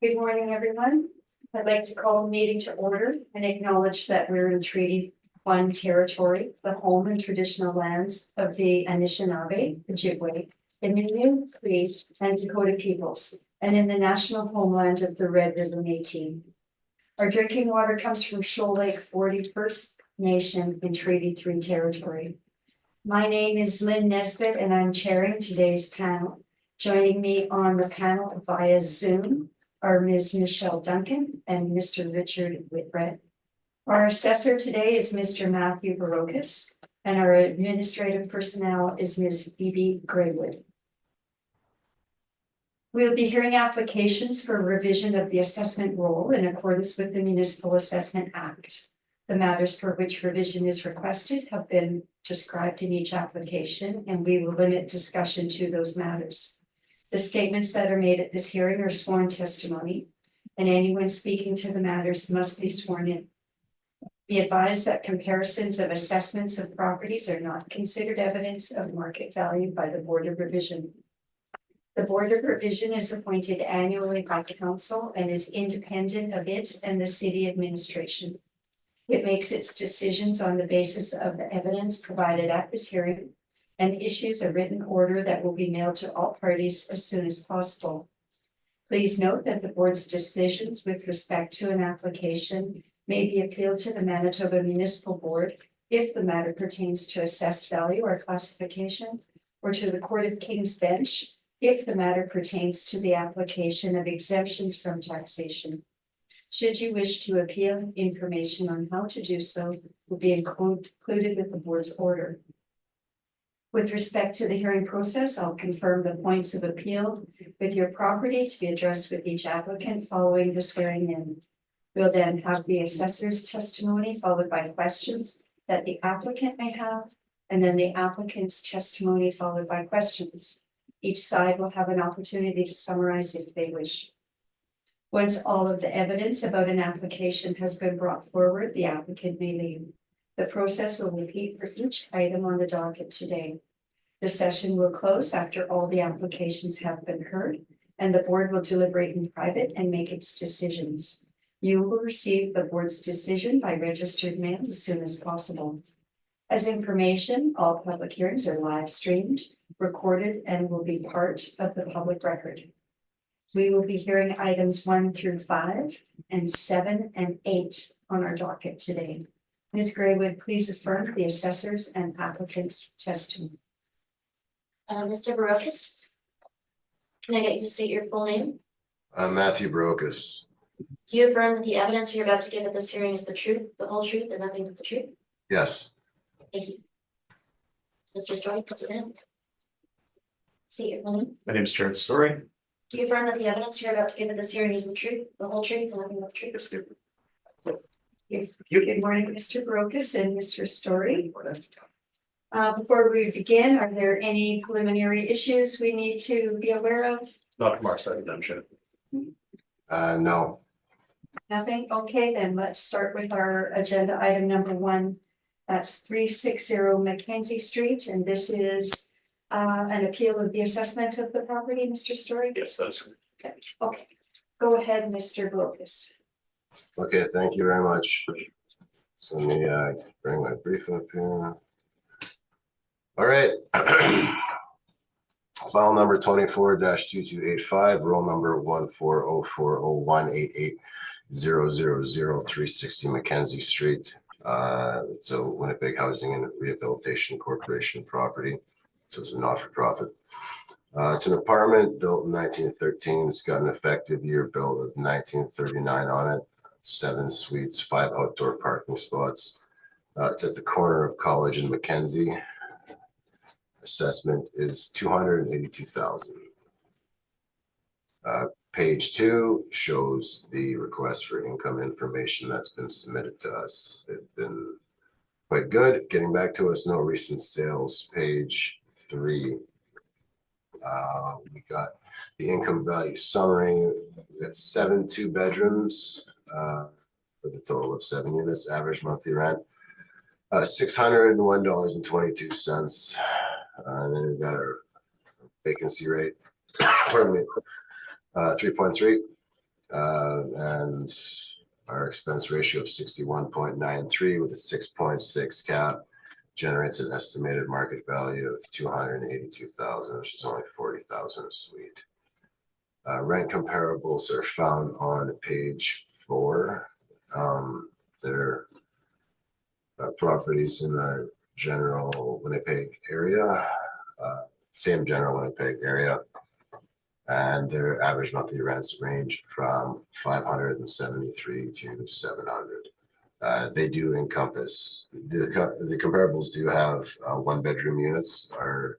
Good morning, everyone. I'd like to call the meeting to order and acknowledge that we're in Treaty 1 territory, the home and traditional lands of the Anishinaabe, Ojibwe, Innu, Cree, and Dakota peoples, and in the national homeland of the Red River Métis. Our drinking water comes from Shoal Lake 41st Nation in Treaty 3 territory. My name is Lynn Nesbitt, and I'm chairing today's panel. Joining me on the panel via Zoom are Ms. Michelle Duncan and Mr. Richard Whitbread. Our assessor today is Mr. Matthew Barocas, and our administrative personnel is Ms. Phoebe Graywood. We'll be hearing applications for revision of the assessment roll in accordance with the Municipal Assessment Act. The matters for which revision is requested have been described in each application, and we will limit discussion to those matters. The statements that are made at this hearing are sworn testimony, and anyone speaking to the matters must be sworn in. Be advised that comparisons of assessments of properties are not considered evidence of market value by the Board of Revision. The Board of Revision is appointed annually by Council and is independent of it and the City Administration. It makes its decisions on the basis of the evidence provided at this hearing and issues a written order that will be mailed to all parties as soon as possible. Please note that the board's decisions with respect to an application may be appealed to the Manitoba Municipal Board if the matter pertains to assessed value or classification, or to the Court of King's Bench if the matter pertains to the application of exemptions from taxation. Should you wish to appeal, information on how to do so will be included with the board's order. With respect to the hearing process, I'll confirm the points of appeal with your property to be addressed with each applicant following the swearing in. We'll then have the assessor's testimony followed by questions that the applicant may have, and then the applicant's testimony followed by questions. Each side will have an opportunity to summarize if they wish. Once all of the evidence about an application has been brought forward, the applicant may leave. The process will repeat for each item on the docket today. The session will close after all the applications have been heard, and the board will deliberate in private and make its decisions. You will receive the board's decision by registered mail as soon as possible. As information, all public hearings are live streamed, recorded, and will be part of the public record. We will be hearing items 1 through 5 and 7 and 8 on our docket today. Ms. Graywood, please affirm the assessor's and applicant's testimony. Mr. Barocas, can I get you to state your full name? Matthew Barocas. Do you affirm that the evidence you're about to give at this hearing is the truth, the whole truth, and nothing but the truth? Yes. Thank you. Mr. Story, please stand. State your full name. My name is Jared Story. Do you affirm that the evidence you're about to give at this hearing is the truth, the whole truth, and nothing but the truth? Yes, dear. Good morning, Mr. Barocas and Mr. Story. Before we begin, are there any preliminary issues we need to be aware of? Not from our side, Madam Chair. No. Nothing? Okay, then let's start with our agenda item number 1. That's 360 Mackenzie Street, and this is an appeal of the assessment of the property, Mr. Story? Yes, that is correct. Okay, go ahead, Mr. Barocas. Okay, thank you very much. So let me bring my brief up here. All right. File number 24-2285, roll number 140401880000360 Mackenzie Street. It's a Winnipeg Housing and Rehabilitation Corporation property. So it's a not-for-profit. It's an apartment built in 1913. It's got an effective year built of 1939 on it. 7 suites, 5 outdoor parking spots. It's at the corner of College and Mackenzie. Assessment is $282,000. Page 2 shows the request for income information that's been submitted to us. They've been quite good getting back to us. No recent sales. Page 3. We got the income value summary. We got 7 2-bedrooms for the total of 7 units. Average monthly rent $601.22. And then we've got our vacancy rate, pardon me, 3.3. And our expense ratio of 61.93 with a 6.6 cap generates an estimated market value of 282,000, which is only 40,000 a suite. Rent comparables are found on page 4. They're properties in the general Winnipeg area, same general Winnipeg area, and their average monthly rents range from 573 to 700. They do encompass, the comparables do have 1-bedroom units are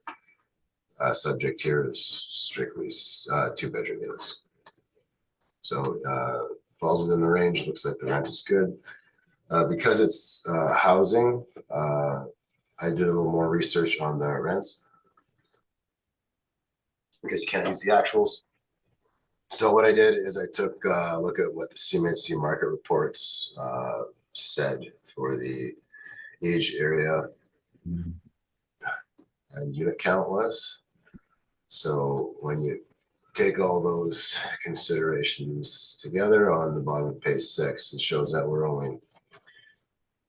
subject here is strictly 2-bedroom units. So falls within the range, looks like the rent is good. Because it's housing, I did a little more research on the rents because you can't use the actuals. So what I did is I took a look at what the CMHC market reports said for the age area and unit count was. So when you take all those considerations together on the bottom of page 6, it shows that we're only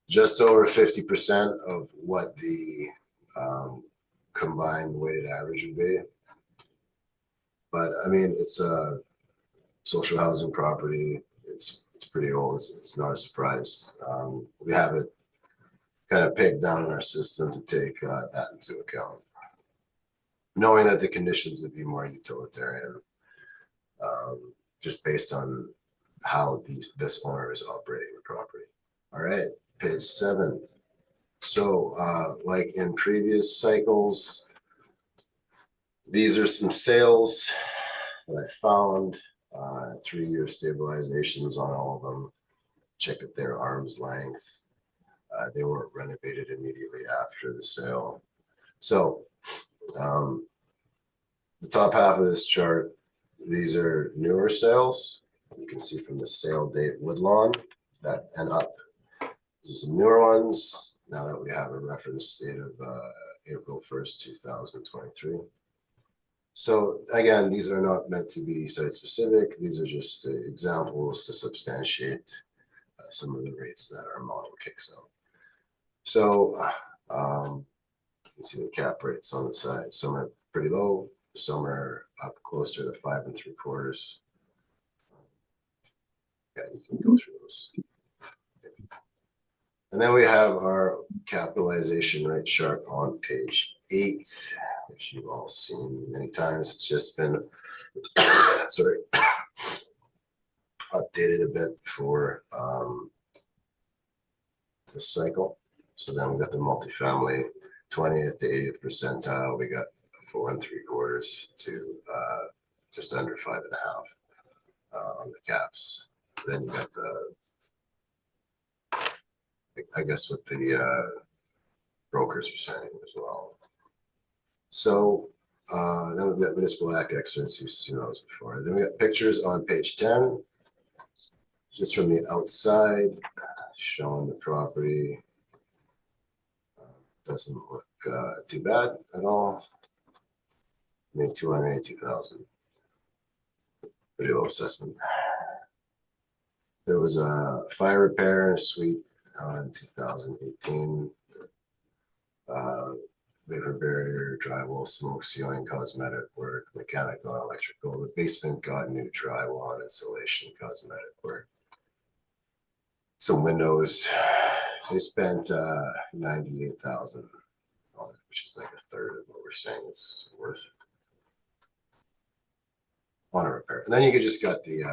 just over 50% of what the combined weighted average would be. But I mean, it's a social housing property. It's pretty old. It's not a surprise. We have it kind of pegged down in our system to take that into account, knowing that the conditions would be more utilitarian, just based on how this owner is operating the property. All right, page 7. So like in previous cycles, these are some sales that I found, 3-year stabilizations on all of them. Check that they're arm's length. They weren't renovated immediately after the sale. So the top half of this chart, these are newer sales. You can see from the sale date Woodlawn that and up. These are some newer ones now that we have a reference date of April 1st, 2023. So again, these are not meant to be site specific. These are just examples to substantiate some of the rates that our model kicks out. So you can see the cap rates on the side. Some are pretty low, some are up closer to 5 3/4. Yeah, you can go through those. And then we have our capitalization rate chart on page 8, which you've all seen many times. It's just been, sorry, updated a bit for this cycle. So then we got the multifamily 20th to 80th percentile. We got 4 3/4 to just under 5.5 on the caps. Then you got the, I guess what the brokers are saying as well. So then we've got municipal act excellence, you've seen those before. Then we got pictures on page 10, just from the outside, showing the property. Doesn't look too bad at all. I mean, 282,000. Pretty low assessment. There was a fire repair in a suite in 2018. Vapor barrier, drywall, smoke sealing, cosmetic work, mechanical, electrical. The basement got new drywall and insulation, cosmetic work. Some windows. They spent $98,000, which is like a third of what we're saying it's worth on a repair. And then you just got the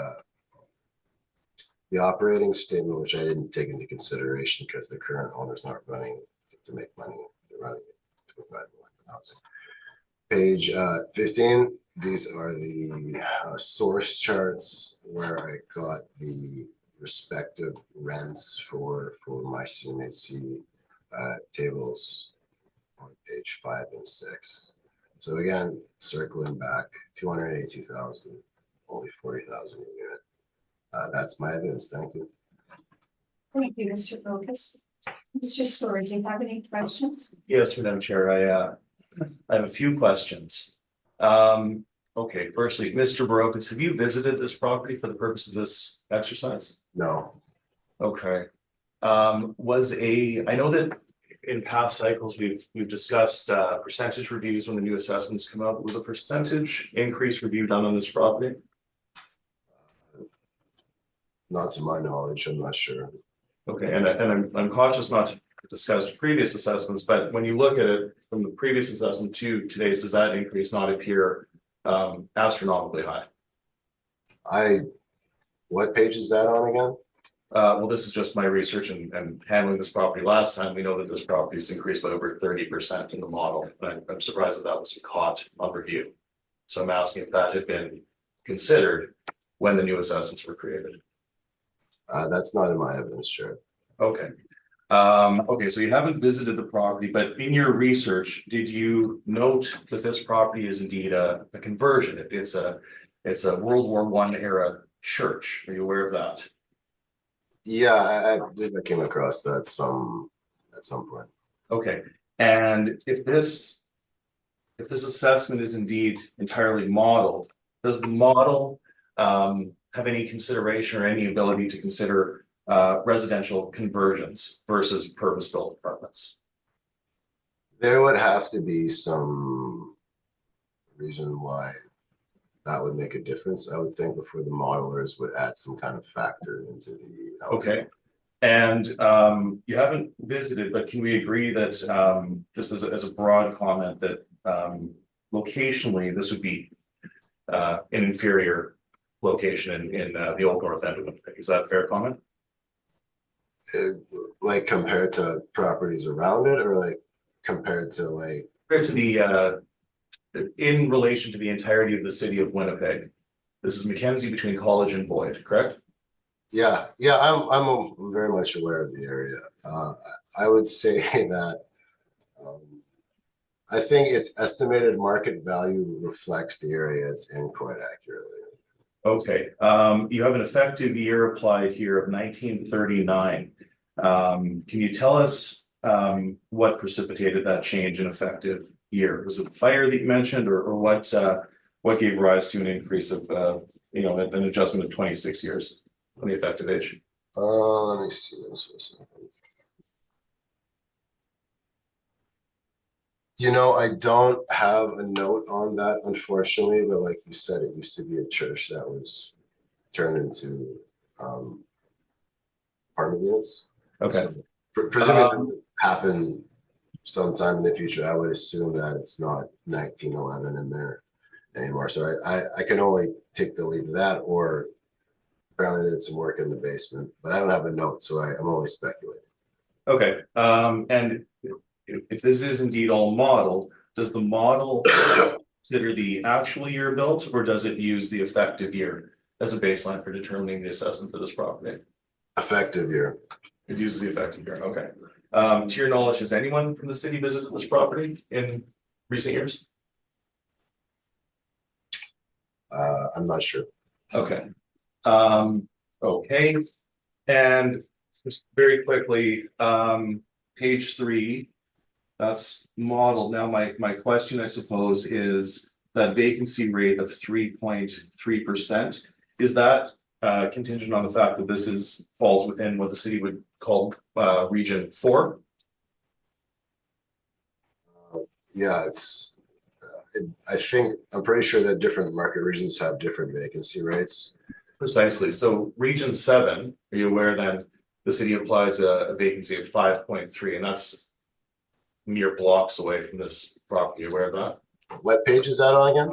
operating statement, which I didn't take into consideration because the current owner's not running to make money. They're running it to provide housing. Page 15. These are the source charts where I got the respective rents for my CMHC tables on page 5 and 6. So again, circling back, 282,000, only 40,000 a unit. That's my evidence. Thank you. Thank you, Mr. Focus. Mr. Story, do you have any questions? Yes, Madam Chair, I have a few questions. Okay, firstly, Mr. Barocas, have you visited this property for the purpose of this exercise? No, Okay. I know that in past cycles, we've discussed percentage reviews when the new assessments come out. Was a percentage increase review done on this property? not to my knowledge, I'm not sure. Okay, and I'm cautious not to discuss previous assessments, but when you look at it from the previous assessment to today's, does that increase not appear astronomically high? What page is that on again? Well, this is just my research and handling this property last time. We know that this property has increased by over 30% in the model. And I'm surprised that was caught on review. So I'm asking if that had been considered when the new assessments were created. That's not in my evidence, Chair. Okay. Okay, so you haven't visited the property, but in your research, did you note that this property is indeed a conversion? It's a World War I era church. Are you aware of that? Yeah, I believe I came across that at some point. Okay, and if this assessment is indeed entirely modeled, does the model have any consideration or any ability to consider residential conversions versus purpose-built apartments? There would have to be some reason why that would make a difference, I would think, before the modelers would add some kind of factor into the. Okay, and you haven't visited, but can we agree that just as a broad comment that locationally this would be an inferior location in the old north end of Winnipeg? Is that a fair comment? Like compared to properties around it, or like compared to like. Compared to the in relation to the entirety of the city of Winnipeg. This is Mackenzie between College and Boyd, correct? Yeah, I'm very much aware of the area. I would say that I think its estimated market value reflects the area it's in quite accurately. Okay, you have an effective year applied here of 1939. Can you tell us what precipitated that change in effective year? Was it the fire that you mentioned, or what gave rise to an increase of an adjustment of 26 years on the effective age? Let me see this for a second. I don't have a note on that, unfortunately, but like you said, it used to be a church that was turned into apartment units. Okay. So, presumably that would happen sometime in the future. I would assume that it's not 1911 in there anymore. So I can only take the lead of that, or apparently they did some work in the basement, but I don't have a note, so I'm only speculating. Okay, and if this is indeed all modeled, does the model consider the actual year built, or does it use the effective year as a baseline for determining the assessment for this property? Effective year. It uses the effective year, okay. To your knowledge, has anyone from the city visited this property in recent years? I'm not sure. Okay. Okay, and just very quickly, page 3. That's modeled. Now, my question, I suppose, is that vacancy rate of 3.3%. Is that contingent on the fact that this falls within what the city would call region 4? Yeah, I'm pretty sure that different market regions have different vacancy rates. Precisely. So region 7, are you aware that the city applies a vacancy of 5.3, and that's mere blocks away from this property? Are you aware of that? What page is that on again?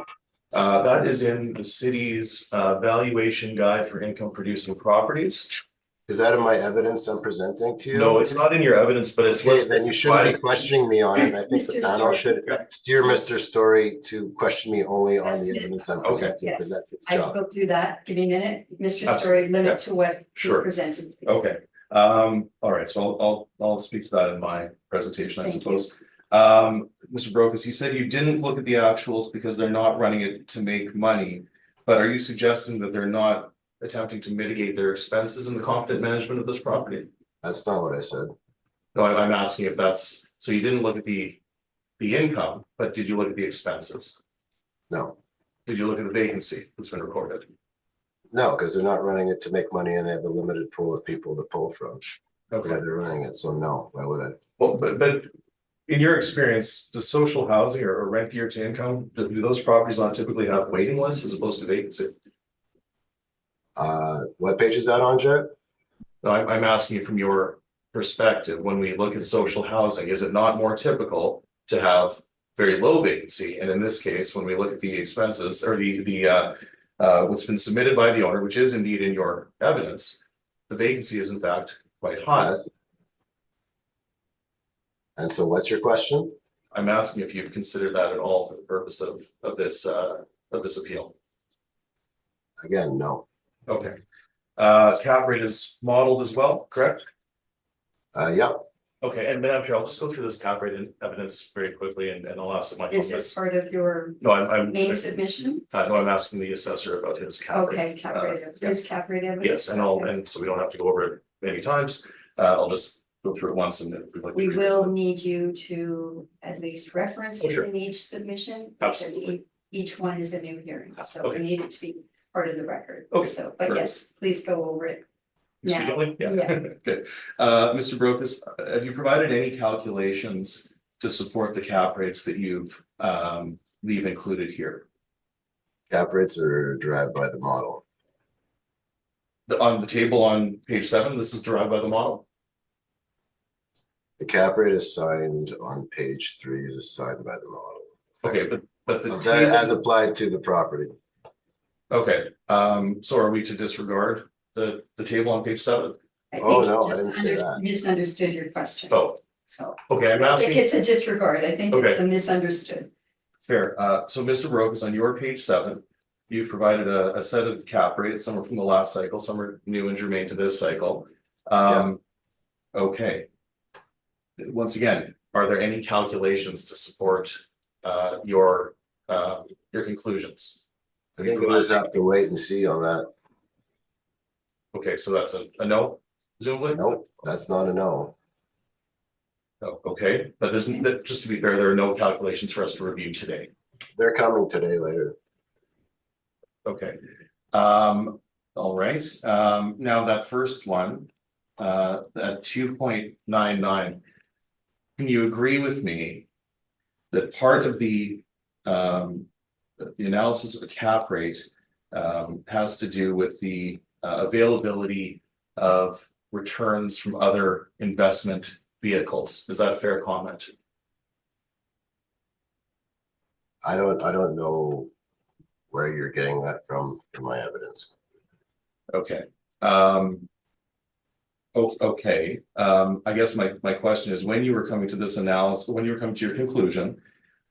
That is in the city's valuation guide for income producing properties. Is that in my evidence I'm presenting to you? No, it's not in your evidence, but it's okay, then you shouldn't be questioning me on it. I think the panel should steer Mr. Story to question me only on the evidence I'm presenting, because that's his job. I will do that. Give me a minute. Mr. Story, limit to what is presented. Please. Okay. All right. So I'll speak to that in my presentation, I suppose. Mr. Brocas, you said you didn't look at the actuals because they're not running it to make money, but are you suggesting that they're not attempting to mitigate their expenses in the competent management of this property? That's not what I said. No, I'm asking if that's, so you didn't look at the income, but did you look at the expenses? No. Did you look at the vacancy that's been recorded? No, because they're not running it to make money and they have a limited pool of people to pull from. The way Okay, they're running it, so no, why would I? well, but in your experience, does social housing or rent geared to income, do those properties not typically have waiting lists as opposed to vacancy? What page is that on, Jared? No, I'm asking you from your perspective, when we look at social housing, is it not more typical to have very low vacancy? And in this case, when we look at the expenses or the what's been submitted by the owner, which is indeed in your evidence, the vacancy is in fact quite high. And so what's your question? I'm asking if you've considered that at all for the purpose of this appeal. Again, no. Okay. Cap rate is modeled as well, correct? Yeah, Okay, and Madam Chair, I'll just go through this cap rate in evidence very quickly and I'll ask my Is this comments. part of your No, I'm main submission? no, I'm asking the assessor about his cap rate. Okay, cap rate, Yeah. is cap rate evidence? Yes, and Okay. and so we don't have to go over it many times. I'll just go through it once and if we'd like to. We revisit will it. need you to at least reference Oh, it sure. in each submission. Because Absolutely. each one is a new hearing, so Okay. we need it to be part of the record. Okay, So, but perfect. yes, please go over it. Now, Expediently? Yeah. yeah. Good. Mr. Brokus, have you provided any calculations to support the cap rates that you've included here? cap rates are derived by the model. On the table on page 7, this is derived by the model. The cap rate assigned on page 3 is assigned by the model. Okay, but the That as table, applied to the property. okay, so are we to disregard the table on page 7? I Oh, think no, you I didn't say that. misunderstood your question. Oh, So okay, I'm I think asking. it's a disregard. I think it's Okay. a misunderstood. Fair. So Mr. Brokus, on your page 7, you've provided a set of cap rates. Some are from the last cycle, some are new and germane to this cycle. Okay. Once again, are there any calculations to support your conclusions? I think we'll just have to wait and see on that. Okay, so that's a no, presumably? Nope, that's not a no. No, okay, but there's, just to be fair, there are no calculations for us to review today. They're coming today later. Okay, all right, now that first one, at 2.99. Can you agree with me that part of the analysis of a cap rate has to do with the availability of returns from other investment vehicles? Is that a fair comment? I don't know where you're getting that from in my evidence. Okay. Okay. I guess my question is, when you were coming to this analysis, when you were coming to your conclusion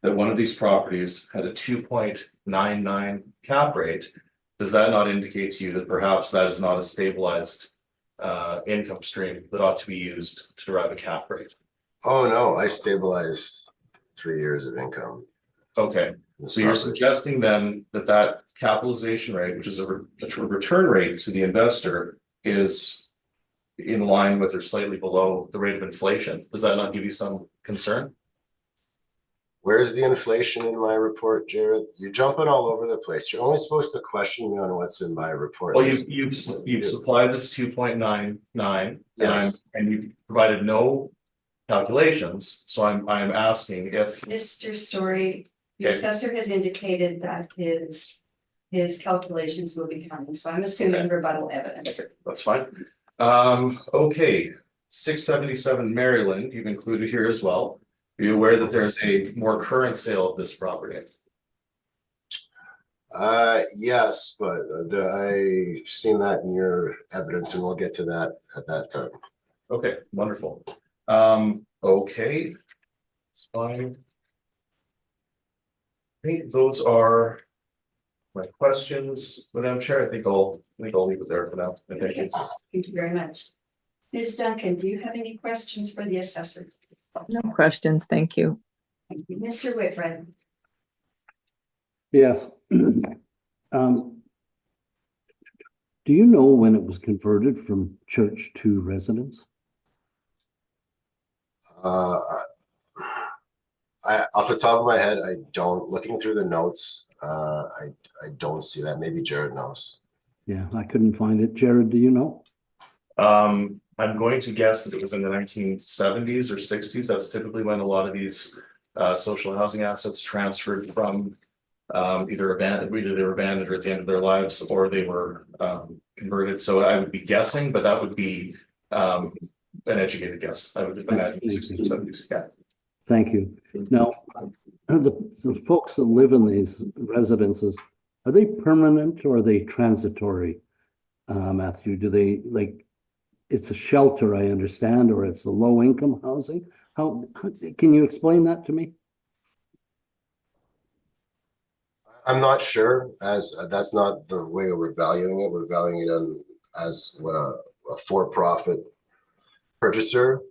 that one of these properties had a 2.99 cap rate, does that not indicate to you that perhaps that is not a stabilized income stream that ought to be used to derive a cap rate? Oh, no, I stabilized 3 years of income. Okay, so you're suggesting then that that capitalization rate, which is a return rate to the investor, is in line with or slightly below the rate of inflation. Does that not give you some concern? Where's the inflation in my report, Jared? You're jumping all over the place. You're only supposed to question me on what's in my report. Well, you've supplied this 2.99, Yes. and you've provided no calculations. So I'm asking if, Mr. Story, the Okay. assessor has indicated that his calculations will be coming, so I'm assuming rebuttal evidence. okay, that's fine. Okay, 677 Maryland, you've included here as well. Are you aware that there's a more current sale of this property? Yes, but I've seen that in your evidence and we'll get to that at that time. Okay, wonderful. Okay, it's fine. I think those are my questions, Madam Chair. I think I'll leave it there for now. And thank you. Thank you very much. Ms. Duncan, do you have any questions for the assessor? No questions, thank you. Thank you. Mr. Whitred, Yes. Do you know when it was converted from church to residence? Off the top of my head, I don't, looking through the notes, I don't see that. Maybe Jared knows. Yeah, I couldn't find it. Jared, do you know? I'm going to guess that it was in the 1970s or 60s. That's typically when a lot of these social housing assets transferred from either they were abandoned or at the end of their lives, or they were converted. So I would be guessing, but that would be an educated guess. I would imagine 60s or 70s. Yeah. Thank you. Now, the folks that live in these residences, are they permanent or are they transitory? Matthew, do they like, it's a shelter, I understand, or it's a low income housing? How can you explain that to me? I'm not sure, as that's not the way we're valuing it. We're valuing it as what a for-profit purchaser.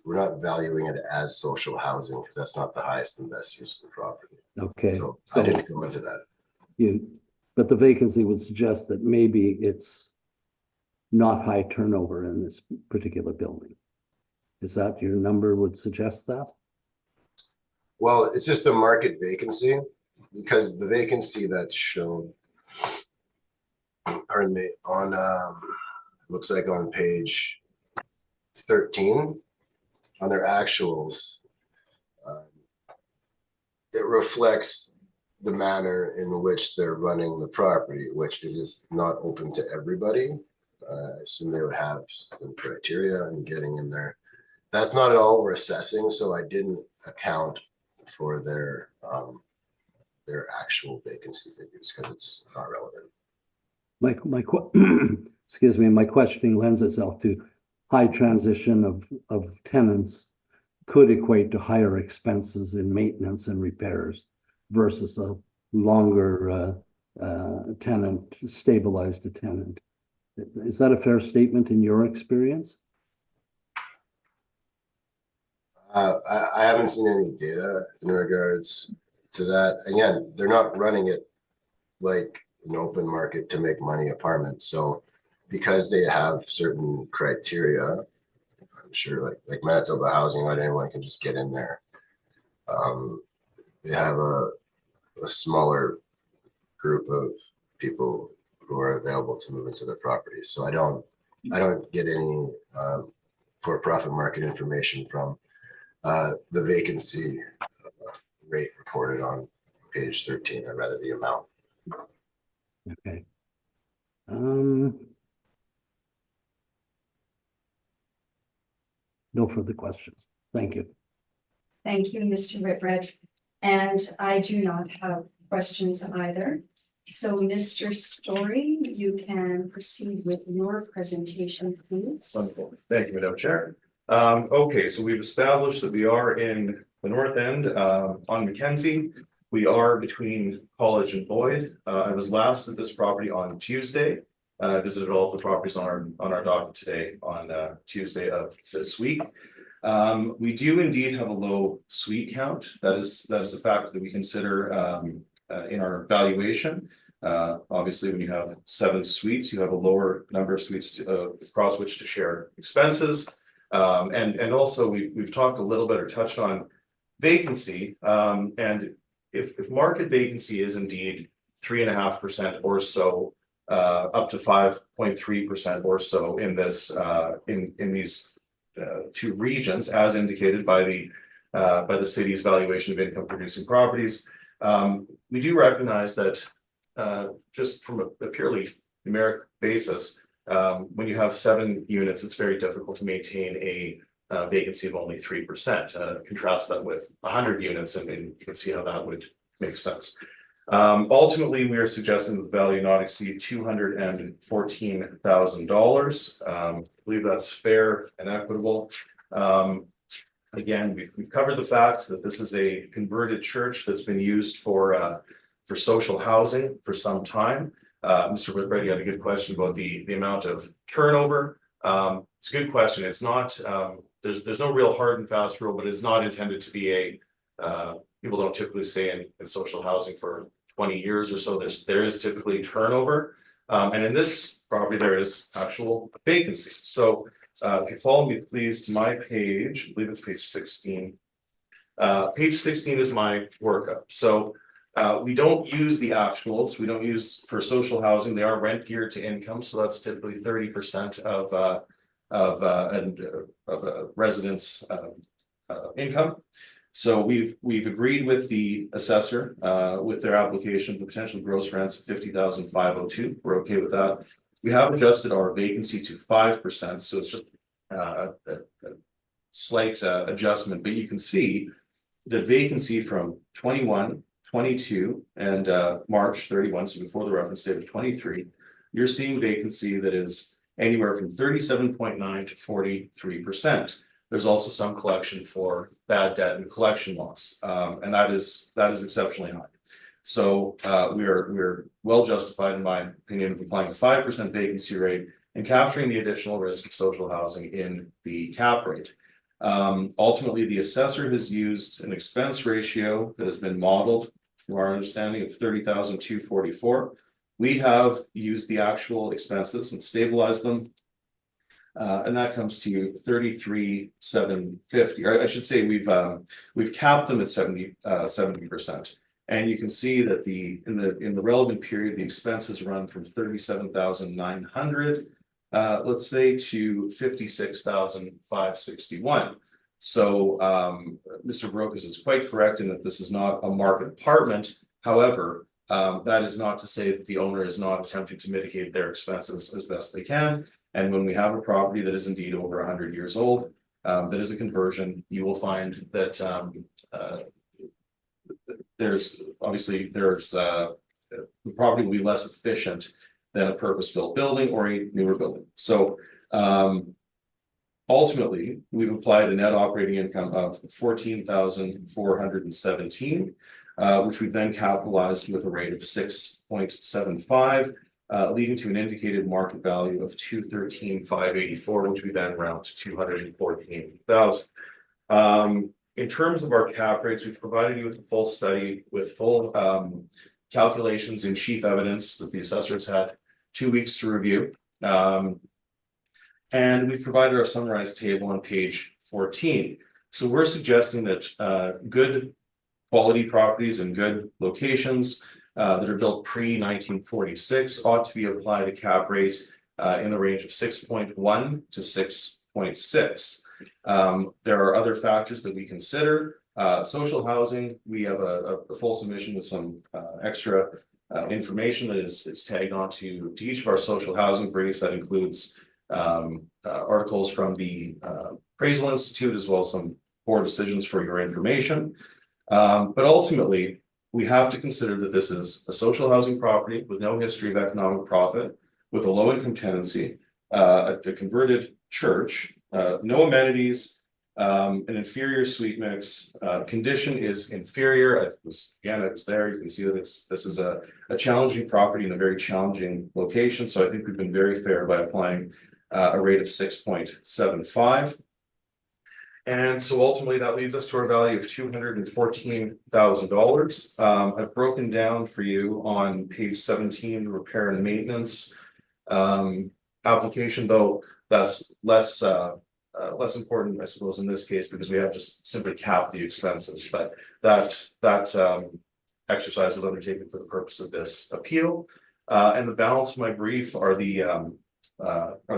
We're not valuing it as social housing because that's not the highest and best use of the property. Okay. So I didn't go into that. But the vacancy would suggest that maybe it's not high turnover in this particular building. Is that your number would suggest that? Well, it's just a market vacancy because the vacancy that's shown, pardon me, on it looks like on page 13 on their actuals, it reflects the manner in which they're running the property, which is not open to everybody. I assume they would have some criteria in getting in there. That's not at all we're assessing, so I didn't account for their actual vacancy figures because it's not relevant. Excuse me, my questioning lends itself to high transition of tenants could equate to higher expenses in maintenance and repairs versus a longer tenant, stabilized tenant. Is that a fair statement in your experience? I haven't seen any data in regards to that. Again, they're not running it like an open market to make money apartment. So because they have certain criteria, I'm sure like Manitoba Housing, not anyone can just get in there. They have a smaller group of people who are available to move into their properties. So I don't get any for-profit market information from the vacancy rate reported on page 13, or rather the amount. Okay. No further questions. Thank you. Thank you, Mr. Whitbread. And I do not have questions either. So Mr. Story, you can proceed with your presentation, please. Wonderful. Thank you, Madam Chair. Okay, so we've established that we are in the north end on Mackenzie. We are between College and Boyd. I was last at this property on Tuesday. Visited all of the properties on our docket today on Tuesday of this week. We do indeed have a low suite count. That is a factor that we consider in our valuation. Obviously, when you have 7 suites, you have a lower number of suites across which to share expenses. And also we've talked a little bit or touched on vacancy. And if market vacancy is indeed 3.5% or so, up to 5.3% or so in this in these 2 regions, as indicated by the city's valuation of income producing properties. We do recognize that just from a purely numeric basis, when you have 7 units, it's very difficult to maintain a vacancy of only 3%. Contrast that with 100 units, and you can see how that would make sense. Ultimately, we are suggesting that the value not exceed $214,000. I believe that's fair and equitable. Again, we've covered the fact that this is a converted church that's been used for social housing for some time. Mr. Whitbread, you had a good question about the amount of turnover. It's a good question. It's not, there's no real hard and fast rule, but it's not intended to be people don't typically stay in social housing for 20 years or so. There is typically turnover. And in this property, there is actual vacancy. So if you follow me, please, to my page, I believe it's page 16. Page 16 is my workup. So we don't use the actuals. We don't use for social housing. They are rent geared to income. So that's typically 30% of a resident's income. So we've agreed with the assessor with their application for potential gross rents of 50,502. We're okay with that. We have adjusted our vacancy to 5%, so it's just a slight adjustment, but you can see the vacancy from 21, 22, and March 31, so before the reference date of 23, you're seeing vacancy that is anywhere from 37.9 to 43%. There's also some collection for bad debt and collection loss, and that is exceptionally high. So we're well justified, in my opinion, of applying a 5% vacancy rate and capturing the additional risk of social housing in the cap rate. Ultimately, the assessor has used an expense ratio that has been modeled, from our understanding, of 30,244. We have used the actual expenses and stabilized them. And that comes to 33,750. Or I should say we've capped them at 70%. And you can see that in the relevant period, the expenses run from 37,900, let's say, to 56,561. So Mr. Brokus is quite correct in that this is not a market apartment. However, that is not to say that the owner is not attempting to mitigate their expenses as best they can. And when we have a property that is indeed over 100 years old, that is a conversion, you will find that there's the property will be less efficient than a purpose-built building or a newer building. So ultimately, we've applied a net operating income of 14,417, which we've then capitalized with a rate of 6.75, leading to an indicated market value of 213,584, which we then round to 214,000. In terms of our cap rates, we've provided you with a full study with full calculations and chief evidence that the assessors had 2 weeks to review. And we've provided our summarized table on page 14. So we're suggesting that good quality properties and good locations that are built pre-1946 ought to be applied a cap rate in the range of 6.1 to 6.6. There are other factors that we consider. Social housing, we have a full submission with some extra information that is tagged onto each of our social housing briefs. That includes articles from the Appraisal Institute, as well as some board decisions for your information. But ultimately, we have to consider that this is a social housing property with no history of economic profit, with a low income tenancy, a converted church, no amenities, an inferior suite mix. Condition is inferior. I was there. You can see that this is a challenging property in a very challenging location. So I think we've been very fair by applying a rate of 6.75. And so ultimately that leads us to our value of $214,000. I've broken down for you on page 17, the repair and maintenance application, though that's less important, I suppose, in this case, because we have just simply capped the expenses. But that exercise was undertaken for the purpose of this appeal. And the balance of my brief are the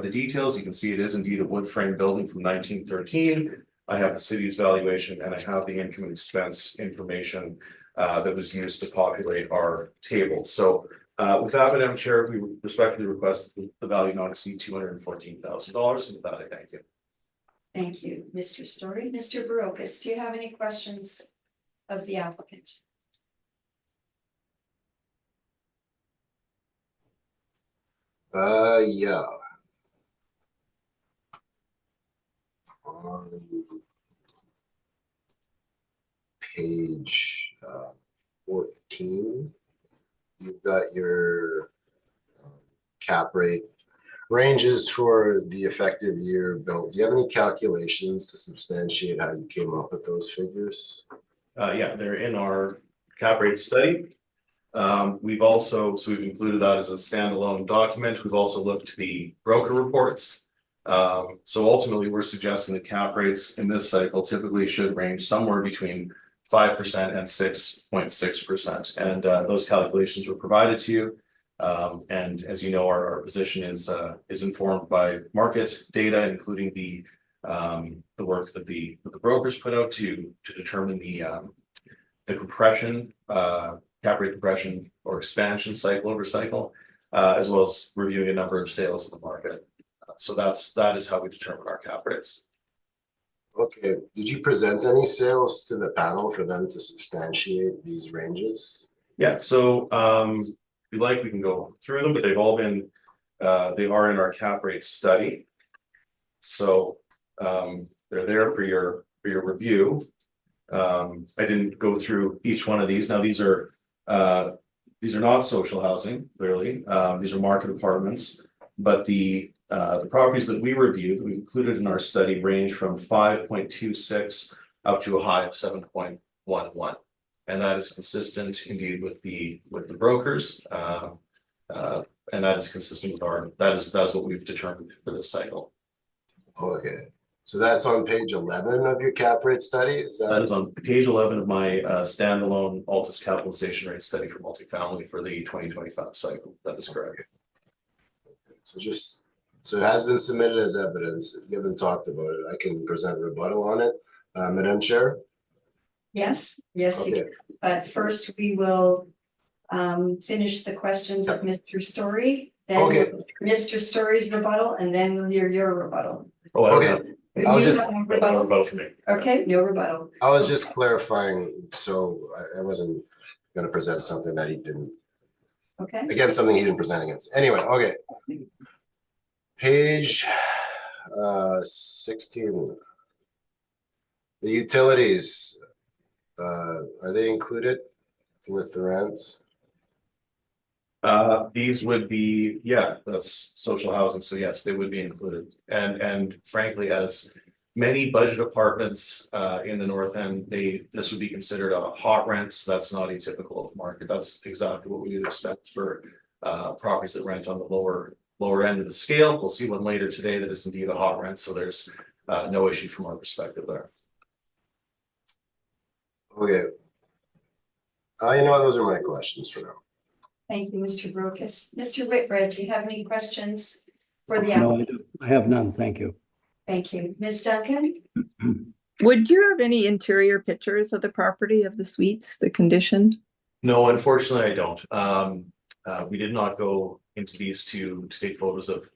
details. You can see it is indeed a wood frame building from 1913. I have the city's valuation, and I have the income and expense information that was used to populate our table. So with that, Madam Chair, we respectfully request that the value not exceed $214,000. And with that, I thank you. Thank you, Mr. Story. Mr. Brokus, do you have any questions of the applicant? Yeah. On page 14, you've got your cap rate ranges for the effective year built. Do you have any calculations to substantiate how you came up with those figures? Yeah, they're in our cap rate study. We've included that as a standalone document. We've also looked at the broker reports So ultimately, we're suggesting that cap rates in this cycle typically should range somewhere between 5% and 6.6%. And those calculations were provided to you. And as you know, our position is informed by market data, including the work that the brokers put out to determine the compression, cap rate compression or expansion cycle over cycle, as well as reviewing a number of sales in the market. So that is how we determine our cap rates. Okay, did you present any sales to the panel for them to substantiate these ranges? Yeah, so if you like, we can go through them, but they've all been they are in our cap rate study. So they're there for your review. I didn't go through each one of these. Now these are not social housing, clearly. These are market apartments, but the properties that we reviewed, that we included in our study, range from 5.26 up to a high of 7.11. And that is consistent indeed with the brokers. And that is consistent with that is what we've determined for this cycle. Okay, so that's on page 11 of your cap rate study? That is on page 11 of my standalone Altus capitalization rate study for multifamily for the 2025 cycle. That is correct. So it has been submitted as evidence. You haven't talked about it. I can present rebuttal on it. Madam Chair? Yes, you Okay. can. But first we will finish the questions of Mr. Story, then Okay. Mr. Story's rebuttal, and then we'll hear your rebuttal. Oh, I don't Okay. have- I was You just- have a no rebuttal? rebuttal for me. Okay, no rebuttal. I was just clarifying, so I wasn't gonna present something that he didn't, Okay, against something he didn't present against. Anyway, okay. Page 16. The utilities, are they included with the rents? These would be, yeah, that's social housing. So yes, they would be included. And frankly, as many budget apartments in the north end, this would be considered a hot rent. So that's not atypical of market. That's exactly what we would expect for properties that rent on the lower end of the scale. We'll see one later today that is indeed a hot rent. So there's no issue from our perspective there. Okay. You know, those are my questions for now. thank you, Mr. Brokus. Mr. Whitbread, do you have any questions for the No, applicant? I have none, thank you. Thank you. Ms. Duncan? Would you have any interior pictures of the property, of the suites, the condition? No, unfortunately, I don't. We did not go into these to take photos of.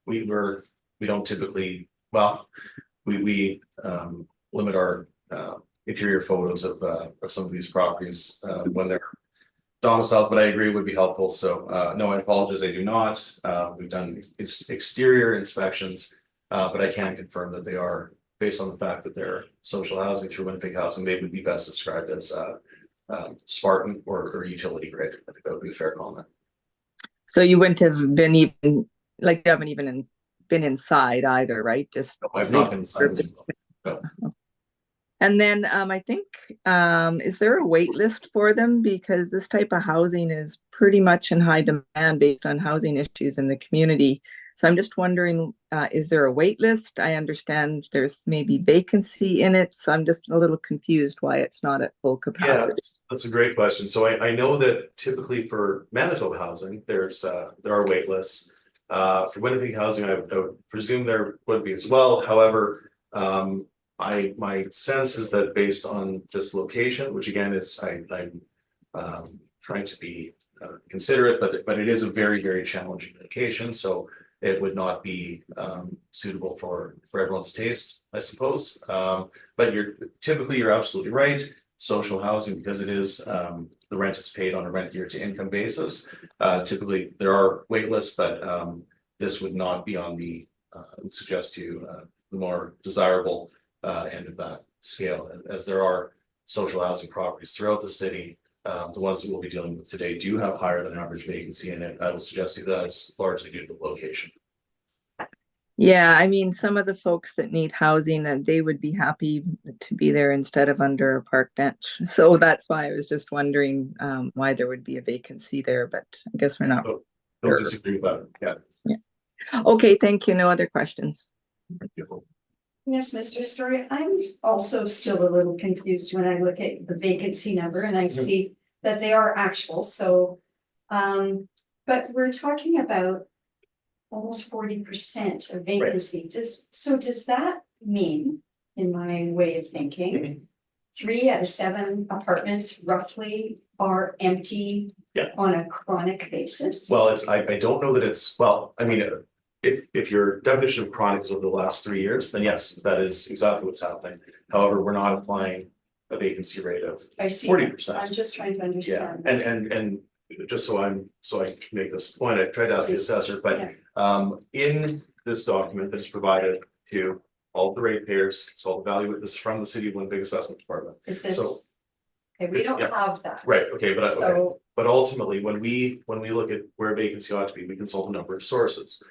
We don't typically. Well, we limit our interior photos of some of these properties when they're domiciled. But I agree it would be helpful. So no, I apologize. I do not. We've done exterior inspections, but I can confirm that they are, based on the fact that they're social housing through Winnipeg Housing, they would be best described as Spartan or utility grade. I think that would be a fair comment. So you wouldn't have been even, like, you haven't even been inside either, right? Just No, I've not been inside as well. No. And then I think, is there a wait list for them? Because this type of housing is pretty much in high demand based on housing issues in the community. So I'm just wondering, is there a wait list? I understand there's maybe vacancy in it. So I'm just a little confused why it's not at full capacity. Yeah, that's a great question. So I know that typically for Manitoba housing, there are wait lists. For Winnipeg housing, I would presume there would be as well. However, my sense is that based on this location, which again is I'm trying to be considerate, but it is a very, very challenging location. So it would not be suitable for everyone's taste, I suppose. But you're absolutely right. Social housing, because it is the rent is paid on a rent year to income basis. Typically there are wait lists, but this would not be on the I would suggest to you the more desirable end of that scale, as there are social housing properties throughout the city. The ones that we'll be dealing with today do have higher than average vacancy in it. I will suggest to you that it's largely due to the location. Yeah, I mean, some of the folks that need housing, they would be happy to be there instead of under a park bench. So that's why I was just wondering why there would be a vacancy there, but I guess we're not. Don't disagree with that. Yeah. Okay, thank you. No other questions. Yes, Mr. Story, I'm also still a little confused when I look at the vacancy number and I see that they are actual, so. But we're talking about almost 40% of vacancy. Does that mean, in my way of thinking, 3 out of 7 apartments roughly are empty Yeah. on a chronic basis? Well, I don't know that it's, well, I mean, if your definition of chronic is over the last 3 years, then yes, that is exactly what's happening. However, we're not applying a vacancy rate of I see. 40%. I'm just trying to Yeah, understand. and just so I can make this point, I tried to ask the assessor, but in this document that's provided to all the ratepayers, it's called the value, this is from the City of Winnipeg Assessment Department. Is So- this? Okay, we It's- don't yeah. have that. Right, okay, but okay. So, But ultimately, when we look at where vacancy ought to be, we consult a number of sources.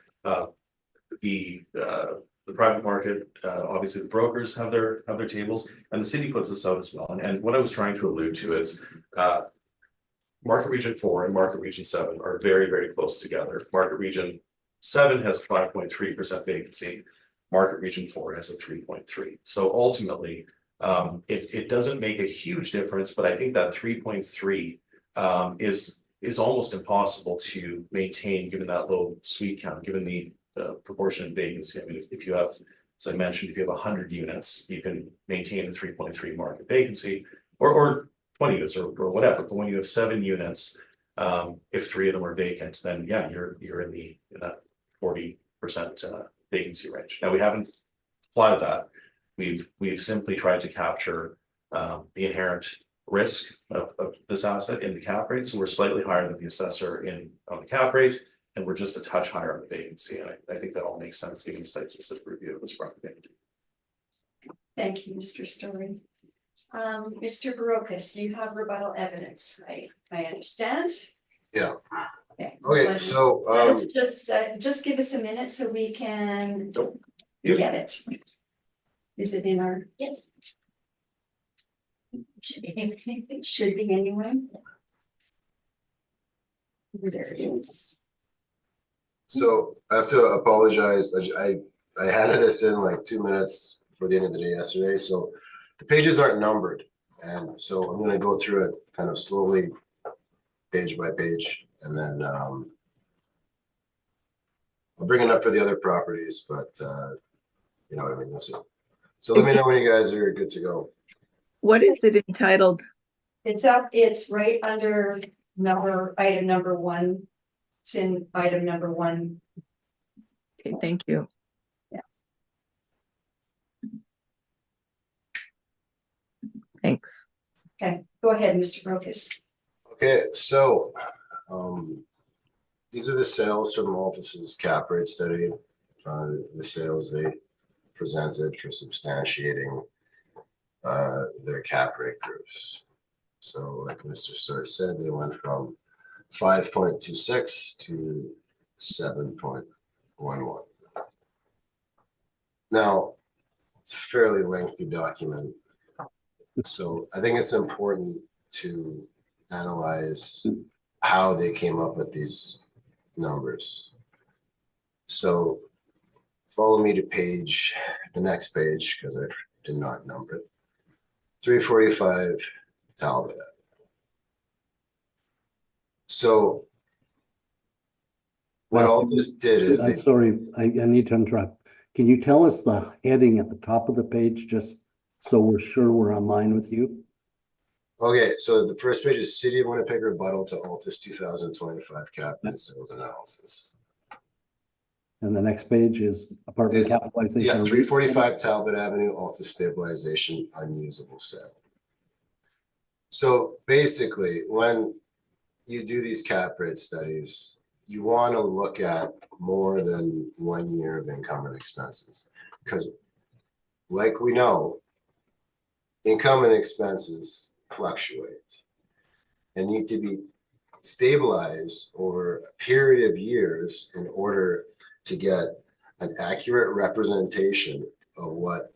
The private market, obviously the brokers have their tables, and the city puts this out as well. And what I was trying to allude to is market region 4 and market region 7 are very, very close together. Market region 7 has a 5.3% vacancy. Market region 4 has a 3.3. So ultimately, it doesn't make a huge difference, but I think that 3.3 is almost impossible to maintain given that low suite count, given the proportionate vacancy. I mean, if you have, as I mentioned, if you have 100 units, you can maintain a 3.3 market vacancy, or 20 units or whatever. But when you have 7 units, if 3 of them are vacant, then yeah, you're in that 40% vacancy range. Now we haven't applied that. We've simply tried to capture the inherent risk of this asset in the cap rate. So we're slightly higher than the assessor on the cap rate, and we're just a touch higher on the vacancy. And I think that all makes sense given the site specific review of this property. thank you, Mr. Story. Mr. Barocas, you have rebuttal evidence, I understand. Yeah. Okay, Okay, so, just give us a minute so we can Yeah. get it. Is it in our? Yep. It should be anyway. There it is. so I have to apologize. I had this in like 2 minutes before the end of the day yesterday, so the pages aren't numbered. And so I'm gonna go through it kind of slowly, page by page, and then I'll bring it up for the other properties, but you know what I mean. So let me know when you guys are good to go. What is it entitled? It's right under item number 1. It's in item number 1. Okay, thank you. Yeah. Thanks. Okay, go ahead, Mr. Brocas. Okay, so these are the sales from Altus's cap rate study. The sales they presented for substantiating their cap rate groups. So like Mr. Stewart said, they went from 5.26 to 7.11. Now, it's a fairly lengthy document. So I think it's important to analyze how they came up with these numbers. So follow me to the next page, because I did not number it. 345 Talbot. So what Altus did is I'm they, sorry, I need to interrupt. Can you tell us the heading at the top of the page, just so we're sure we're online with you? okay, so the first page is City of Winnipeg rebuttal to Altus 2025 cap rate sales analysis. And the next page is apartment Yeah, capitalization. 345 Talbot Avenue, Altus stabilization, unusable sale. So basically, when you do these cap rate studies, you want to look at more than 1 year of income and expenses, because like we know, income and expenses fluctuate and need to be stabilized over a period of years in order to get an accurate representation of what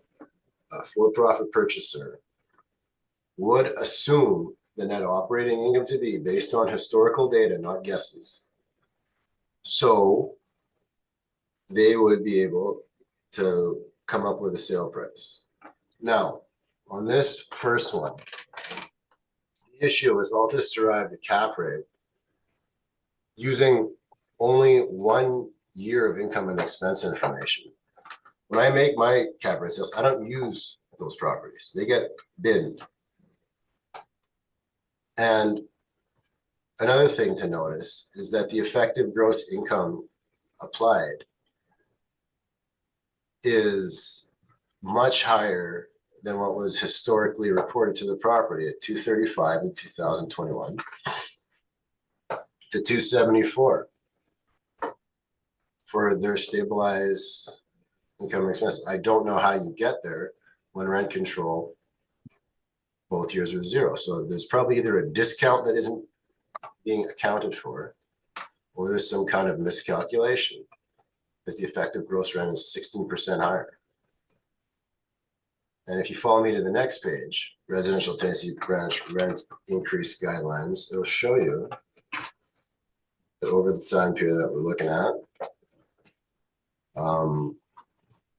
a for-profit purchaser would assume the net operating income to be based on historical data, not guesses. So they would be able to come up with a sale price. Now, on this first one, the issue is Altus derived the cap rate using only 1 year of income and expense information. When I make my cap rate sales, I don't use those properties. They get binned. And another thing to notice is that the effective gross income applied is much higher than what was historically reported to the property at 235 in 2021 to 274 for their stabilized income and expenses. I don't know how you get there when rent control both years was zero. So there's probably either a discount that isn't being accounted for, or there's some kind of miscalculation because the effective gross rent is 16% higher. And if you follow me to the next page, residential tenancy branch rent increase guidelines, it'll show you that over the time period that we're looking at,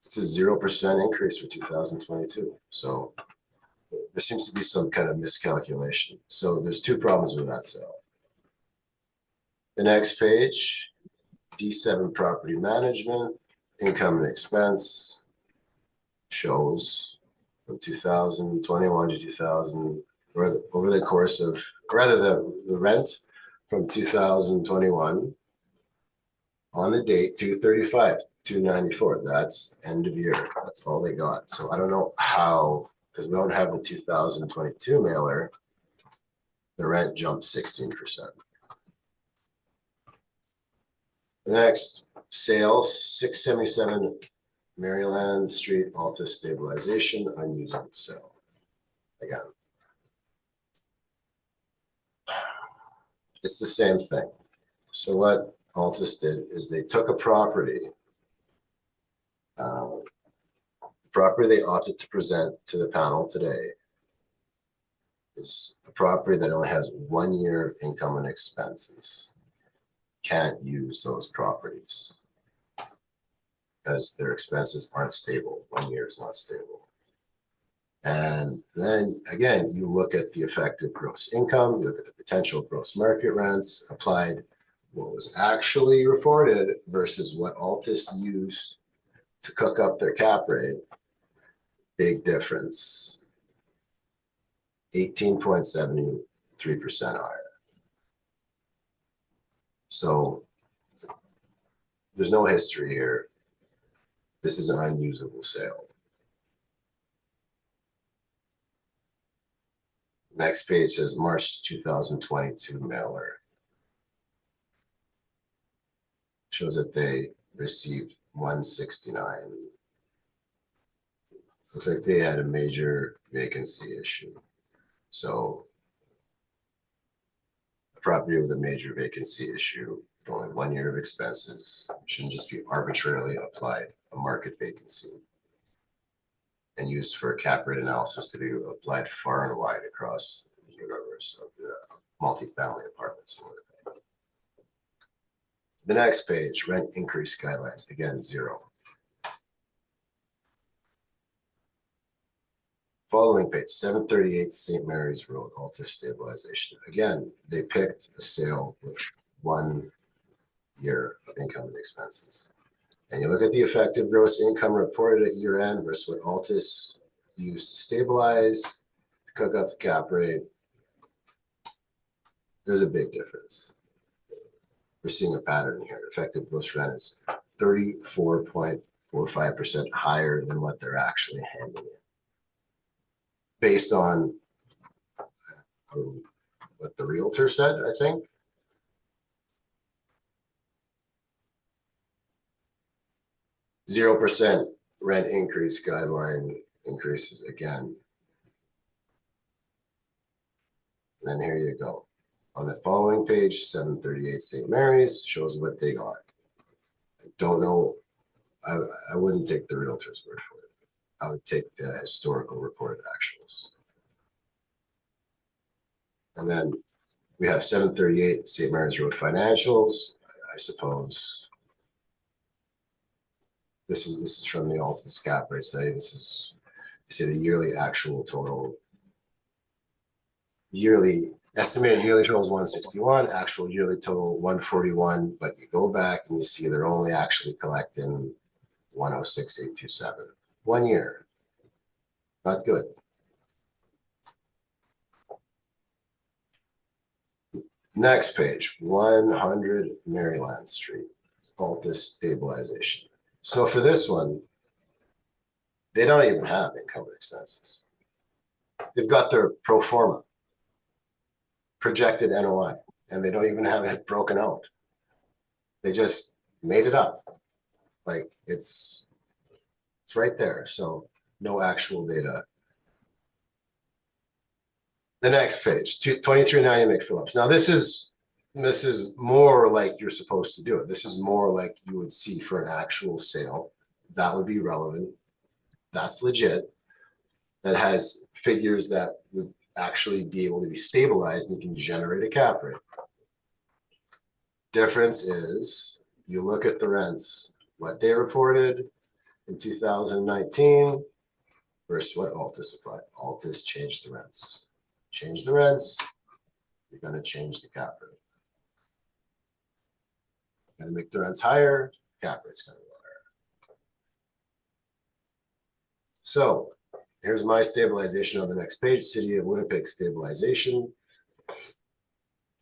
it's a 0% increase for 2022. So there seems to be some kind of miscalculation. So there's two problems with that sale. The next page, D7 property management, income and expense shows from 2021 to 2000, or over the course of, rather the rent from 2021 on the date 235, 294. That's end of year. That's all they got. So I don't know how, because we don't have the 2022 mailer, the rent jumped 16%. The next, sales, 677 Maryland Street, Altus stabilization, unusable sale. Again, it's the same thing. So what Altus did is they took a property, the property they opted to present to the panel today is a property that only has 1 year of income and expenses. Can't use those properties because their expenses aren't stable. 1 year is not stable. And then again, you look at the effective gross income, you look at the potential gross market rents applied, what was actually reported versus what Altus used to cook up their cap rate. Big difference. 18.73% higher. So there's no history here. This is an unusable sale. Next page says March 2022 mailer. Shows that they received 169. Looks like they had a major vacancy issue. So a property with a major vacancy issue, with only 1 year of expenses, shouldn't just be arbitrarily applied a market vacancy and used for a cap rate analysis to be applied far and wide across the universe of the multifamily apartments in Winnipeg. The next page, rent increase guidelines, again, 0. Following page, 738 St. Mary's Road, Altus stabilization. Again, they picked a sale with 1 year of income and expenses. And you look at the effective gross income reported at year end versus what Altus used to stabilize, to cook up the cap rate. There's a big difference. We're seeing a pattern here. Effective gross rent is 34.45% higher than what they're actually handing in. Based on what the realtor said, I think. %0 rent increase guideline increases again. And then here you go. On the following page, 738 St. Mary's shows what they got. I don't know. I wouldn't take the realtor's word for it. I would take the historical reported actuals. And then we have 738 St. Mary's Road financials. I suppose This is from the Altus cap rate study. This is, say, the yearly actual total. Estimated yearly total is 161, actual yearly total 141, but you go back and you see they're only actually collecting 106,827. 1 year. Not good. Next page, 100 Maryland Street, Altus stabilization. So for this one, they don't even have income and expenses. They've got their pro forma projected NOI, and they don't even have it broken out. They just made it up. Like it's right there. So no actual data. The next page, 2390 McPhillips. Now this is more like you're supposed to do it. This is more like you would see for an actual sale. That would be relevant. That's legit. That has figures that would actually be able to be stabilized and you can generate a cap rate. Difference is you look at the rents, what they reported in 2019 versus what Altus applied. Altus changed the rents. Change the rents, you're going to change the cap rate. You're going to make the rents higher, cap rate's going to go higher. So here's my stabilization on the next page, City of Winnipeg stabilization.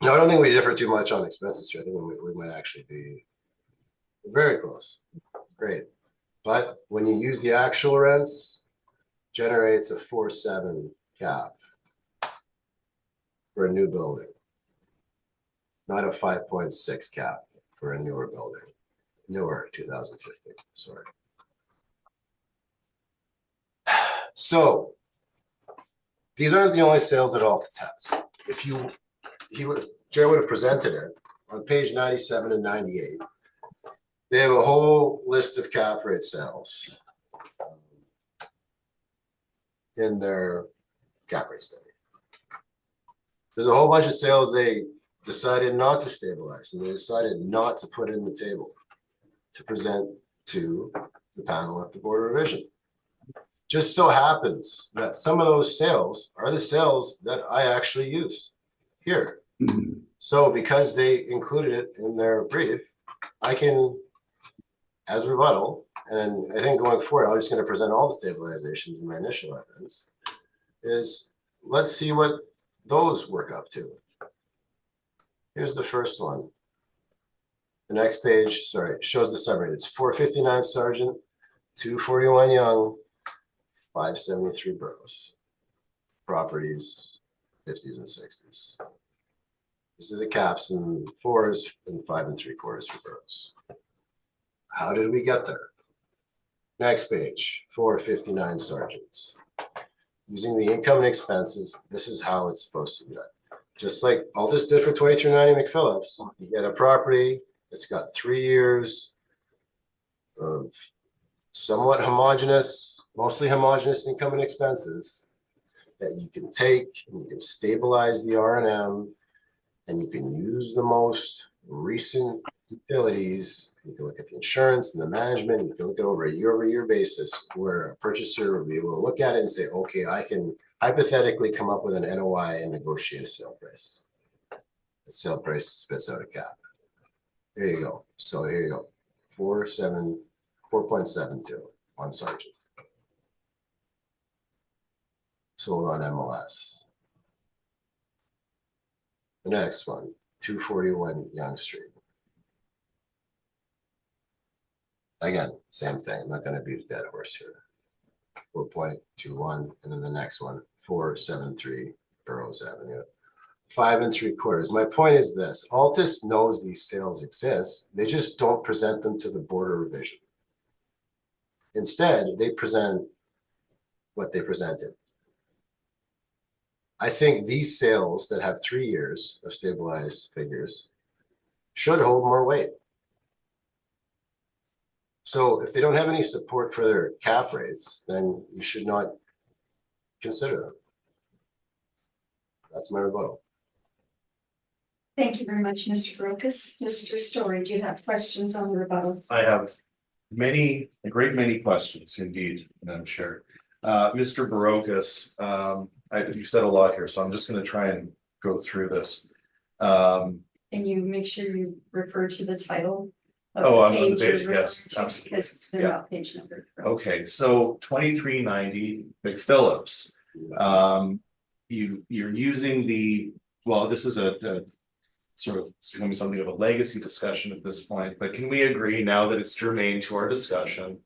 Now, I don't think we differ too much on expenses here. I think we might actually be very close. Great. But when you use the actual rents, generates a 4.7 cap for a new building, not a 5.6 cap for a newer building, newer 2015, sorry. So these aren't the only sales that Altus has. If Jerry would have presented it on page 97 and 98, they have a whole list of cap rate sales in their cap rate study. There's a whole bunch of sales they decided not to stabilize, and they decided not to put in the table to present to the panel at the Board of Revision. Just so happens that some of those sales are the sales that I actually use here. So because they included it in their brief, I can, as rebuttal, and I think going forward, I'm just going to present all the stabilizations in my initial evidence, is let's see what those work up to. Here's the first one. The next page, sorry, shows the summary. It's 459 Sargent, 241 Young, 573 Burroughs. Properties, 50s and 60s. These are the caps in 4s and 5 3/4 for Burroughs. How did we get there? Next page, 459 Sargent. Using the income and expenses, this is how it's supposed to be done. Just like Altus did for 2390 McPhillips, you get a property that's got 3 years of somewhat homogeneous, mostly homogeneous income and expenses that you can take and you can stabilize the R&M and you can use the most recent utilities. You can look at the insurance and the management. You can look at over a year-over-year basis where a purchaser will be able to look at it and say, okay, I can hypothetically come up with an NOI and negotiate a sale price. The sale price spits out a cap. There you go. So here you go. 4.72 on Sargent. Sold on MLS. The next one, 241 Yonge Street. Again, same thing. I'm not going to beat a dead horse here. 4.21, and then the next one, 473 Burroughs Avenue. 5 3/4. My point is this: Altus knows these sales exist. They just don't present them to the Board of Revision. Instead, they present what they presented. I think these sales that have 3 years of stabilized figures should hold more weight. So if they don't have any support for their cap rates, then you should not consider them. That's my rebuttal. Thank you very much, Mr. Brokus. Mr. Story, do you have questions on the rebuttal? I have a great many questions indeed, Madam Chair. Mr. Barocas, you said a lot here, so I'm just gonna try and go through this. Can you make sure you refer to the title? of Oh, the on the page you're page, yes, referring to, absolutely. because they're Yeah. not page numbered. Okay, so 2390 McPhillips. You're using well, this is a sort of, it's becoming something of a legacy discussion at this point, but can we agree now that it's germane to our discussion?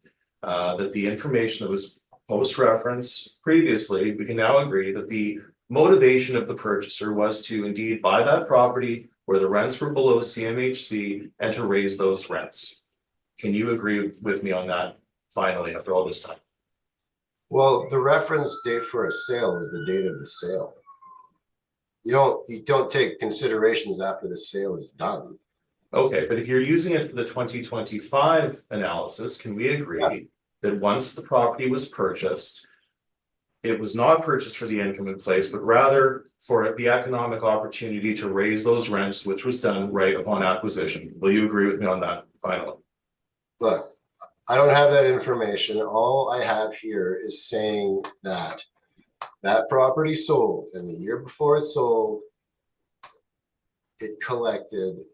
That the information that was post-reference previously, we can now agree that the motivation of the purchaser was to indeed buy that property where the rents were below CMHC and to raise those rents. Can you agree with me on that finally after all this time? Well, the reference date for a sale is the date of the sale. You don't take considerations after the sale is done. Okay, but if you're using it for the 2025 analysis, can we agree that once the property was purchased, it was not purchased for the income in place, but rather for the economic opportunity to raise those rents, which was done right upon acquisition? Will you agree with me on that finally? Look, I don't have that information. All I have here is saying that that property sold, and the year before it sold, it collected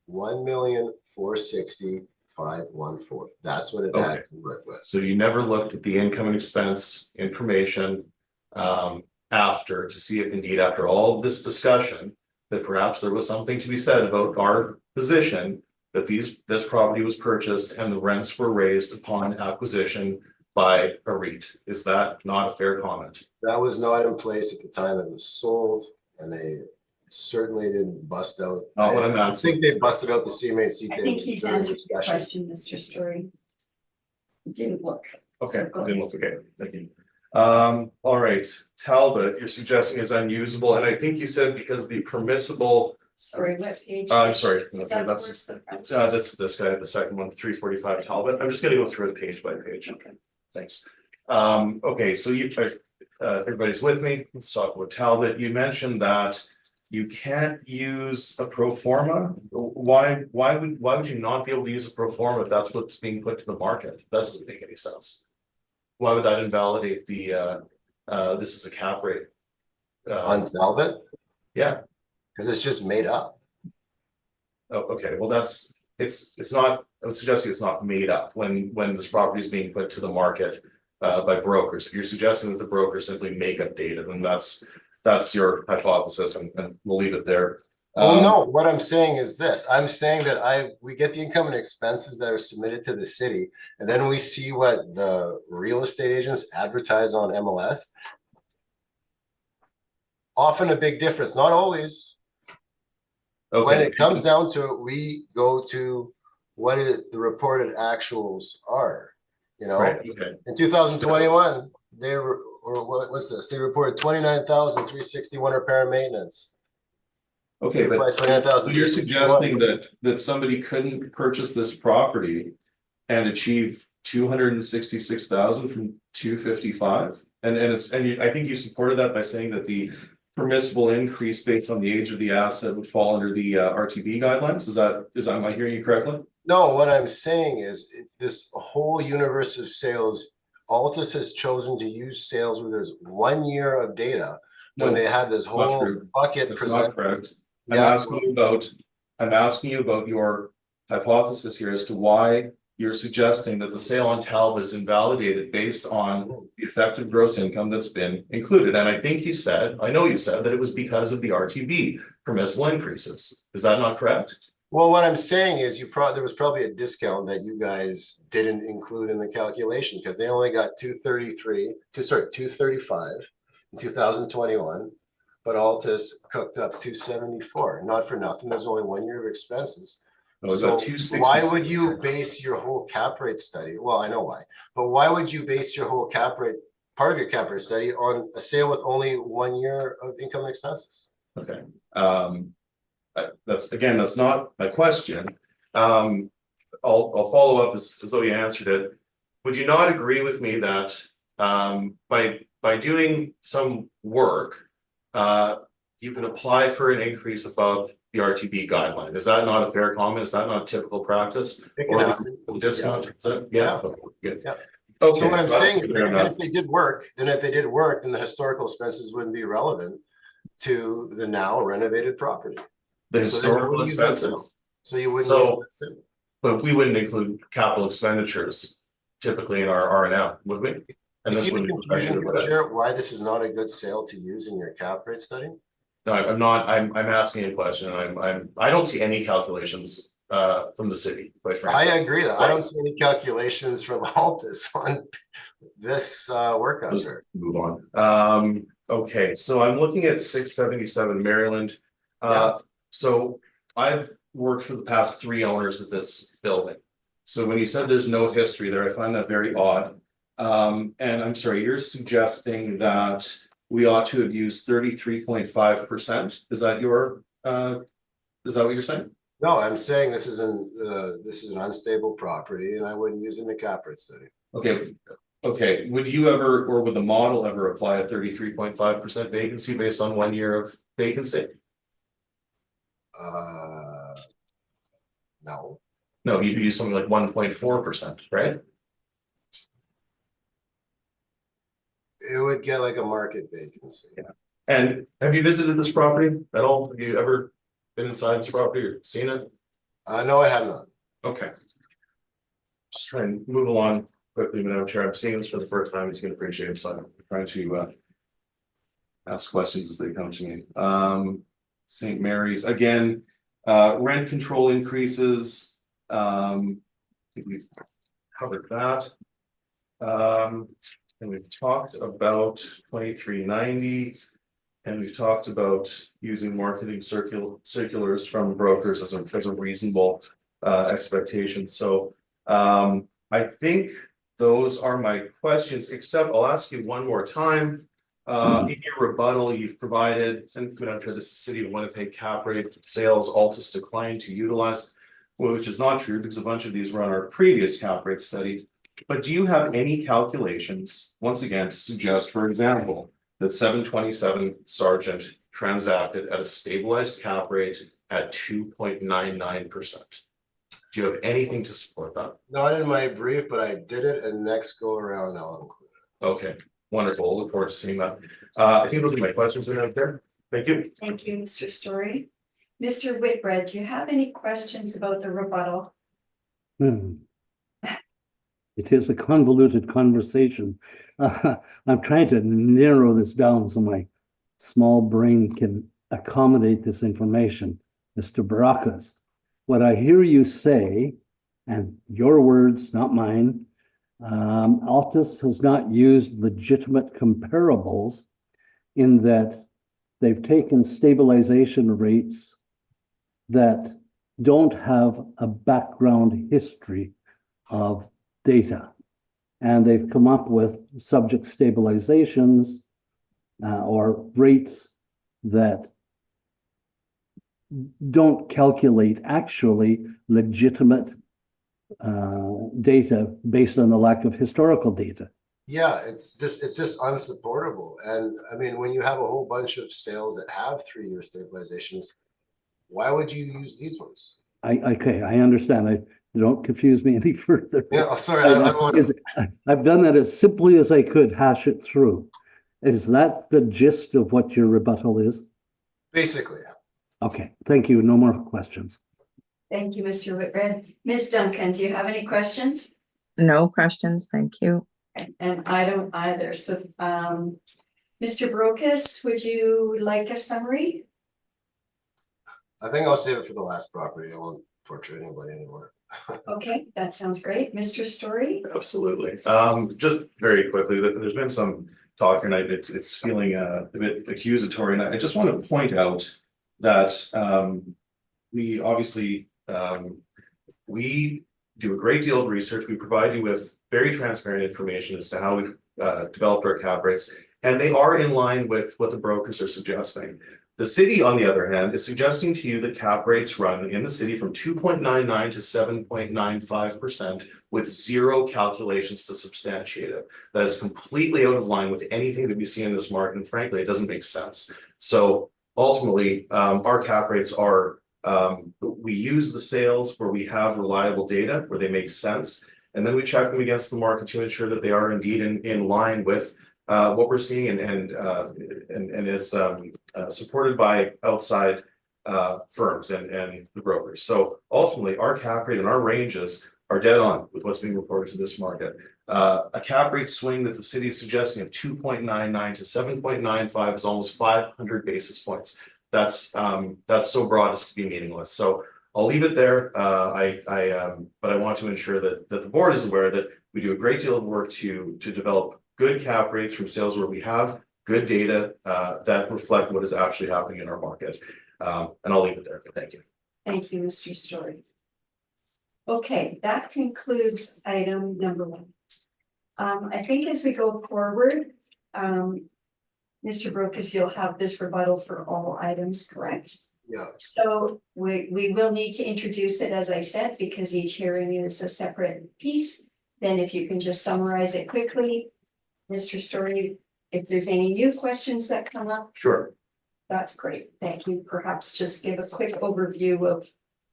1,460,514. That's what it Okay. had to work with. So you never looked at the income and expense information after to see if indeed after all of this discussion that perhaps there was something to be said about our position that this property was purchased and the rents were raised upon acquisition by a REIT. Is that not a fair comment? That was not in place at the time it was sold, and they certainly didn't bust out. Not what I'm I asking. think they busted out the CMHC I table. think he's during answered the discussion. question, Mr. Story. You didn't look. Okay, So go didn't ahead. look okay, thank you. All right, Talbot, you're suggesting is unusable, and I think you said because the permissible, Sorry, what page? I'm sorry, Is okay, that that's towards the front? this guy, the second one, 345 Talbot. I'm just gonna go through it page by page. Okay. Thanks. Okay, so everybody's with me. Let's talk about Talbot. You mentioned that you can't use a pro forma. Why would you not be able to use a pro forma if that's what's being put to the market? That doesn't make any sense. Why would that invalidate the this is a cap rate? On Talbot, Yeah. because it's just made up. Oh, okay. Well, it's not. I would suggest it's not made up when this property is being put to the market by brokers. If you're suggesting that the brokers simply make up data, then that's your hypothesis, and we'll leave it there. Well, no, what I'm saying is this. I'm saying that we get the income and expenses that are submitted to the city, and then we see what the real estate agents advertise on MLS. Often a big difference, not always. Okay. When it comes down to it, we go to what the reported actuals are. You know, Right. Okay. in 2021, they were, or what's this? They reported 29,361 repair and maintenance. Okay, but 29,000. so you're suggesting that somebody couldn't purchase this property and achieve 266,000 from 255, and I think you supported that by saying that the permissible increase based on the age of the asset would fall under the RTB guidelines. Am I hearing you correctly? No, what I'm saying is it's this whole universe of sales. Altus has chosen to use sales where there's 1 year of data when they have this whole true. bucket That's presented. not correct. Yeah. I'm asking you about your hypothesis here as to why you're suggesting that the sale on Talbot is invalidated based on the effective gross income that's been included. And I know you said that it was because of the RTB permissible increases. Is that not correct? Well, what I'm saying is there was probably a discount that you guys didn't include in the calculation because they only got 235 in 2021, but Altus cooked up 274. Not for nothing. There's only 1 year of expenses. So why would you base your whole cap rate study? Well, I know why, but why would you base your whole cap rate, part of your cap rate study, on a sale with only 1 year of income and expenses? Okay. That's not my question. I'll follow up as though you answered it. Would you not agree with me that by doing some work, you can apply for an increase above the RTB guideline. Is that not a fair comment? Is that not typical practice? It can Or happen. the discount? Is that- Yeah. Yeah, good. Yeah. Okay. So what I'm so I don't saying think is they're that not- if they did work, then the historical expenses wouldn't be relevant to the now renovated property. The So then you historical wouldn't use that expenses, sim. So you wouldn't. So- use that sim. but we wouldn't include capital expenditures typically in our R and M, would we? And You this see the wouldn't be confusion, affected by that. Chair, why this is not a good sale to use in your cap rate study? No, I'm not, I'm asking a question, and I don't see any calculations from the city, quite frankly. I agree that I don't see any calculations from Altus on this workout Let's there. move on. Okay, so I'm looking at 677 Maryland. So I've worked for the past 3 owners of this building. So when you said there's no history there, I find that very odd. And I'm sorry, you're suggesting that we ought to have used 33.5%. Is that what you're saying? No, I'm saying this is an unstable property and I wouldn't use it in a cap rate study. Okay, would you ever, or would the model ever apply a 33.5% vacancy based on 1 year of vacancy? No. No, you'd use something like 1.4%, right? It would get like a market vacancy. Yeah. And have you visited this property at all? Have you ever been inside this property or seen it? No, I have not. Okay. Just try and move along quickly, Madam Chair. I'm seeing this for the first time. It's going to appreciate it. So I'm trying to ask questions as they come to me. St. Mary's, again, rent control increases. I think we've covered that. And we've talked about 2390. And we've talked about using marketing circulars from brokers as a reasonable expectation. So I think those are my questions, except I'll ask you one more time. In your rebuttal, you've provided, and I'm sure this is City of Winnipeg cap rate sales Altus declined to utilize, which is not true because a bunch of these were on our previous cap rate study. But do you have any calculations, once again, to suggest, for example, that 727 Sargent transacted at a stabilized cap rate at 2.99%? Do you have anything to support that? Not in my brief, but I did it, and next go around I'll include it. Okay, wonderful. Look forward to seeing that. I think those are my questions we have there. Thank you. Thank you, Mr. Story. Mr. Whitbread, do you have any questions about the rebuttal? It is a convoluted conversation. I'm trying to narrow this down so my small brain can accommodate this information. Mr. Baracus, what I hear you say, and your words, not mine, Altus has not used legitimate comparables in that they've taken stabilization rates that don't have a background history of data. And they've come up with subject stabilizations or rates that don't calculate actually legitimate data based on the lack of historical data. Yeah, it's just unsupportable. And I mean, when you have a whole bunch of sales that have 3-year stabilizations, why would you use these ones? Okay, I understand. Don't confuse me any further. Yeah, oh, sorry, I don't want to. I've done that as simply as I could, hash it through. Is that the gist of what your rebuttal is? Basically. Okay, thank you. No more questions. Thank you, Mr. Whitbread. Ms. Duncan, do you have any questions? No questions, thank you. And I don't either. So, Mr. Brokus, would you like a summary? I think I'll save it for the last property. I won't torture anybody anymore. Okay, that sounds great. Mr. Story? Absolutely. Just very quickly, there's been some talk tonight. It's feeling a bit accusatory, and I just want to point out that we obviously we do a great deal of research. We provide you with very transparent information as to how we've developed our cap rates, and they are in line with what the brokers are suggesting. The city, on the other hand, is suggesting to you that cap rates run in the city from 2.99 to 7.95% with zero calculations to substantiate it. That is completely out of line with anything that we see in this market, and frankly, it doesn't make sense. So ultimately, our cap rates are We use the sales where we have reliable data, where they make sense. And then we check them against the market to ensure that they are indeed in line with what we're seeing and is supported by outside firms and the brokers. So ultimately, our cap rate and our ranges are dead on with what's being reported to this market. A cap rate swing that the city is suggesting of 2.99 to 7.95 is almost 500 basis points. That's so broad as to be meaningless. So I'll leave it there. But I want to ensure that the board is aware that we do a great deal of work to develop good cap rates from sales where we have good data that reflect what is actually happening in our market. And I'll leave it there. Thank you. Thank you, Mr. Story. Okay, that concludes item number 1. I think as we go forward, Mr. Brokus, you'll have this rebuttal for all items, correct? Yeah. So we will need to introduce it, as I said, because each hearing is a separate piece. Then if you can just summarize it quickly, Mr. Story, if there's any new questions that come up, Sure. that's great. Thank you. Perhaps just give a quick overview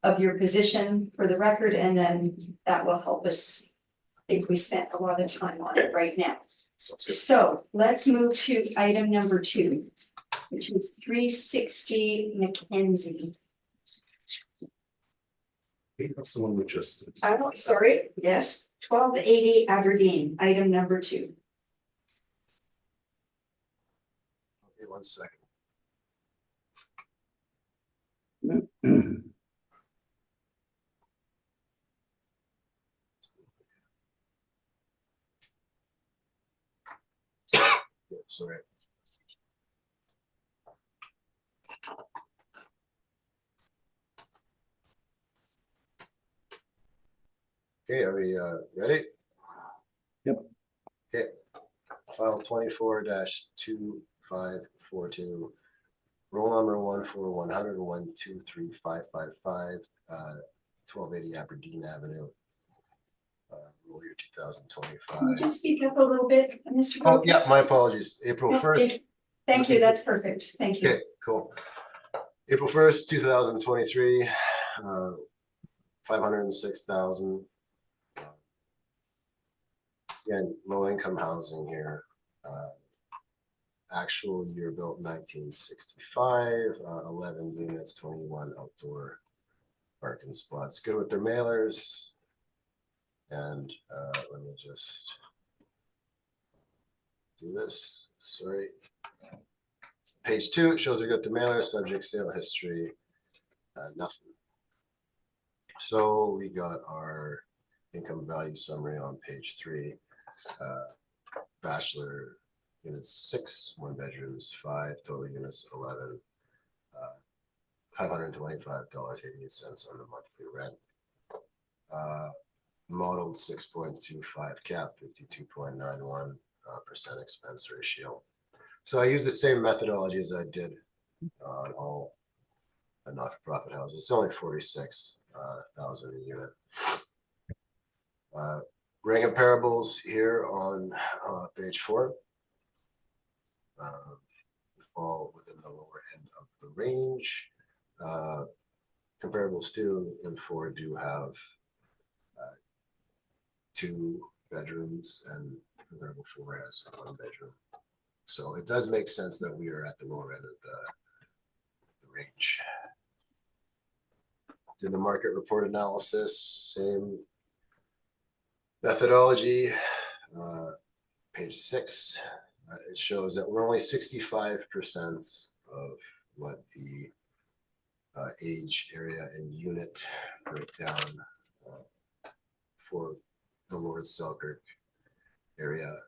of your position for the record, and then that will help us. I think we spent a lot of time on it right now. Sounds good. So let's move to item number 2, which is 360 Mackenzie. That's the one we just. Oh, sorry, yes, 1280 Aberdeen, item number 2. Okay, 1 second. Yeah, sorry. Okay, are we ready? Yep. Okay, file 24-2542. Roll number 14100-123-555, 1280 Aberdeen Avenue. Roll year Can you 2025. just speak up a little bit, Mr. Oh, Brogan? yeah, my apologies. April 1st. Thank you, that's perfect, thank you. Okay, cool. April 1st, 2023, 506,000. Again, low income housing here. Actual year built 1965, 11 units, 21 outdoor parking spots. Good with their mailers. And let me just do this. Sorry. Page 2, it shows we got the mailer, subject, sale history, nothing. So we got our income value summary on page 3. Bachelor units 6, 1 bedrooms 5, total units 11. $525.88 on the monthly rent. Modeled 6.25 cap, 52.91% expense ratio. So I use the same methodology as I did on all not-for-profit houses. It's only 46,000 a unit. Rank comparables here on page 4. Fall within the lower end of the range. Comparables 2 and 4 do have 2 bedrooms, and comparable 4 has 1 bedroom. So it does make sense that we are at the lower end of the range. Did the market report analysis, same methodology. Page 6, it shows that we're only 65% of what the age, area, and unit breakdown for the Lord Selkirk area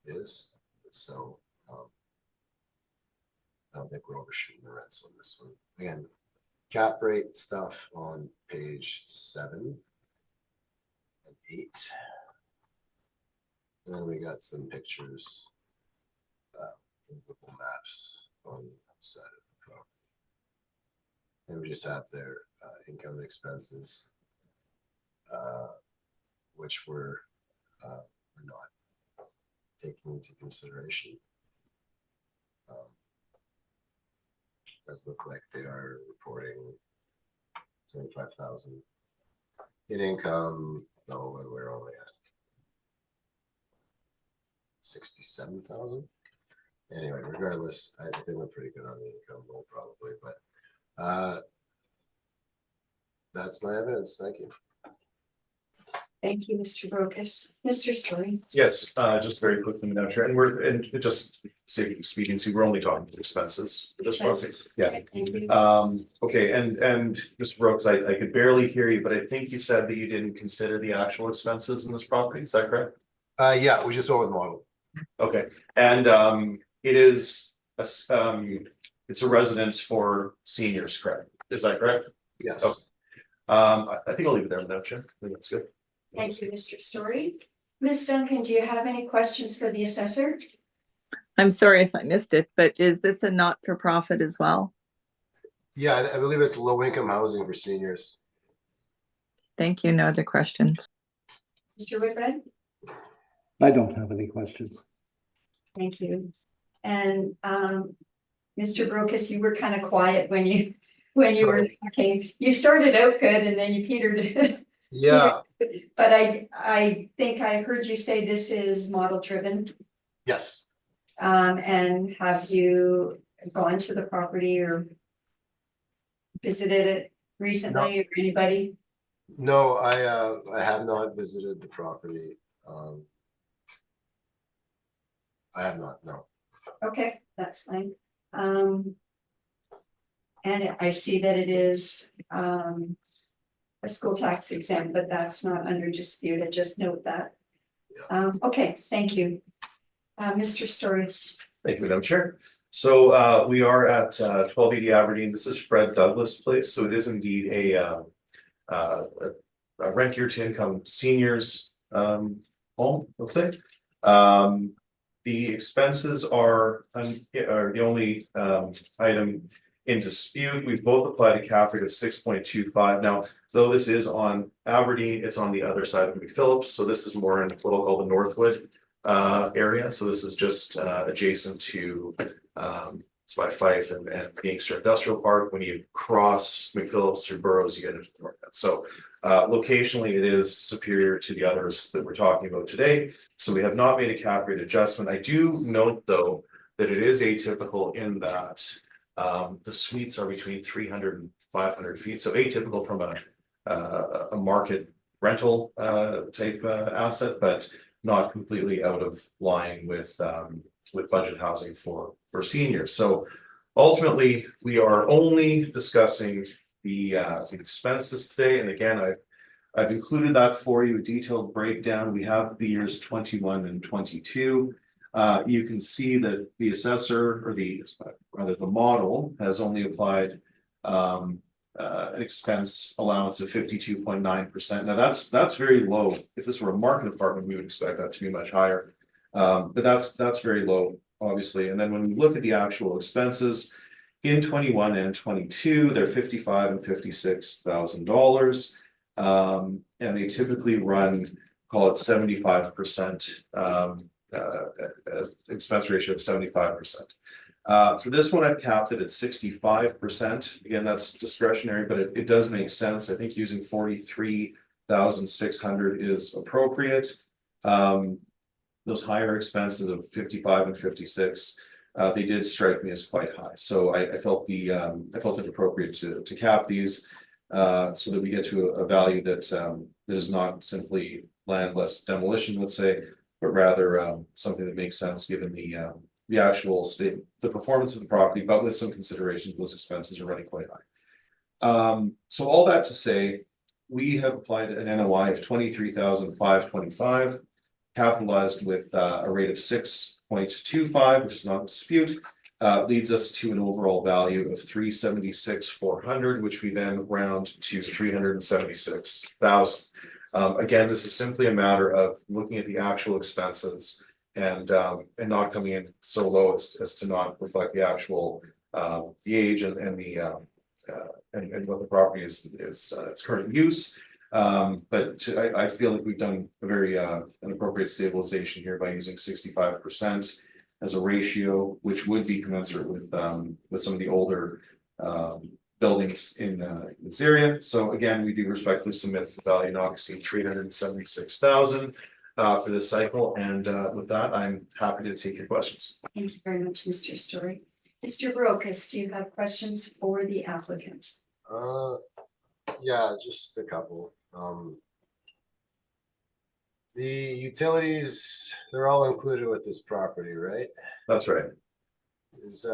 is. So I don't think we're overshooting the rents on this one. Again, cap rate stuff on page 7 and 8. And then we got some pictures from Google Maps on the outside of the property. And we just have their income and expenses, which we're not taking into consideration. Does look like they are reporting 75,000. In income, no, and we're only at 67,000. Anyway, regardless, I think we're pretty good on the income roll probably, but that's my evidence. Thank you. Thank you, Mr. Brokus. Mr. Story. Yes, just very quickly, Madam Chair, and just sake of expediency, we're only talking expenses for this property. Expenses. Yeah. Okay, thank you. Okay, and Mr. Brooks, I could barely hear you, but I think you said that you didn't consider the actual expenses in this property, is that correct? Yeah, we just went with model. Okay, and it is it's a residence for seniors, correct? Is that correct? Yes. Okay. I think I'll leave it there, Madam Chair. I think that's good. Thank you, Mr. Story. Ms. Duncan, do you have any questions for the assessor? I'm sorry if I missed it, but is this a not-for-profit as well? Yeah, I believe it's low income housing for seniors. Thank you. No other questions. Mr. Whitbread? I don't have any questions. Thank you. And Mr. Brokus, you were kind of quiet when you were talking. You started out good and then you petered. Yeah. But I think I heard you say this is model driven. Yes. And have you gone to the property or visited it recently or anybody? No, I have not visited the property. I have not, no. Okay, that's fine. And I see that it is a school tax exempt, but that's not under dispute. I just note that. Okay, thank you. Mr. Storrs. Thank you, Madam Chair. So we are at 1280 Aberdeen. This is Fred Douglas Place. So it is indeed a rent gear to income seniors home, let's say. The expenses are the only item in dispute. We've both applied a cap rate of 6.25. Now, though this is on Aberdeen, it's on the other side of McPhillips. So this is more in what I'll call the Northwood area. So this is just adjacent to it's by Fife and the Inkster Industrial Park. When you cross McPhillips through Burroughs, you get into the north end. So locationally, it is superior to the others that we're talking about today. So we have not made a cap rate adjustment. I do note, though, that it is atypical in that the suites are between 300 and 500 feet. So atypical from a market rental type asset, but not completely out of line with budget housing for seniors. So ultimately, we are only discussing the expenses today. And again, I've included that for you, a detailed breakdown. We have the years 21 and 22. You can see that the assessor, or the model, has only applied an expense allowance of 52.9%. Now that's very low. If this were a market apartment, we would expect that to be much higher. But that's very low, obviously. And then when we look at the actual expenses in 21 and 22, they're $55,000 and $56,000. And they typically run, call it 75%, expense ratio of 75%. For this one, I've capped it at 65%. Again, that's discretionary, but it does make sense. I think using 43,600 is appropriate. Those higher expenses of 55 and 56, they did strike me as quite high. So I felt it appropriate to cap these so that we get to a value that is not simply land less demolition, let's say, but rather something that makes sense given the actual state, the performance of the property, but with some consideration, those expenses are running quite high. So all that to say, we have applied an NOI of 23,525, capitalized with a rate of 6.25, which is not in dispute, leads us to an overall value of 376,400, which we then round to 376,000. Again, this is simply a matter of looking at the actual expenses and not coming in so low as to not reflect the actual the age and what the property is its current use. But I feel like we've done a very an appropriate stabilization here by using 65% as a ratio, which would be commensurate with some of the older buildings in this area. So again, we do respectfully submit the value not exceed 376,000 for this cycle. And with that, I'm happy to take your questions. Thank you very much, Mr. Story. Mr. Brokus, do you have questions for the applicant? Yeah, just a couple. The utilities, they're all included with this property, right? That's right. Is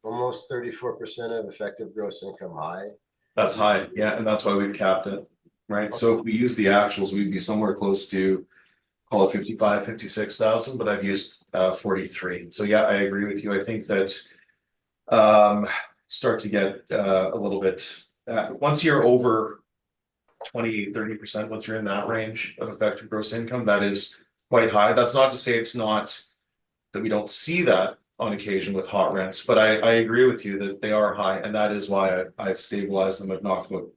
almost 34% of effective gross income high? That's high, yeah, and that's why we've capped it, right? So if we use the actuals, we'd be somewhere close to, call it 55, 56,000, but I've used 43. So yeah, I agree with you. I think that start to get a little bit, once you're over 28, 30%, once you're in that range of effective gross income, that is quite high. That's not to say it's not that we don't see that on occasion with hot rents, but I agree with you that they are high, and that is why I've stabilized them. I've knocked about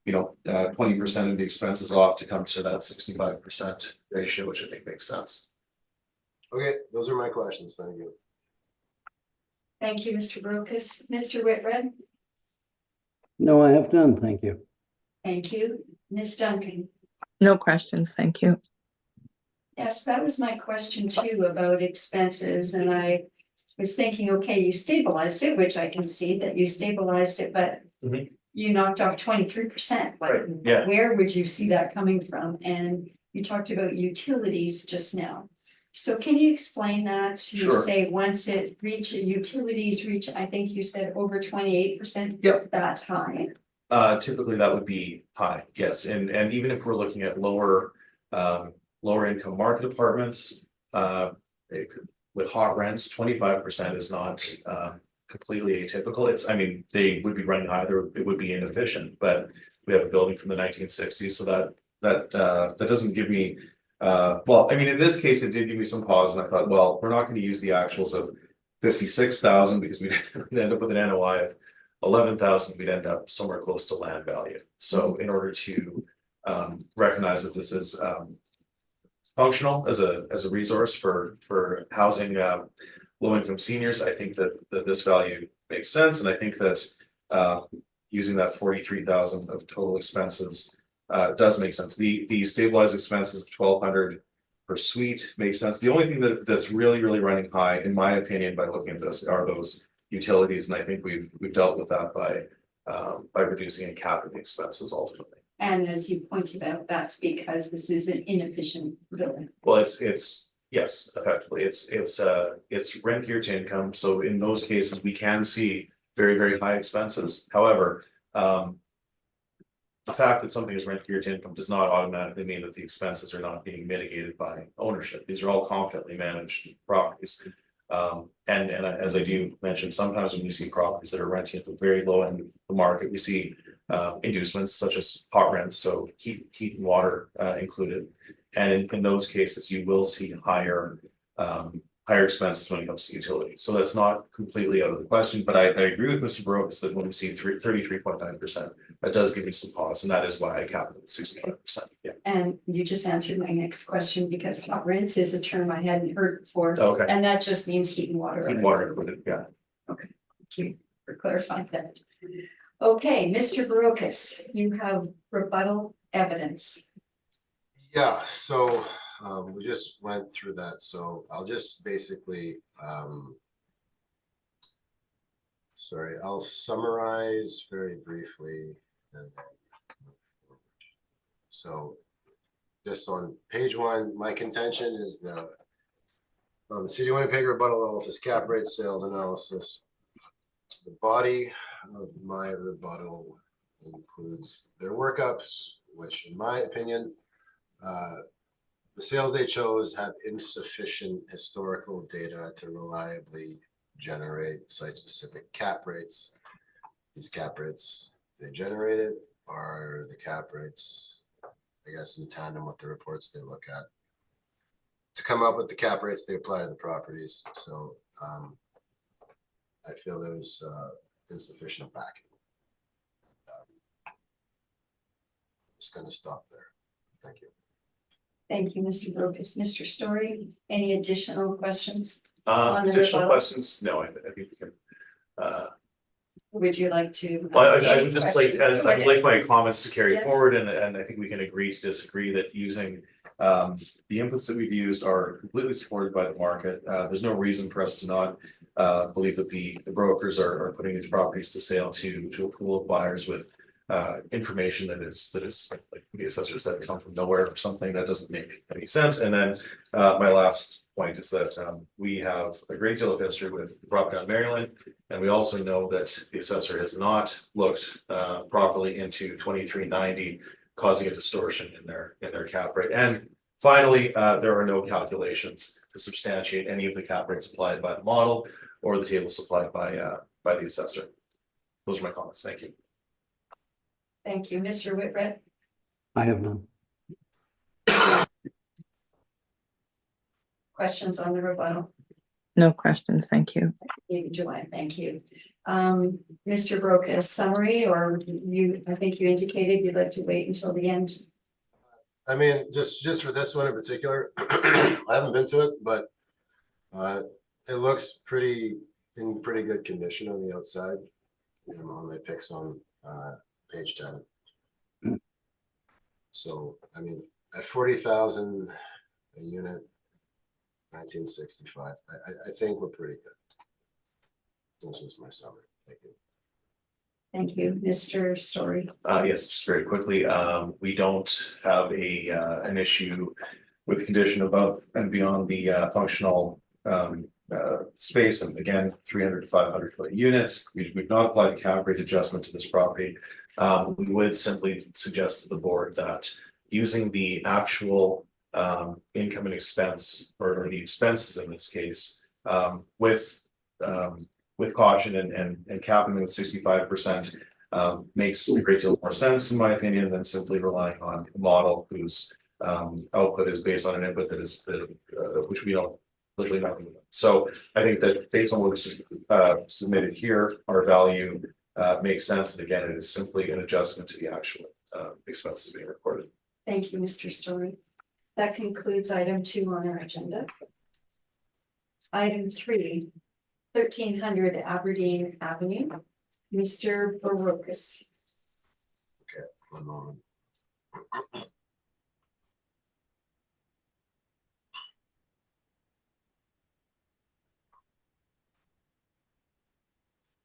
20% of the expenses off to come to that 65% ratio, which I think makes sense. Okay, those are my questions. Thank you. Thank you, Mr. Brokus. Mr. Whitred? No, I have none, thank you. Thank you. Ms. Duncan? No questions, thank you. Yes, that was my question too about expenses, and I was thinking, okay, you stabilized it, which I can see that you stabilized it, but Mhm. you knocked off 23%. Right, yeah. Where would you see that coming from? And you talked about utilities just now. So can you explain that? You Sure. say once it utilities reach, I think you said over 28%. Yep. That's high. Typically that would be high, yes, and even if we're looking at lower income market apartments, with hot rents, 25% is not completely atypical. I mean, they would be running high, it would be inefficient, but we have a building from the 1960s, so that doesn't give me well, I mean, in this case, it did give me some pause, and I thought, well, we're not going to use the actuals of 56,000 because we'd end up with an NOI of 11,000. We'd end up somewhere close to land value. So in order to recognize that this is functional as a resource for housing low income seniors, I think that this value makes sense, and I think that using that 43,000 of total expenses does make sense. The stabilized expenses of 1,200 per suite makes sense. The only thing that's really running high, in my opinion, by looking at this, are those utilities, and I think we've dealt with that by reducing and capping the expenses ultimately. And as you pointed out, that's because this is an inefficient building. Well, it's yes, effectively, it's rent geared to income. So in those cases, we can see very high expenses. However, the fact that something is rent geared to income does not automatically mean that the expenses are not being mitigated by ownership. These are all competently managed properties. And as I do mention, sometimes when you see properties that are renting at the very low end of the market, we see inducements such as hot rents, so heat and water included. And in those cases, you will see higher expenses when it comes to utilities. So that's not completely out of the question, but I agree with Mr. Brokus that when we see 33.9%, that does give me some pause, and that is why I capped it at 65%. Yeah. And you just answered my next question, because hot rents is a term I hadn't heard before. Okay. And that just means heat and water. Heat and water included, yeah. Okay, thank you for clarifying that. Okay, Mr. Brokus, you have rebuttal evidence. Yeah, so we just went through that, so I'll just basically I'll summarize very briefly and then move forward. So just on page 1, my contention is the City of Winnipeg rebuttal analysis, cap rate sales analysis. The body of my rebuttal includes their workups, which in my opinion, the sales they chose have insufficient historical data to reliably generate site-specific cap rates. These cap rates they generated are the cap rates, I guess, in tandem with the reports they look at to come up with the cap rates they apply to the properties. So I feel there's insufficient backing. I'm just going to stop there. Thank you. Thank you, Mr. Brokus. Mr. Story, any additional questions? On the Additional rebuttal? questions? No, I think we can. would you like to? Well, ask I any would just like, questions? I would like my comments to carry Yes. forward, and I think we can agree to disagree that using the inputs that we've used are completely supported by the market. There's no reason for us to not believe that the brokers are putting these properties to sale to a pool of buyers with information that is like the assessor said, come from nowhere or something that doesn't make any sense. And then my last point is that we have a great deal of history with the property on Maryland, and we also know that the assessor has not looked properly into 2390, causing a distortion in their cap rate. And finally, there are no calculations to substantiate any of the cap rates applied by the model or the table supplied by the assessor. Those are my comments. Thank you. Thank you, Mr. Whitred. I have none. Questions on the rebuttal? No questions, thank you. Joanne, thank you. Mr. Broke, a summary, or you, I think you indicated you'd like to wait until the end. I mean, just for this one in particular, I haven't been to it, but it looks in pretty good condition on the outside. On my pics on page 10. So I mean, at 40,000 a unit, 1965. I think we're pretty good. This is my summary. Thank you. Thank you, Mr. Story. Yes, just very quickly, we don't have an issue with the condition above and beyond the functional space, and again, 300 to 500 foot units. We've not applied a cap rate adjustment to this property. We would simply suggest to the board that using the actual income and expense, or the expenses in this case, with caution and capping them at 65%, makes a great deal more sense, in my opinion, than simply relying on a model whose output is based on an input that is which we don't literally know. So I think that based on what was submitted here, our value makes sense. And again, it is simply an adjustment to the actual expenses being recorded. Thank you, Mr. Story. That concludes item 2 on our agenda. Item 3, 1300 Aberdeen Avenue, Mr. Barocas. Okay, one moment.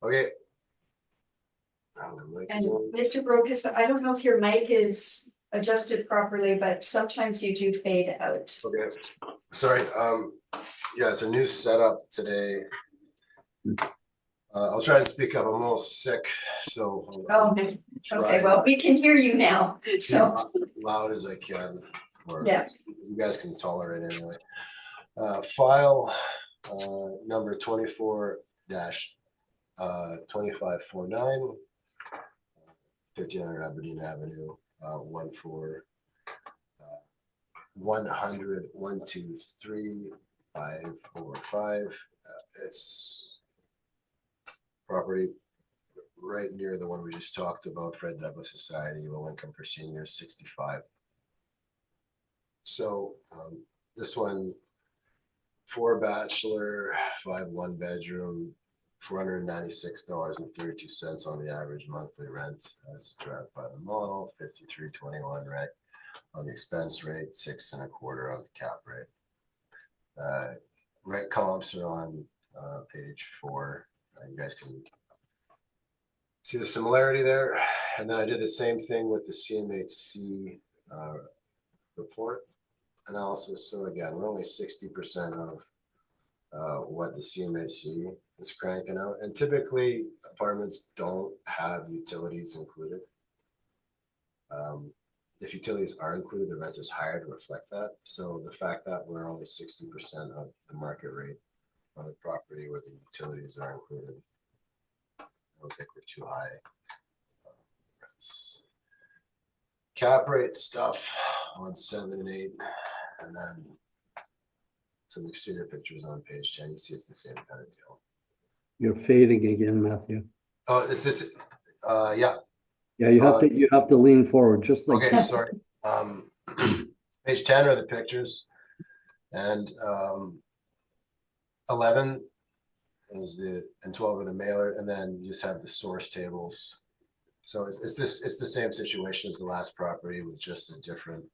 Okay. And Mr. Barocas, I don't know if your mic is adjusted properly, but sometimes you do fade out. Okay, sorry. Yeah, it's a new setup today. I'll try and speak up. I'm a little sick, so Oh, okay, well, we can hear you now, so. loud as I can, or yeah, you guys can tolerate anyway. File number 24-2549, 1300 Aberdeen Avenue, 100 123 545. It's property right near the one we just talked about, Fred Douglas Society, low income for seniors, 65. So this one, 4 bachelor, 5 1 bedroom, $496.32 on the average monthly rent as derived by the model, 53.21 rent on the expense rate, 6 1/4 on the cap rate. Rent comps are on page 4. You guys can see the similarity there. And then I did the same thing with the CMHC report analysis. So again, we're only 60% of what the CMHC is cranking out. And typically apartments don't have utilities included. If utilities are included, the rent is higher to reflect that. So the fact that we're only 60% of the market rate on a property where the utilities are included, I don't think we're too high. Rents. Cap rate stuff on 7 and 8, and then some exterior pictures on page 10. You see it's the same kind of deal. You're fading again, Matthew. Oh, is this yeah. Yeah, you have to lean forward just like Okay, sorry. Page 10 are the pictures, and 11 and 12 are the mailer, and then you just have the source tables. So it's the same situation as the last property with just a different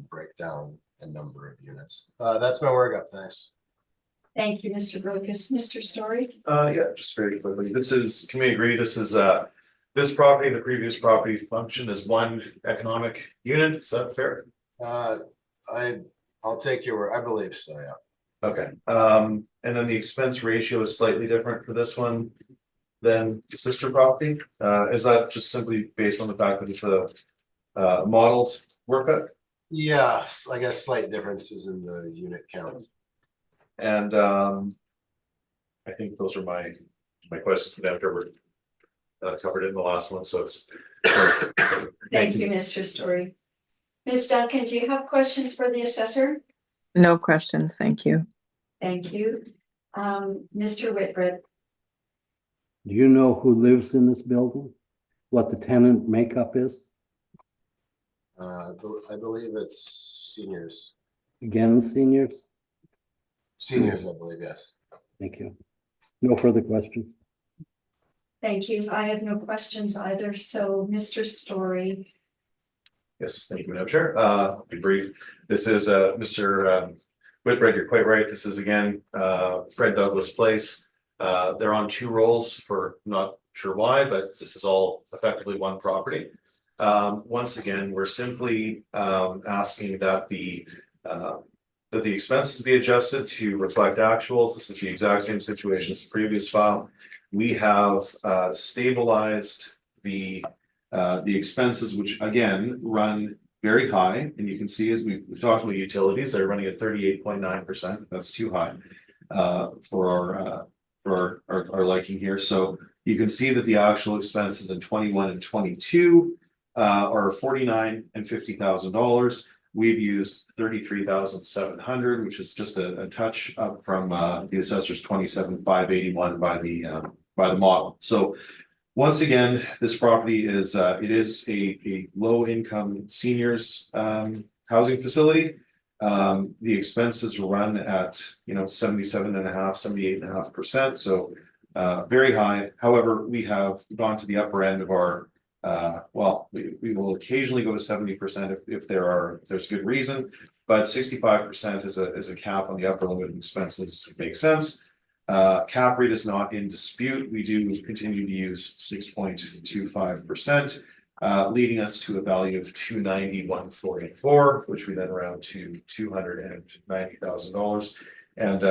breakdown and number of units. That's my work up. Thanks. Thank you, Mr. Brokus. Mr. Story? Yeah, just very quickly, can we agree this is, this property, the previous property functioned as one economic unit, is that fair? I'll take your word. I believe so, yeah. Okay, and then the expense ratio is slightly different for this one than the sister property, is that just simply based on the fact that it's a modeled workup? Yeah, I guess slight differences in the unit count. And I think those are my questions, Madam Chair, were covered in the last one, so it's. Thank you, Mr. Story. Ms. Duncan, do you have questions for the assessor? No questions, thank you. Thank you. Mr. Whitbread? Do you know who lives in this building? What the tenant makeup is? I believe it's seniors. Again, seniors? Seniors, I believe, yes. Thank you. No further questions. Thank you. I have no questions either. So, Mr. Story? Yes, thank you, Madam Chair. I'll be brief. This is Mr. Whitbread, you're quite right. This is again Fred Douglas Place. They're on two rolls for not sure why, but this is all effectively one property. Once again, we're simply asking that the expenses be adjusted to reflect actuals. This is the exact same situation as the previous file. We have stabilized the expenses, which again run very high, and you can see as we've talked about utilities, they're running at 38.9%. That's too high for our liking here. So you can see that the actual expenses in 21 and 22 are $49,000 and $50,000. We've used $33,700, which is just a touch up from the assessor's $27,581 by the model. So once again, this property is a low income seniors housing facility. The expenses run at 77.5%, 78.5%. So very high. However, we have gone to the upper end of our we will occasionally go to 70% if there's good reason, but 65% is a cap on the upper limit of expenses. Makes sense. Cap rate is not in dispute. We do continue to use 6.25%, leading us to a value of $291,484, which we then round to $290,000. And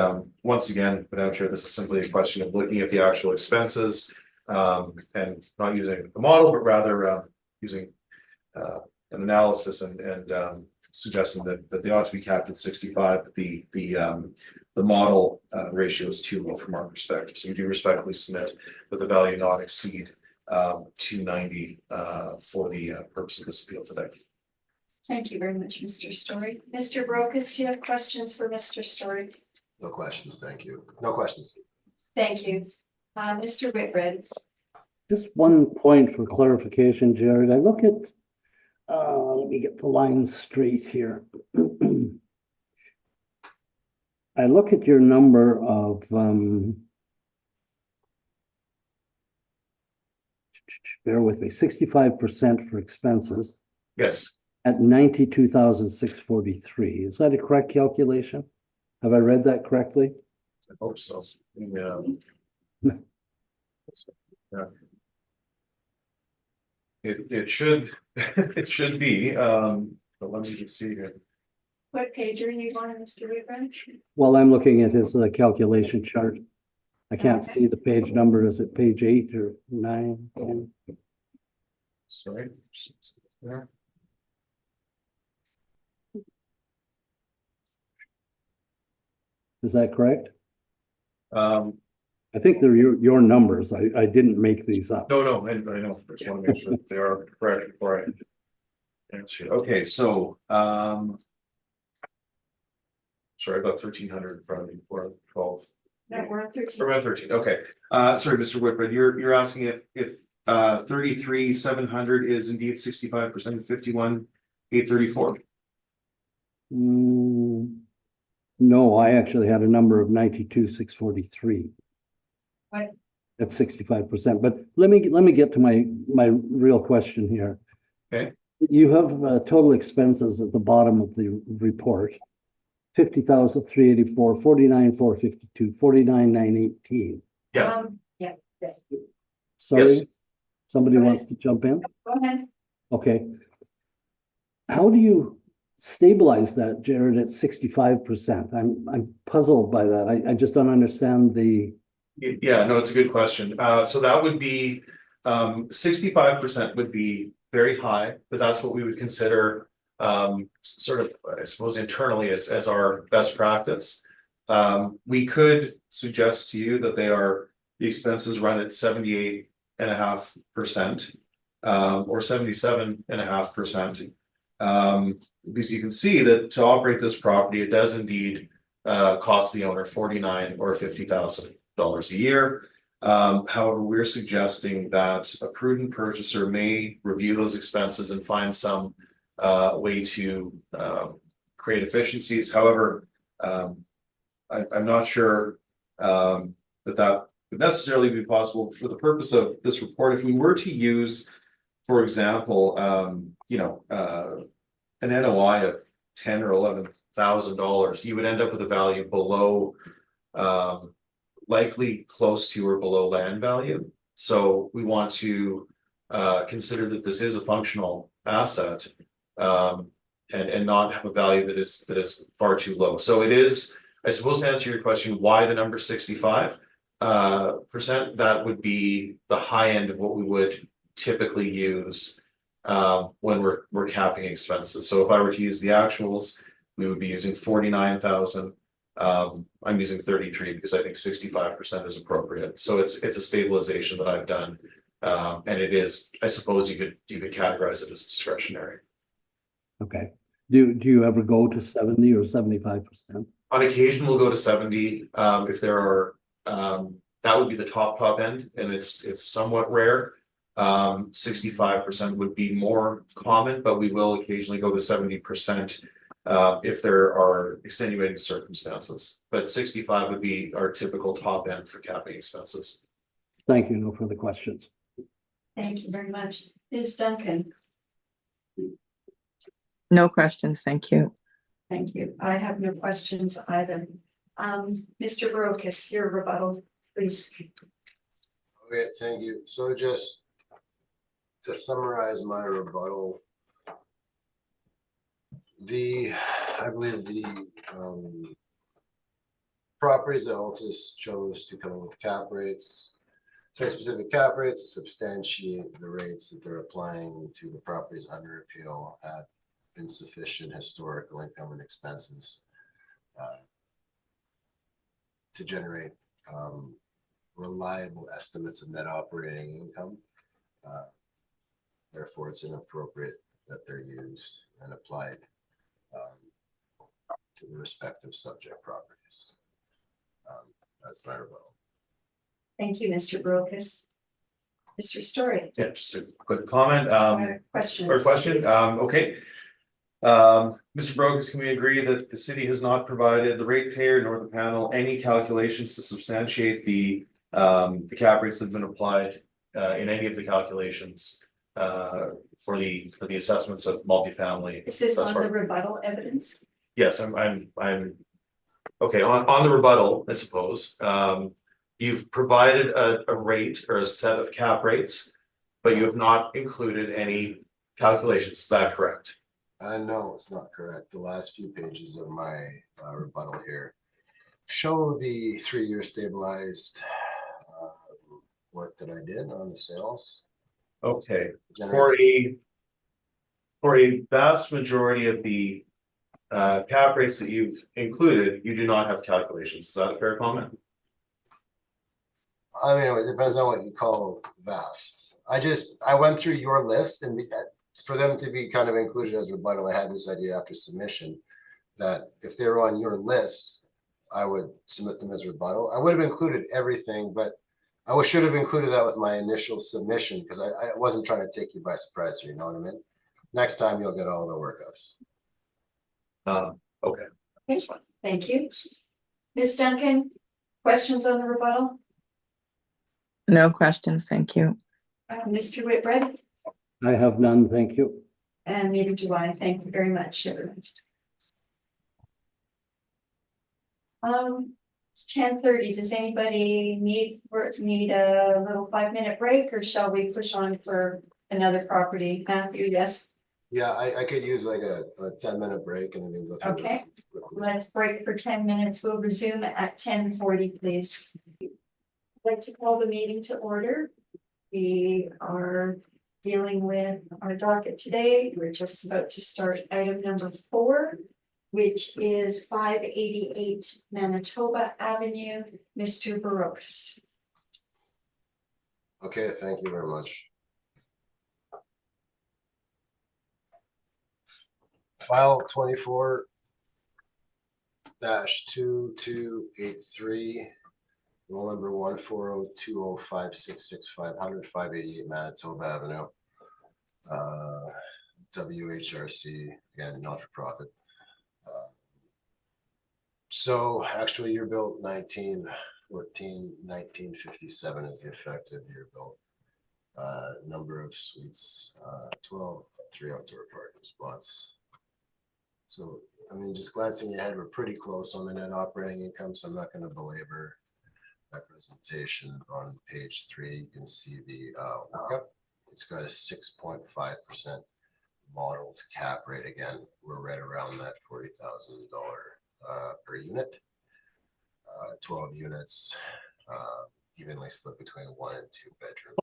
once again, Madam Chair, this is simply a question of looking at the actual expenses and not using the model, but rather using an analysis and suggesting that they ought to be capped at 65. But the model ratio is too low from our perspective. So we do respectfully submit that the value not exceed 290 for the purpose of this appeal today. Thank you very much, Mr. Story. Mr. Brokus, do you have questions for Mr. Story? No questions, thank you. No questions. Thank you. Mr. Whitbread? Just one point for clarification, Jared. I look at, let me get the lines straight here. I look at your number of bear with me, 65% for expenses. Yes. At 92,643. Is that a correct calculation? Have I read that correctly? I hope so. Yeah. It should be, but let me just see here. What page are you on, Mr. Whitbread? Well, I'm looking at his calculation chart. I can't see the page number. Is it page 8 or 9? 10? Sorry. There. Is that correct? I think they're your numbers. I didn't make these up. No, I know. I just want to make sure that they are correct before I answer. Okay, so sorry, about 1,300 in front of me for 12. No, we're at 13. Around 13. Okay. Sorry, Mr. Whitbread, you're asking if 33,700 is indeed 65% of 51,834. No, I actually had a number of 92,643. What? That's 65%, but let me get to my real question here. Okay. You have total expenses at the bottom of the report. 50,384, 49,452, 49,918. Yeah. Yeah, yes, Sorry, Yes. somebody Go ahead. wants to jump in? go ahead. Okay. How do you stabilize that, Jared, at 65%? I'm puzzled by that. I just don't understand the, Yeah, no, it's a good question. So that would be, 65% would be very high, but that's what we would consider, sort of, I suppose, internally as our best practice. We could suggest to you that the expenses run at 78.5%, or 77.5%. Because you can see that to operate this property, it does indeed, cost the owner $49,000 or $50,000 a year. However, we're suggesting that a prudent purchaser may review those expenses and find some way to create efficiencies. However, I'm not sure that would necessarily be possible for the purpose of this report. If we were to use, for example, an NOI of $10,000 or $11,000, you would end up with a value below, likely close to or below land value. So we want to consider that this is a functional asset, and not have a value that is far too low. So it is, I suppose, to answer your question, why the number 65%? That would be the high end of what we would typically use when we're capping expenses. So if I were to use the actuals, we would be using 49,000. I'm using 33 because I think 65% is appropriate. So it's a stabilization that I've done. And it is, I suppose you could categorize it as discretionary. okay. Do you ever go to 70 or 75%? On occasion, we'll go to 70 if there are, that would be the top end, and it's somewhat rare. 65% would be more common, but we will occasionally go to 70% if there are extenuating circumstances. But 65 would be our typical top end for capping expenses. Thank you. No further questions. Thank you very much. Ms. Duncan, No questions, thank you. thank you. I have no questions either. Mr. Barocas, your rebuttal, please. Okay, thank you. So just to summarize my rebuttal, I believe the properties that Altus chose to come up with cap rates, set specific cap rates to substantiate the rates that they're applying to the properties under appeal at insufficient historical income and expenses to generate reliable estimates of net operating income. Therefore, it's inappropriate that they're used and applied to the respective subject properties. That's my rebuttal. Thank you, Mr. Barocas. Mr. Story. Yeah, just a quick comment. Questions. Or question, please. okay. Mr. Brogus, can we agree that the city has not provided the ratepayer nor the panel any calculations to substantiate the cap rates that have been applied in any of the calculations for the assessments of multifamily? Is this thus on far? the rebuttal evidence? Yes, I'm okay, on the rebuttal, I suppose. You've provided a rate or a set of cap rates, but you have not included any calculations. Is that correct? No, it's not correct. The last few pages of my rebuttal here show the 3-year stabilized work that I did on the sales. Okay, Generate- for a vast majority of the cap rates that you've included, you do not have calculations. Is that a fair comment? I mean, it depends on what you call vast. I went through your list, and for them to be kind of included as rebuttal, I had this idea after submission that if they were on your list, I would submit them as rebuttal. I would have included everything, but I should have included that with my initial submission because I wasn't trying to take you by surprise. You know what I mean? Next time you'll get all the workups. Okay, that's fine. Thank you. Ms. Duncan, questions on the rebuttal? No questions, thank you. Mr. Whitbread? I have none, thank you. And neither do I. Thank you very much. It's 10:30. Does anybody need a little 5-minute break, or shall we push on for another property? Matthew, yes? Yeah, I could use like a 10-minute break and then we can go through. Okay. this quickly. Let's break for 10 minutes. We'll resume at 10:40, please. I'd like to call the meeting to order. We are dealing with our docket today. We're just about to start item number 4, which is 588 Manitoba Avenue, Mr. Barocas. Okay, thank you very much. File 24-2283, roll number 14020566500 588 Manitoba Avenue. WHRC, again, not for profit. So actually year built 1957 is the effective year built. Number of suites, 12, 3 outdoor parking spots. So, I mean, just glancing ahead, we're pretty close on the net operating income, so I'm not going to belabor that presentation. On page 3, you can see the workup. It's got a 6.5% modeled cap rate. Again, we're right around that $40,000 per unit. 12 units, evenly split between 1 and 2 bedroom.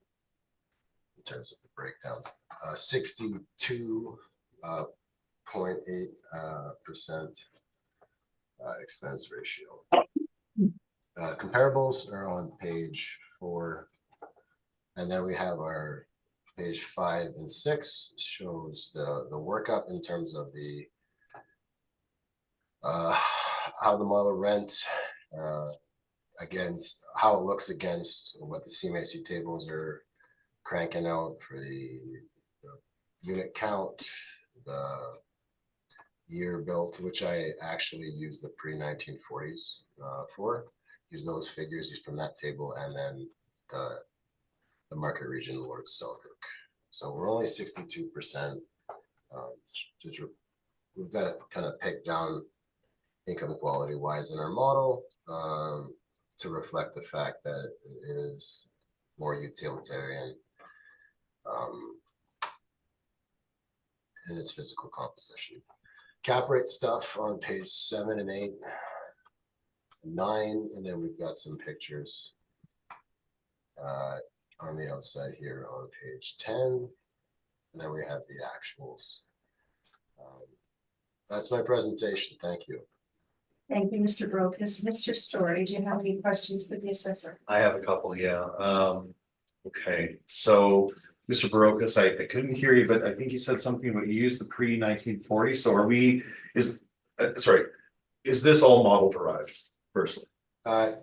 In terms of the breakdowns, 62.8% expense ratio. Comparables are on page 4, and then we have our page 5 and 6 shows the workup in terms of the how the model rent against how it looks against what the CMHC tables are cranking out for the unit count, the year built, which I actually use the pre-1940s for. Use those figures used from that table, and then the market region Lord Selkirk. So we're only 62%. We've got to kind of pick down income quality wise in our model to reflect the fact that it is more utilitarian in its physical composition. Cap rate stuff on page 7 and 8, 9, and then we've got some pictures on the outside here on page 10, and then we have the actuals. That's my presentation. Thank you. Thank you, Mr. Barocas. Mr. Story, do you have any questions for the assessor? I have a couple, yeah. Okay, so Mr. Barocas, I couldn't hear you, but I think you said something about you used the pre-1940. So are we, is this all model derived firstly?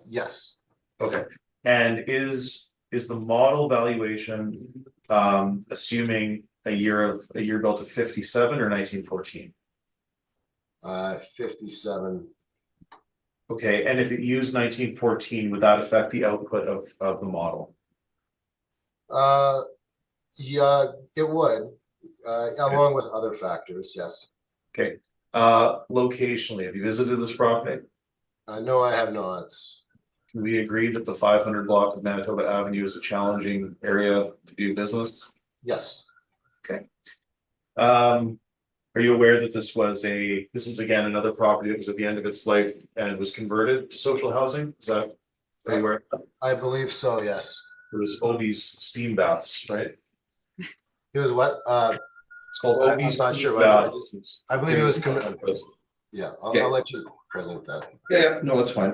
Yes. Okay, and is the model valuation assuming a year built of 57 or 1914? 57. Okay, and if it used 1914, would that affect the output of the model? Yeah, it would, along with other factors, yes. Okay, locationally, have you visited this property? No, I have not. Can we agree that the 500 block of Manitoba Avenue is a challenging area to do business? Yes. Okay. Are you aware that this is again another property that was at the end of its life and it was converted to social housing? Is that, are you aware? I believe so, yes. It was Obi's steam baths, right? It was what? It's called I'm Obi's not steam sure. baths. I believe it was. Yeah, Okay. I'll let you present that. Yeah, no, that's fine.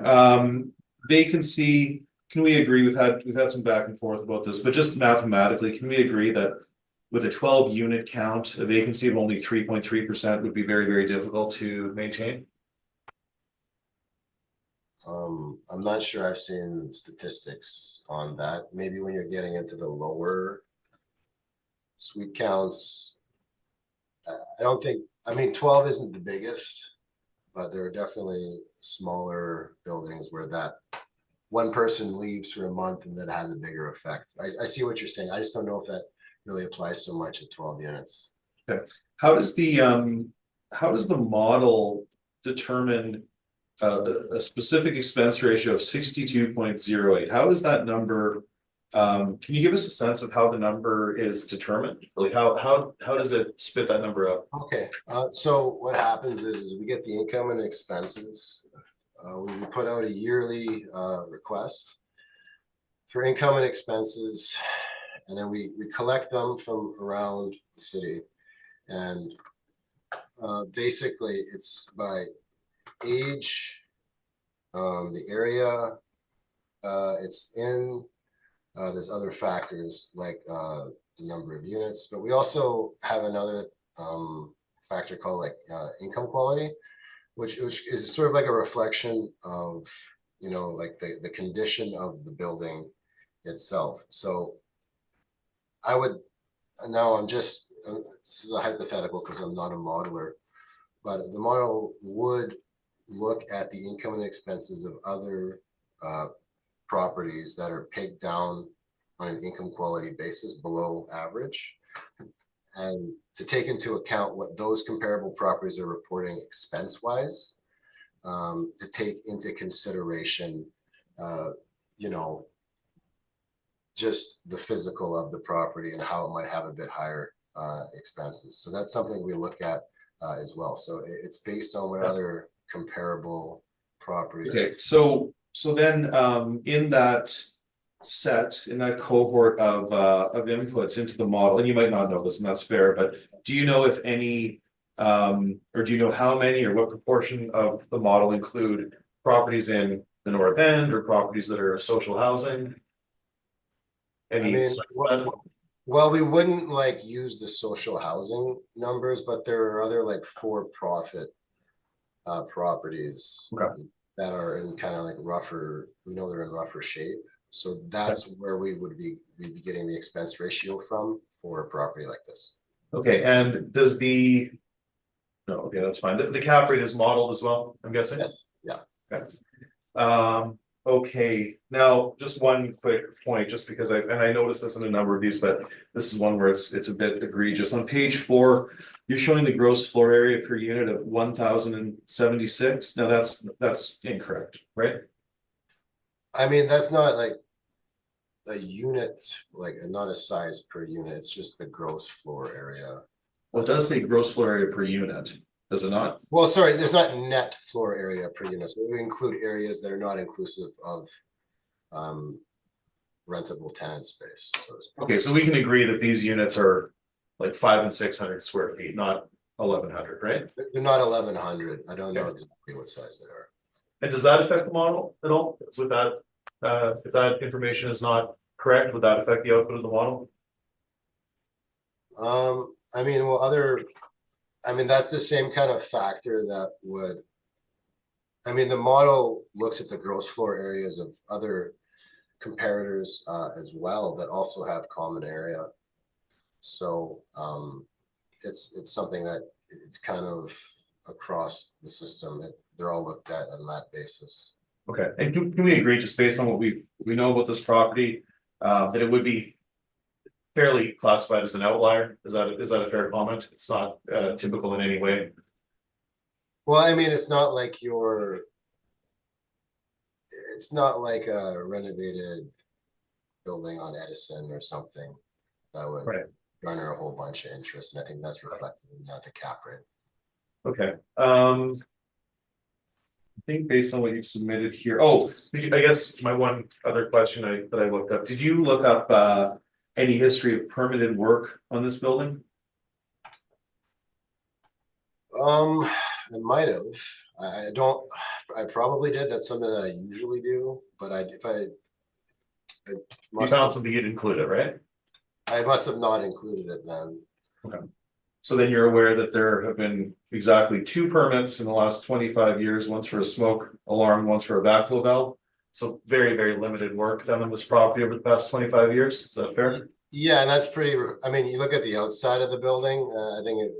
Vacancy, can we agree, we've had some back and forth about this, but just mathematically, can we agree that with a 12 unit count, a vacancy of only 3.3% would be very, very difficult to maintain? I'm not sure I've seen statistics on that. Maybe when you're getting into the lower suite counts, I don't think, I mean, 12 isn't the biggest. but there are definitely smaller buildings where that one person leaves for a month and that has a bigger effect. I see what you're saying. I just don't know if that really applies so much at 12 units. How does the model determine a specific expense ratio of 62.08? How does that number, can you give us a sense of how the number is determined? Like how does it spit that number up? Okay, so what happens is we get the income and expenses. We put out a yearly request for income and expenses, and then we collect them from around the city. And basically it's by age, the area it's in. There's other factors like the number of units, but we also have another factor called like income quality, which is sort of like a reflection of, you know, like the condition of the building itself. So I would, now I'm just, this is a hypothetical because I'm not a modeler, but the model would look at the income and expenses of other properties that are pegged down on an income quality basis below average, and to take into account what those comparable properties are reporting expense wise, to take into consideration, you know, just the physical of the property and how it might have a bit higher expenses. So that's something we look at as well. So it's based on what other comparable properties. Okay, so then in that cohort of inputs into the model, and you might not know this, and that's fair, but do you know if any or do you know how many or what proportion of the model include properties in the North End or properties that are social housing? Any, well, we wouldn't like use the social housing numbers, but there are other like for-profit properties that are in kind of like rougher, we know they're in rougher shape. So that's where we would be getting the expense ratio from for a property like this. Okay, and does no, okay, that's fine. The cap rate is modeled as well, I'm guessing? Yes, yeah. Okay. Okay, now just one quick point, just because I noticed this in a number of these, but this is one where it's a bit egregious. On page 4, you're showing the gross floor area per unit of 1,076. Now that's incorrect, right? I mean, that's not like a unit, like not a size per unit. It's just the gross floor area. Well, it does say gross floor area per unit, does it not? Well, sorry, there's not net floor area per unit. So we include areas that are not inclusive of rentable tenant space. So okay, so we can agree that these units are like 500 and 600 square feet, not 1,100, right? they're not 1,100. I don't know exactly what size they are. And does that affect the model at all? With that, if that information is not correct, would that affect the output of the model? I mean, well, that's the same kind of factor that would, I mean, the model looks at the gross floor areas of other comparators as well that also have common area. So it's something that it's kind of across the system. They're all looked at on that basis. Okay, and can we agree, just based on what we know about this property, that it would be fairly classified as an outlier? Is that a fair comment? It's not typical in any way. Well, I mean, it's not like a renovated building on Edison or something that would garner a whole bunch of interest, and I think that's reflected in the cap rate. Okay. I think based on what you've submitted here. Oh, I guess my one other question that I looked up. Did you look up any history of permitted work on this building? I might have. I probably did. That's something that I usually do, but You found something you'd include it, right? I must have not included it then. Okay. So then you're aware that there have been exactly 2 permits in the last 25 years, once for a smoke alarm, once for a backflow valve. So very, very limited work done on this property over the past 25 years. Is that fair? Yeah, and that's pretty, I mean, you look at the outside of the building, I think it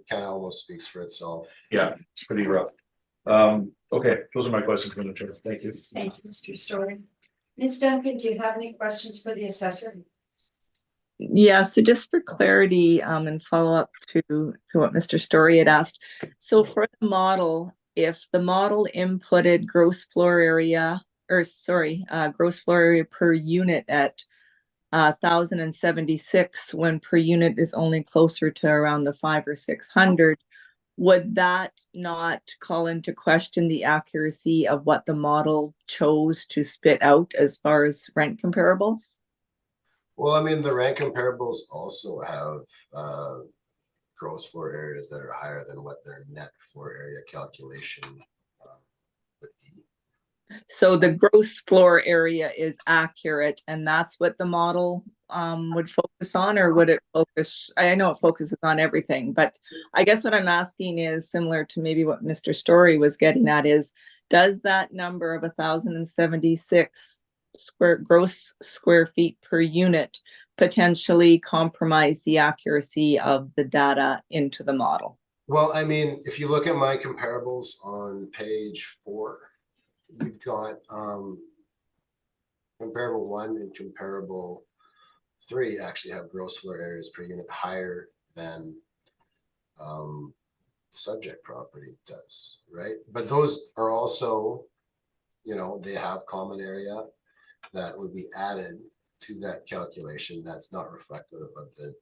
kind of almost speaks for itself. Yeah, it's pretty rough. Okay, those are my questions, Madam Chair. Thank you. Thank you, Mr. Story. Ms. Duncan, do you have any questions for the assessor? Yeah, so just for clarity, and follow up to what Mr. Story had asked. So for the model, if the model inputted gross floor area, gross floor area per unit at 1,076, when per unit is only closer to around the 500 or 600, would that not call into question the accuracy of what the model chose to spit out as far as rent comparables? Well, I mean, the rent comparables also have gross floor areas that are higher than what their net floor area calculation would be. So the gross floor area is accurate, and that's what the model would focus on, or would it focus? I know it focuses on everything, but I guess what I'm asking is similar to maybe what Mr. Story was getting at is, does that number of 1,076 gross square feet per unit potentially compromise the accuracy of the data into the model? Well, I mean, if you look at my comparables on page 4, you've got comparable 1 and comparable 3 actually have gross floor areas per unit higher than subject property does, right? But those are also, you know, they have common area that would be added to that calculation. That's not reflective of the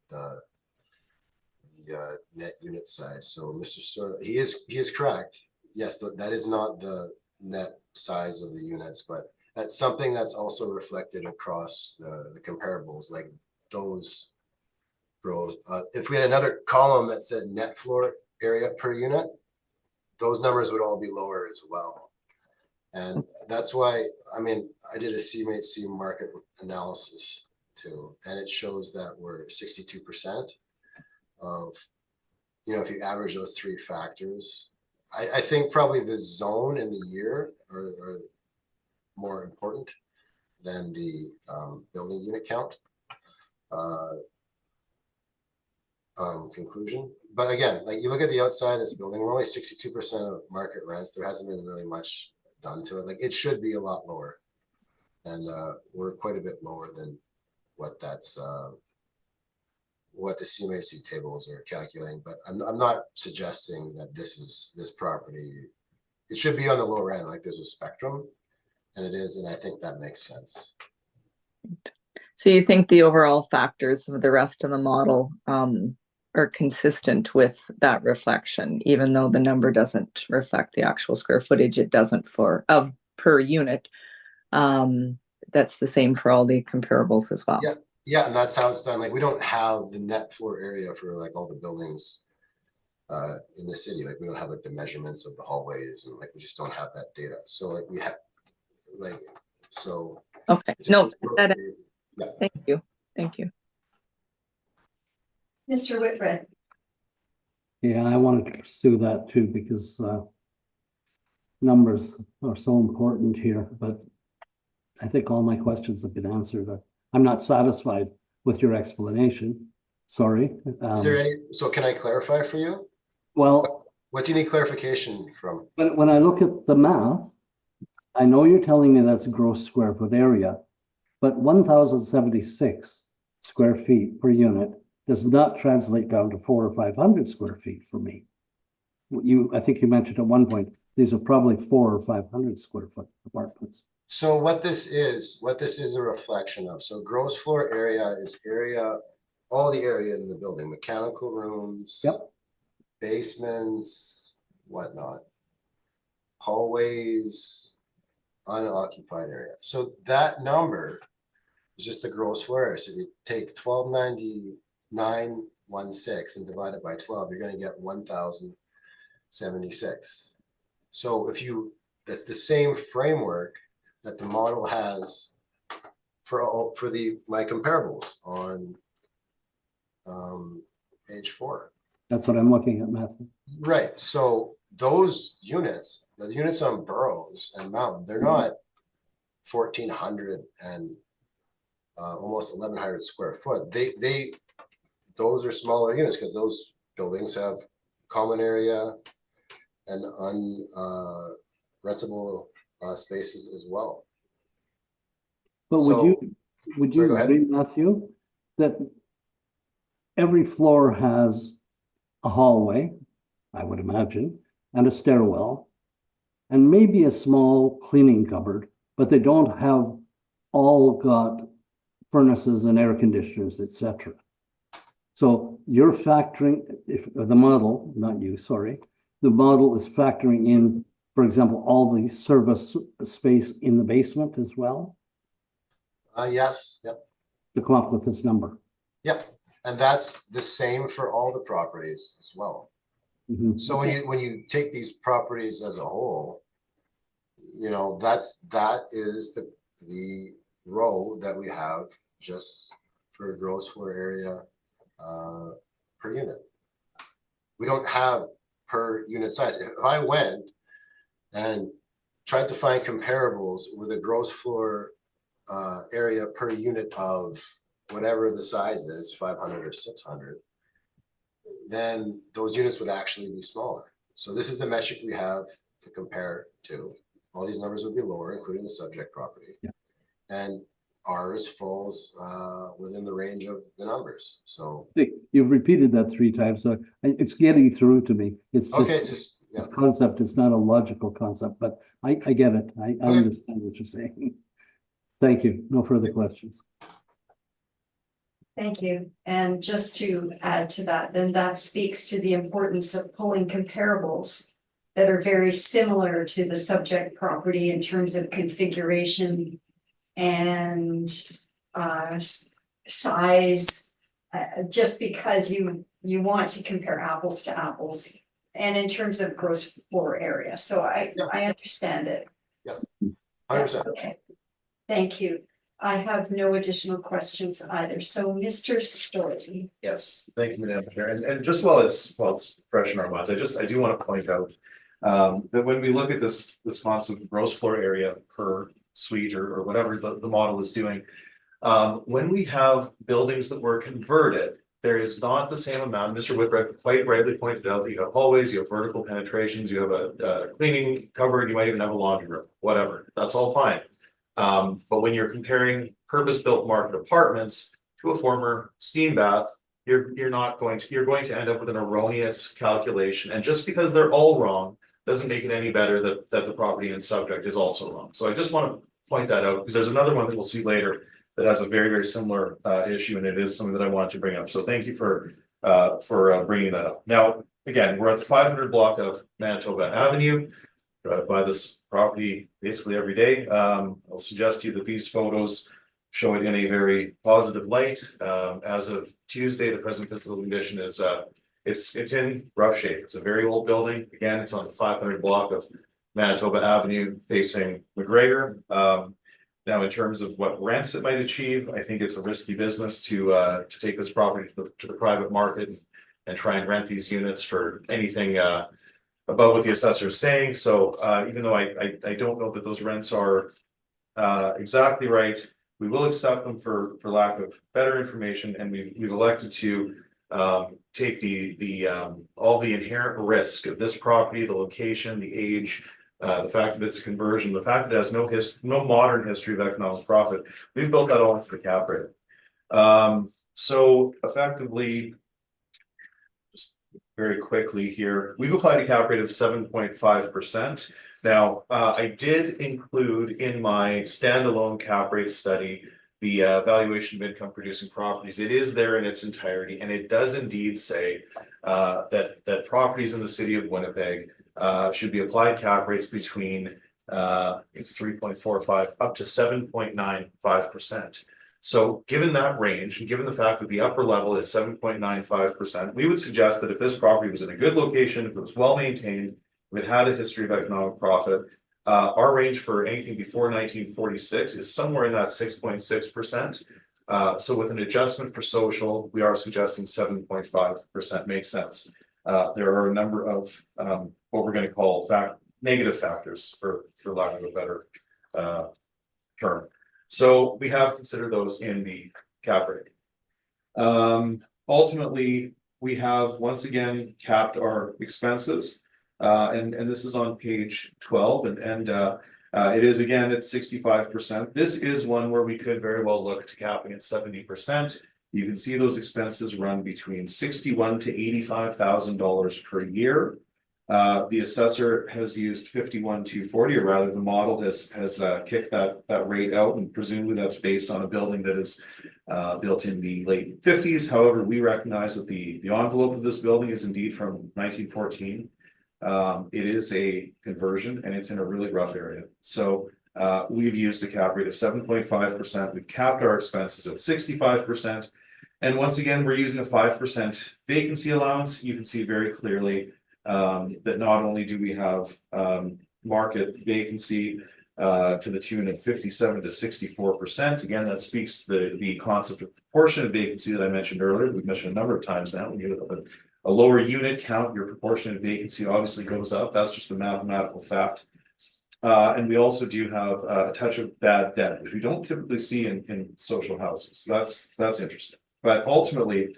net unit size. So Mr. Story, he is correct. Yes, that is not the net size of the units, but that's something that's also reflected across the comparables, like those grows. If we had another column that said net floor area per unit, those numbers would all be lower as well. And that's why, I mean, I did a CMHC market analysis too, and it shows that we're 62% of, you know, if you average those 3 factors, I think probably the zone and the year are more important than the building unit count conclusion. But again, like you look at the outside of this building, we're only 62% of market rents. There hasn't been really much done to it. Like it should be a lot lower, and we're quite a bit lower than what that's what the CMHC tables are calculating. But I'm not suggesting that this property, it should be on the lower end. Like there's a spectrum, and it is, and I think that makes sense. So you think the overall factors of the rest of the model are consistent with that reflection, even though the number doesn't reflect the actual square footage, it doesn't of per unit. That's the same for all the comparables as well. Yeah, and that's how it's done. Like we don't have the net floor area for like all the buildings in the city. Like we don't have like the measurements of the hallways, and like we just don't have that data. So like we have like so. Okay. No, that, yeah. Thank you. Mr. Whitbread. Yeah, I wanted to pursue that too, because numbers are so important here, but I think all my questions have been answered. I'm not satisfied with your explanation. Sorry. Is there any, so can I clarify for you? Well, what do you need clarification from? But when I look at the math, I know you're telling me that's gross square foot area, but 1,076 square feet per unit does not translate down to 400 or 500 square feet for me. I think you mentioned at one point, these are probably 400 or 500 square foot apartments. So what this is a reflection of. So gross floor area is all the area in the building, mechanical rooms, yep, basements, whatnot, hallways, unoccupied area. So that number is just the gross floor area. So if you take 1299.16 and divide it by 12, you're going to get 1,076. So that's the same framework that the model has for my comparables on page 4. That's what I'm looking at, Matthew. Right. So those units, the units on Burroughs and Mountain, they're not 1,400 and almost 1,100 square foot. Those are smaller units because those buildings have common area, and rentable spaces as well. But So- would Sorry, you go ahead. agree, Matthew, that every floor has a hallway, I would imagine, and a stairwell, and maybe a small cleaning cupboard, but they don't have all got furnaces and air conditioners, etc. So you're factoring, if the model, not you, sorry, the model is factoring in, for example, all the service space in the basement as well, Yes, yep, to come up with this number. yep. And that's the same for all the properties as well. Mhm. So when you take these properties as a whole, you know, that is the row that we have just for gross floor area per unit. We don't have per unit size. If I went and tried to find comparables with a gross floor area per unit of whatever the size is, 500 or 600, then those units would actually be smaller. So this is the metric we have to compare to. All these numbers would be lower, including the subject property. Yeah. And ours falls within the range of the numbers. So You've repeated that 3 times, so it's getting through to me. It's just okay, yeah. this concept is not a logical concept, but I get it. I understand what you're saying. Thank you. No further questions. Thank you. And just to add to that, then that speaks to the importance of pulling comparables that are very similar to the subject property in terms of configuration and size, just because you want to compare apples to apples, and in terms of gross floor area. So I understand it. 100%. Okay, thank you. I have no additional questions either. So Mr. Story. Yes, thank you, Madam Chair. And just while it's fresh in our minds, I do want to point out that when we look at this concept of gross floor area per suite or whatever the model is doing, when we have buildings that were converted, there is not the same amount. Mr. Whitbread quite rightly pointed out that you have hallways, you have vertical penetrations, you have a cleaning cupboard, you might even have a laundry room, whatever. That's all fine. But when you're comparing purpose-built market apartments to a former steam bath, you're going to end up with an erroneous calculation. And just because they're all wrong doesn't make it any better that the property and subject is also wrong. So I just want to point that out because there's another one that we'll see later that has a very, very similar issue, and it is something that I wanted to bring up. So thank you for bringing that up. Now, again, we're at the 500 block of Manitoba Avenue. Drive by this property basically every day. I'll suggest to you that these photos show it in a very positive light. As of Tuesday, the present physical condition is it's in rough shape. It's a very old building. Again, it's on the 500 block of Manitoba Avenue facing McGregor. Now, in terms of what rents it might achieve, I think it's a risky business to take this property to the private market and try and rent these units for anything above what the assessor is saying. So even though I don't know that those rents are exactly right, we will accept them for lack of better information, and we've elected to take all the inherent risk of this property, the location, the age, the fact that it's a conversion, the fact that it has no modern history of economic profit. We've built that all into the cap rate. So effectively, just very quickly here, we've applied a cap rate of 7.5%. Now, I did include in my standalone cap rate study the valuation of income producing properties. It is there in its entirety, and it does indeed say that properties in the city of Winnipeg should be applied cap rates between it's 3.45 up to 7.95%. So given that range, and given the fact that the upper level is 7.95%, we would suggest that if this property was in a good location, if it was well maintained, if it had a history of economic profit, our range for anything before 1946 is somewhere in that 6.6%. So with an adjustment for social, we are suggesting 7.5% makes sense. There are a number of what we're going to call negative factors, for lack of a better term. So we have considered those in the cap rate. Ultimately, we have once again capped our expenses. And this is on page 12 and it is again at 65%. This is one where we could very well look to capping at 70%. You can see those expenses run between $61,000 to $85,000 per year. The assessor has used 51,240, or rather the model has kicked that rate out, and presumably that's based on a building that is built in the late 50s. However, we recognize that the envelope of this building is indeed from 1914. It is a conversion and it's in a really rough area. So we've used a cap rate of 7.5%. We've capped our expenses at 65%. And once again, we're using a 5% vacancy allowance. You can see very clearly that not only do we have market vacancy to the tune of 57 to 64%. Again, that speaks to the concept of proportionate vacancy that I mentioned earlier. We've mentioned a number of times now. When you have a lower unit count, your proportionate vacancy obviously goes up. That's just a mathematical fact. And we also do have a touch of bad debt, which we don't typically see in social housing. So that's interesting. But ultimately,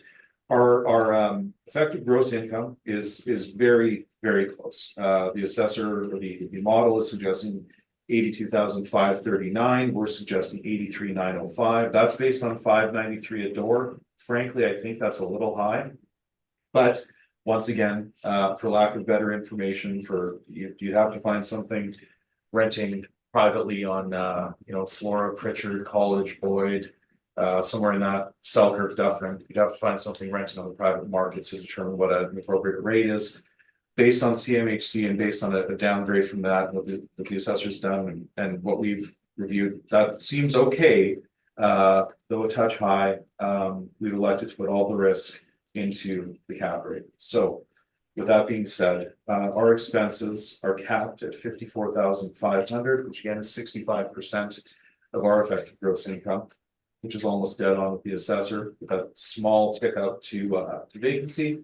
our effective gross income is very, very close. The assessor or the model is suggesting 82,539. We're suggesting 83,905. That's based on 593 a door. Frankly, I think that's a little high. But once again, for lack of better information, you have to find something renting privately on Flora, Pritchard, College, Boyd, somewhere in that Selkirk, Dufferin. You'd have to find something renting on the private market to determine what an appropriate rate is. Based on CMHC and based on a downgrade from that, what the assessor's done and what we've reviewed, that seems okay, though a touch high. We've elected to put all the risk into the cap rate. So with that being said, our expenses are capped at 54,500, which again is 65% of our effective gross income, which is almost dead on with the assessor, with that small tick up to vacancy,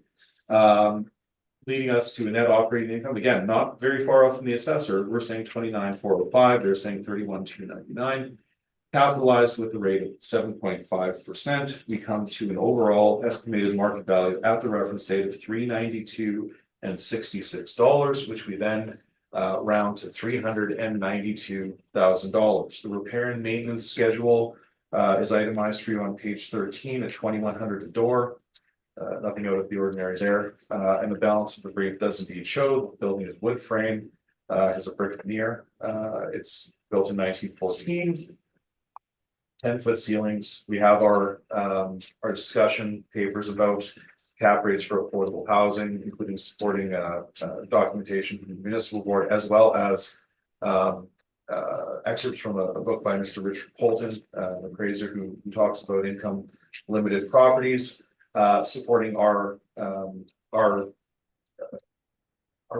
leading us to a net operating income. Again, not very far off from the assessor. We're saying 29,405. They're saying 31,299. Capitalized with the rate of 7.5%, we come to an overall estimated market value at the reference date of $392,066, which we then round to $392,000. The repair and maintenance schedule is itemized for you on page 13 at $2,100 a door. Nothing out of the ordinary there. And the balance of the brief does indeed show the building is wood frame, has a brick veneer. It's built in 1914. 10-foot ceilings. We have our discussion papers about cap rates for affordable housing, including supporting documentation from the municipal board, as well as excerpts from a book by Mr. Richard Polton, an appraiser who talks about income limited properties, supporting our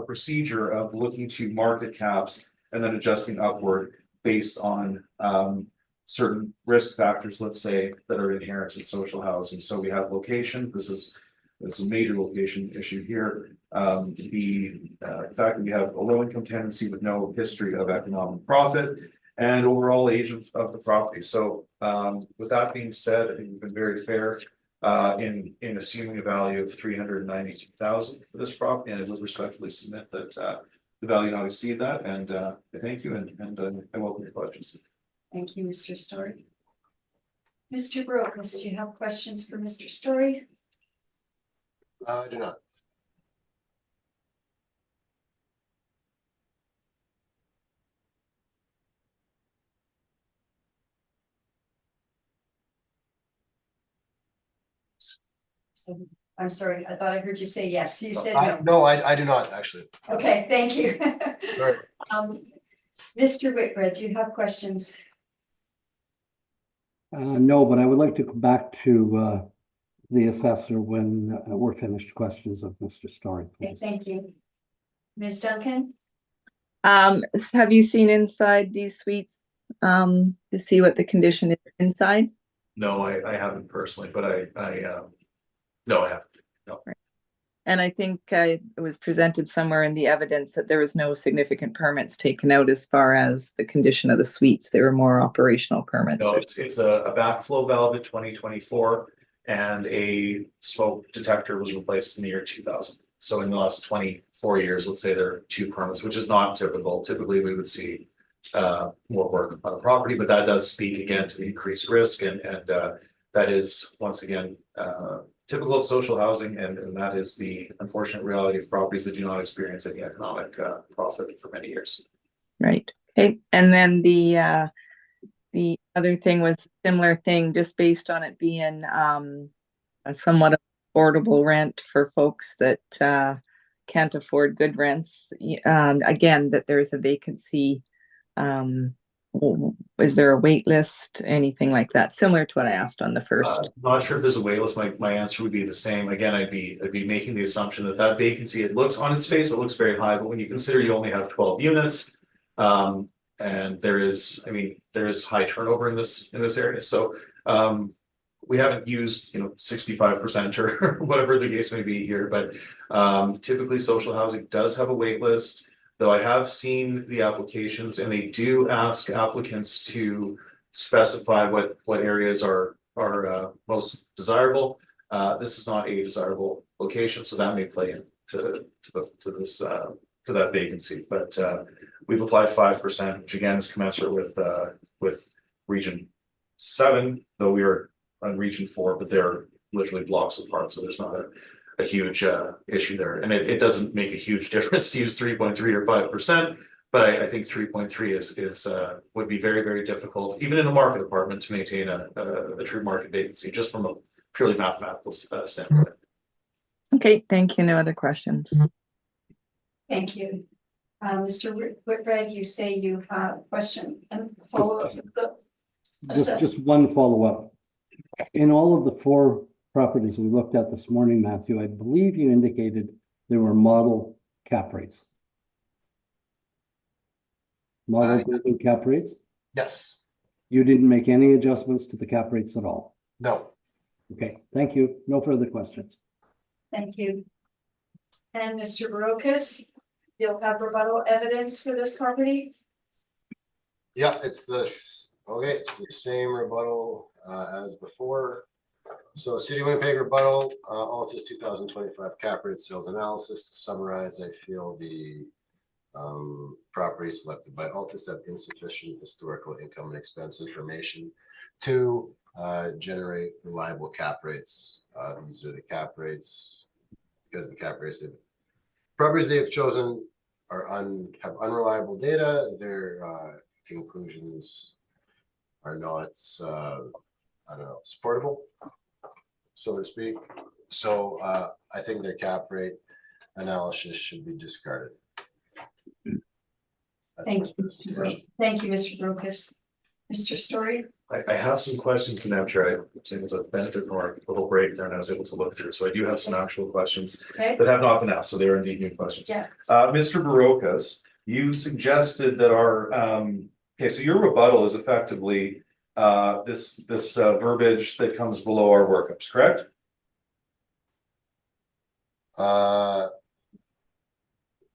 procedure of looking to market caps and then adjusting upward based on certain risk factors, let's say, that are inherent in social housing. So we have location. This is a major location issue here. The fact that we have a low income tenancy with no history of economic profit and overall age of the property. So with that being said, I think we've been very fair in assuming a value of $392,000 for this property, and I would respectfully submit that the value not exceed that. And I thank you and I welcome your questions. Thank you, Mr. Story. Mr. Brokos, do you have questions for Mr. Story? I do not. I'm sorry, I thought I heard you say yes. You said no. No, I do not actually. Okay, thank you. Right. Mr. Whitbread, do you have questions? No, but I would like to come back to the assessor when we're finished questions of Mr. Story, Okay, please. thank you. Ms. Duncan? Have you seen inside these suites to see what the condition is inside? No, I haven't personally, but no, I haven't. No. And I think it was presented somewhere in the evidence that there was no significant permits taken out as far as the condition of the suites. They were more operational permits. No, it's a backflow valve in 2024, and a smoke detector was replaced in the year 2000. So in the last 24 years, let's say there are 2 permits, which is not typical. Typically, we would see more work on a property, but that does speak again to the increased risk and that is once again typical of social housing and that is the unfortunate reality of properties that do not experience any economic profit for many years. Right. Okay. And then the other thing was a similar thing, just based on it being a somewhat affordable rent for folks that can't afford good rents. Again, that there's a vacancy. Is there a wait list, anything like that, similar to what I asked on the first? Not sure if there's a wait list. My answer would be the same. Again, I'd be making the assumption that vacancy, it looks on its face, it looks very high, but when you consider you only have 12 units, and there is high turnover in this area. So we haven't used 65% or whatever the case may be here, but typically social housing does have a wait list. Though I have seen the applications and they do ask applicants to specify what areas are most desirable. This is not a desirable location, so that may play into that vacancy. But we've applied 5%, which again is commensurate with Region 7, though we are on Region 4, but they're literally blocks apart, so there's not a huge issue there, and it doesn't make a huge difference to use 3.3 or 5%, but I think 3.3 is would be very, very difficult, even in a market apartment, to maintain a true market vacancy, just from a purely mathematical standpoint. Okay, thank you. No other questions. Thank you. Mr. Whitbread, you say you have a question and follow-up. Just one follow-up. In all of the 4 properties we looked at this morning, Matthew, I believe you indicated there were model cap rates. Model building cap rates? Yes, You didn't make any adjustments to the cap rates at all? no, Okay, thank you. No further questions. Thank you. And Mr. Barocas, you'll have rebuttal evidence for this property? yeah, it's the same rebuttal as before. So City of Winnipeg rebuttal, Altus 2025 cap rate sales analysis. To summarize, I feel the properties selected by Altus have insufficient historical income and expense information to generate reliable cap rates. These are the cap rates because the cap rates properties they have chosen have unreliable data. Their conclusions are not supportable, so to speak. So I think their cap rate analysis should be discarded. Thank you, Mr. Barocas. Mr. Story? I have some questions, Madam Chair. I was able to benefit from our little break there and I was able to look through. So I do have some actual questions Okay. that have not been asked. So they are indeed new questions. Yeah. Mr. Barocas, you suggested that our okay, so your rebuttal is effectively this verbiage that comes below our workups, correct?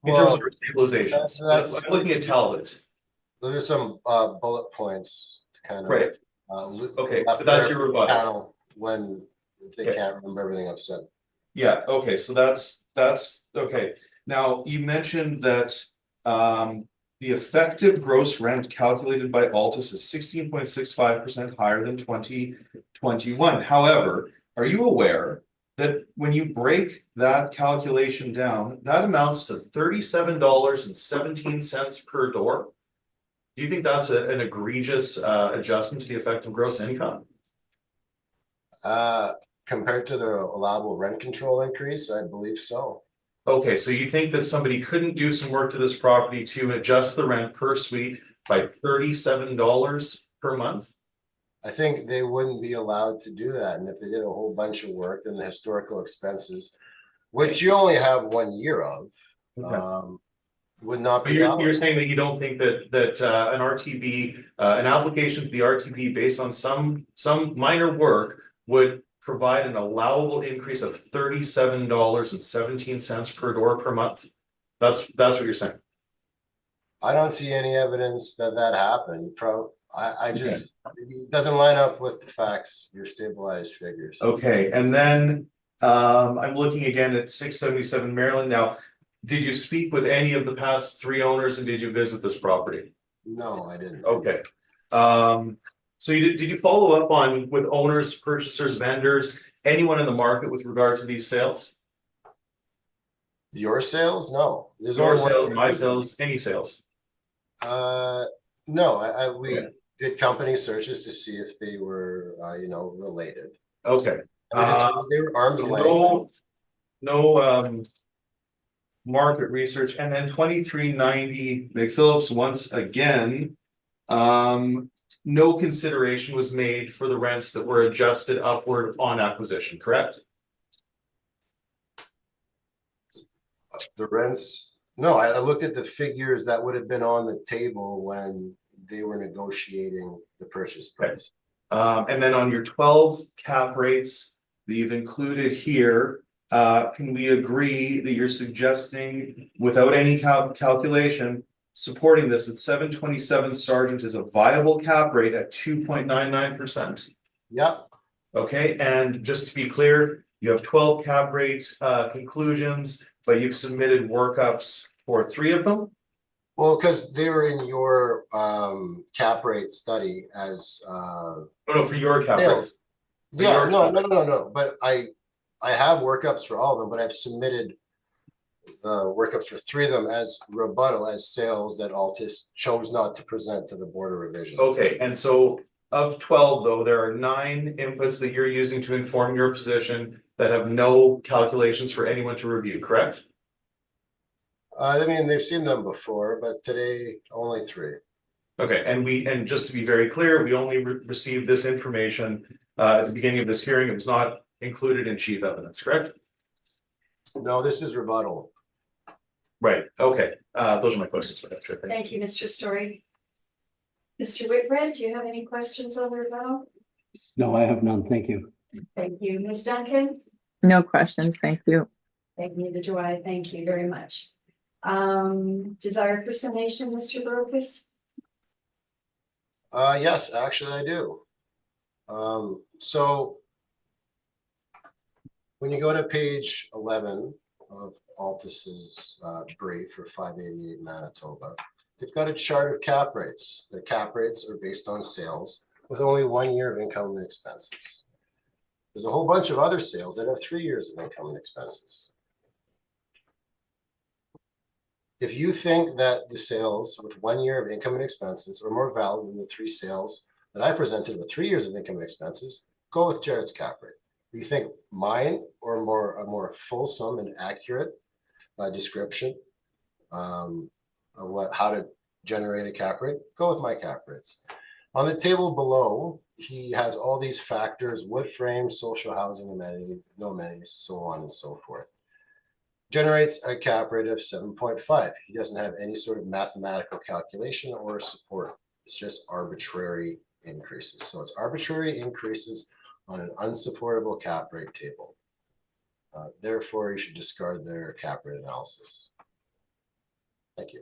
In terms of our stabilizations. I'm looking at Talbot. Those are some bullet points to kind of Right. Okay, so that's your rebuttal. When they can't remember everything I've said. Yeah, okay, so that's okay. Now, you mentioned that the effective gross rent calculated by Altus is 16.65% higher than 2021. However, are you aware that when you break that calculation down, that amounts to $37.17 per door? Do you think that's an egregious adjustment to the effective gross income? Compared to the allowable rent control increase, I believe so. Okay, so you think that somebody couldn't do some work to this property to adjust the rent per suite by $37 per month? I think they wouldn't be allowed to do that. And if they did a whole bunch of work, then the historical expenses, which you only have 1 year of, would not be. You're saying that you don't think that an RTB, an application to the RTB based on some minor work would provide an allowable increase of $37.17 per door per month? That's what you're saying. I don't see any evidence that happened. I just, it doesn't line up with the facts, your stabilized figures. Okay, and then I'm looking again at 677 Maryland. Now, did you speak with any of the past 3 owners and did you visit this property? No, I didn't. Okay. So did you follow up on with owners, purchasers, vendors, anyone in the market with regard to these sales? Your sales? No. There's Your only one- sales, my sales, any sales? No, we did company searches to see if they were, related. Okay. And we determined they were arm's length. No market research, and then 2390 McPhillips, once again. No consideration was made for the rents that were adjusted upward on acquisition, correct? The rents, no, I looked at the figures that would have been on the table when they were negotiating the purchase price. And then on your 12 cap rates that you've included here, can we agree that you're suggesting without any calculation, supporting this at 727 Sargent is a viable cap rate at 2.99%? Yep, Okay, and just to be clear, you have 12 cap rate conclusions, but you've submitted workups for 3 of them? well, because they were in your cap rate study as Oh, no, for your cap sales. rates. For Yeah, your cap no, but I have workups for all of them, but I've submitted workups for 3 of them as rebuttal, as sales that Altus chose not to present to the Board of Revision. Okay, and so of 12, though, there are 9 inputs that you're using to inform your position that have no calculations for anyone to review, correct? I mean, they've seen them before, but today only 3. Okay, and just to be very clear, we only received this information at the beginning of this hearing. It was not included in chief evidence, correct? No, this is rebuttal. Right, okay, those are my questions. Thank you, Mr. Story. Mr. Whitbread, do you have any questions on the rebuttal? No, I have none. Thank you. Thank you, Ms. Duncan. No questions, thank you. Neither do I. Thank you very much. Desire for summation, Mr. Brokus? Yes, actually I do. So when you go to page 11 of Altus's brief for 588 Manitoba, they've got a chart of cap rates. The cap rates are based on sales with only 1 year of income and expenses. There's a whole bunch of other sales that have 3 years of income and expenses. If you think that the sales with 1 year of income and expenses are more valid than the 3 sales that I presented with 3 years of income and expenses, go with Jared's cap rate. If you think mine or a more fulsome and accurate description of how to generate a cap rate, go with my cap rates. On the table below, he has all these factors: wood frame, social housing, amenities, no amenities, so on and so forth. Generates a cap rate of 7.5. He doesn't have any sort of mathematical calculation or support. It's just arbitrary increases. So it's arbitrary increases on an unsupportable cap rate table. Therefore, you should discard their cap rate analysis. Thank you.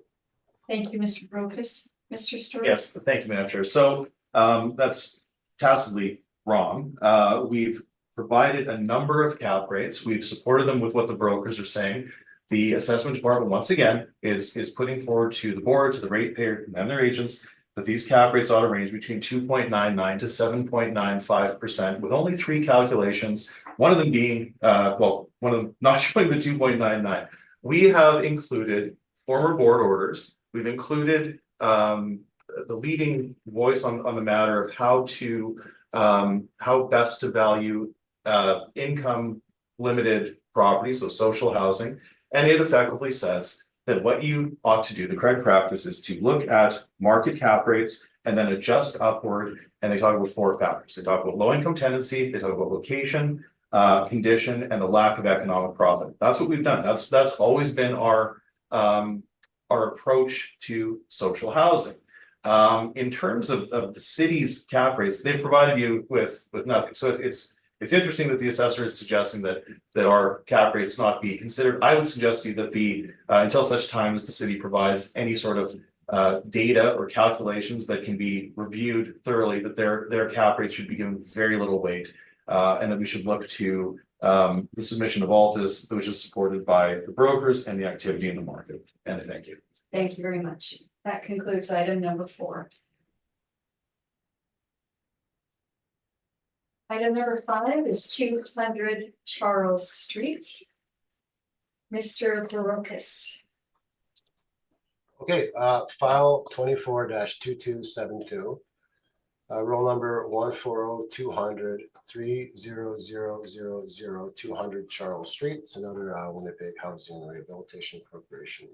Thank you, Mr. Brokus. Mr. Story? Yes, thank you, Madam Chair. So that's tacitly wrong. We've provided a number of cap rates. We've supported them with what the brokers are saying. The assessment department, once again, is putting forward to the board, to the ratepayer and their agents, that these cap rates ought to range between 2.99 to 7.95%, with only 3 calculations. One of them being, one of them not showing the 2.99. We have included former board orders. We've included the leading voice on the matter of how best to value income limited property, so social housing. And it effectively says that what you ought to do, the correct practice, is to look at market cap rates and then adjust upward. And they talk about 4 factors. They talk about low income tenancy, they talk about location, condition, and the lack of economic profit. That's what we've done. That's always been our approach to social housing. In terms of the city's cap rates, they've provided you with nothing. So it's interesting that the assessor is suggesting that our cap rates not be considered. I would suggest to you that until such time as the city provides any sort of data or calculations that can be reviewed thoroughly, that their cap rates should be given very little weight, and that we should look to the submission of Altus, which is supported by the brokers and the activity in the market. And thank you. Thank you very much. That concludes item number 4. Item number 5 is 200 Charles Street. Mr. Barocas. Okay, file 24-2272. Roll number 140-200-30000 200 Charles Street. It's another Winnipeg Housing and Rehabilitation Corporation.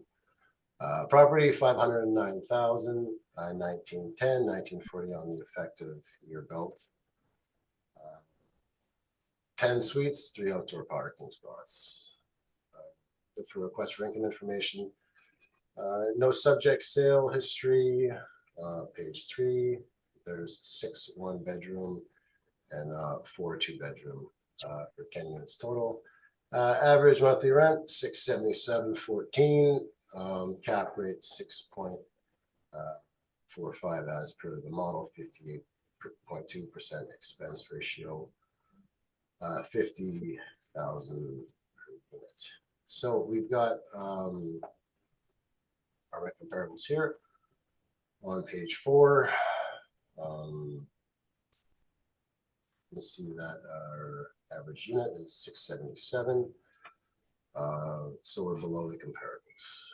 Property 509,000, 1910, 1940 on the effective year built. 10 suites, 3 outdoor parking spots. Good for request for income information. No subject sale history. Page 3. There's 6 1-bedroom and 4 2-bedroom for 10 units total. Average monthly rent $677.14. Cap rate 6.45 as per the model. 58.2% expense ratio. 50,000 per unit. So we've got our rent comparables here on page 4. You see that our average unit is 677. So we're below the comparables.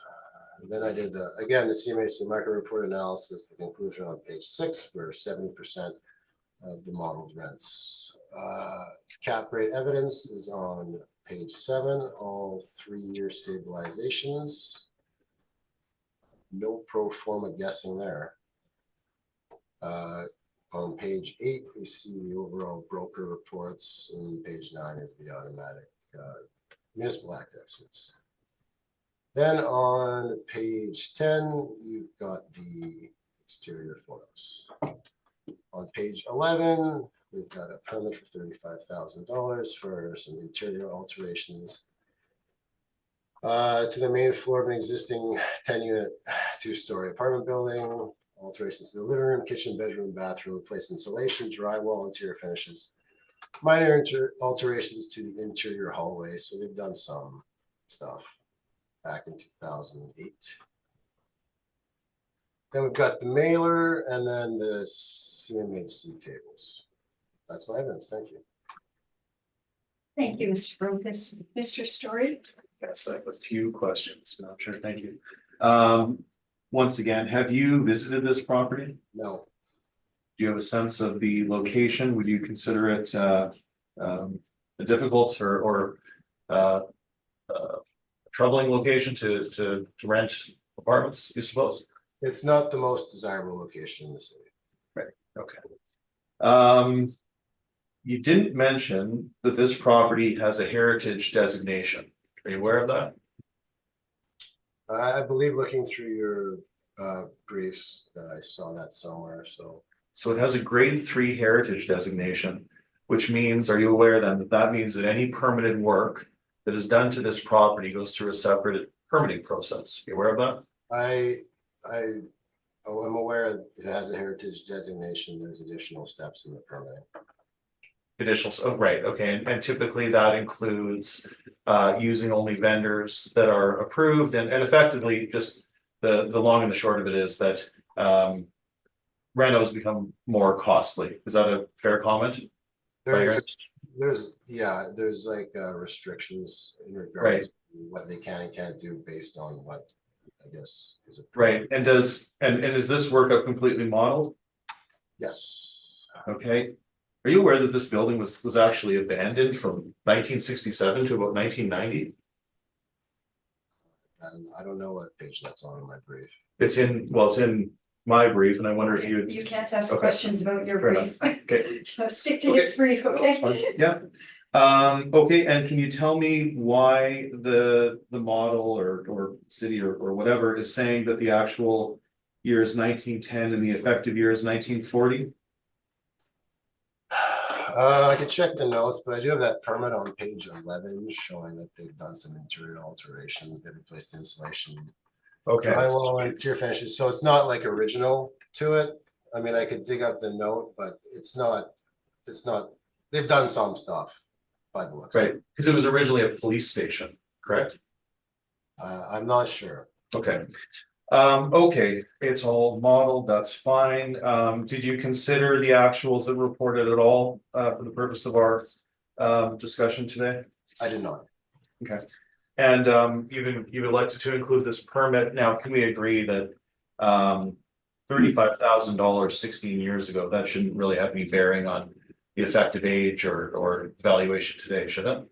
And then I did the CMHC market report analysis, the conclusion on page 6 for 70% of the modeled rents. Cap rate evidence is on page 7, all 3-year stabilizations. No pro forma guessing there. On page 8, we see the overall broker reports, and page 9 is the automatic municipal active suites. Then on page 10, you've got the exterior photos. On page 11, we've got a permit for $35,000 for some interior alterations to the main floor of an existing 10-unit 2-story apartment building. Alterations to the living room, kitchen, bedroom, bathroom, replace insulation, drywall, interior finishes. Minor alterations to the interior hallway. So they've done some stuff back in 2008. Then we've got the mailer and then the CMHC tables. That's my evidence. Thank you. Thank you, Mr. Barocas. Mr. Story. Yes, I have a few questions, Madam Chair. Thank you. Once again, have you visited this property? No. Do you have a sense of the location? Would you consider it a difficult or troubling location to rent apartments, you suppose? It's not the most desirable location in the city. Right. Okay. You didn't mention that this property has a heritage designation. Are you aware of that? I believe looking through your briefs that I saw that somewhere. So it has a grade 3 heritage designation, which means, are you aware then that means that any permitted work that is done to this property goes through a separate permitting process? Are you aware of that? I'm aware it has a heritage designation. There's additional steps in the permitting. Additional, oh, right, okay, and typically that includes using only vendors that are approved, and effectively just the long and the short of it is that renos become more costly. Is that a fair comment? There's like restrictions in regards to what they can and can't do based on what I guess is approved. Right, and is this work completely modeled? Yes. Okay. Are you aware that this building was actually abandoned from 1967 to about 1990? And I don't know what page that's on in my brief. It's in my brief, and I wonder if you. You can't ask questions about your Fair brief. Okay. Stick to his brief, okay? Yeah. Okay, and can you tell me why the model or city or whatever is saying that the actual year is 1910 and the effective year is 1940? I could check the notes, but I do have that permit on page 11 showing that they've done some interior alterations. They replaced the insulation, Okay. drywall, and interior finishes. So it's not like original to it. I mean, I could dig up the note, but it's not. They've done some stuff. by the looks. Right, because it was originally a police station, correct? I'm not sure. Okay. Okay, it's all modeled, that's fine. Did you consider the actuals that were reported at all, for the purpose of our discussion today? I did not. Okay. And you've elected to include this permit. Now, can we agree that $35,000 16 years ago, that shouldn't really have any bearing on the effective age or valuation today, should it?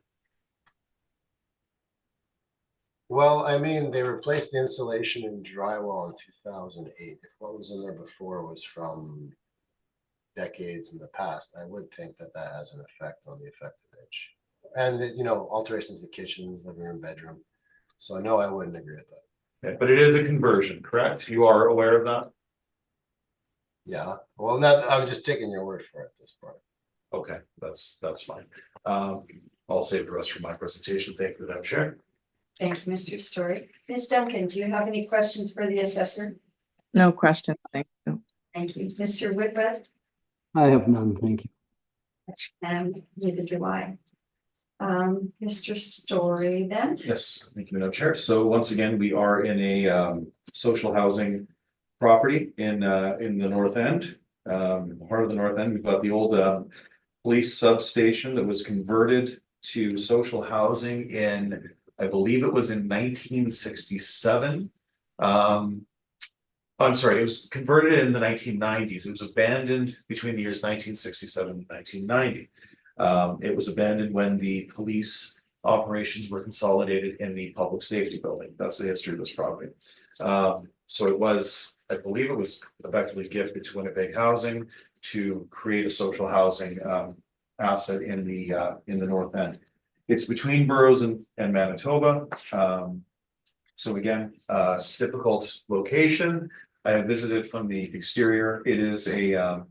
Well, I mean, they replaced the insulation and drywall in 2008. If what was in there before was from decades in the past, I would think that that has an effect on the effective age. And, you know, alterations to kitchens, living room, bedroom. So no, I wouldn't agree with that. Okay, but it is a conversion, correct? You are aware of that? Yeah, well, not, I'm just taking your word for it at this point. Okay, that's fine. I'll save the rest for my presentation. Thank you, Madam Chair. Thank you, Mr. Story. Ms. Duncan, do you have any questions for the assessor? No question, thank you. Thank you. Mr. Whitworth? I have none, thank you. And neither do I. Mr. Story then? Yes, thank you, Madam Chair. So once again, we are in a social housing property in the north end. The heart of the north end, we've got the old police substation that was converted to social housing in, I believe it was in 1967. I'm sorry, it was converted in the 1990s. It was abandoned between the years 1967 and 1990. It was abandoned when the police operations were consolidated in the public safety building. That's the history of this property. So it was, I believe it was effectively gifted to Winnipeg Housing to create a social housing asset in the north end. It's between Burroughs and Manitoba. So again, difficult location. I have visited from the exterior. It is a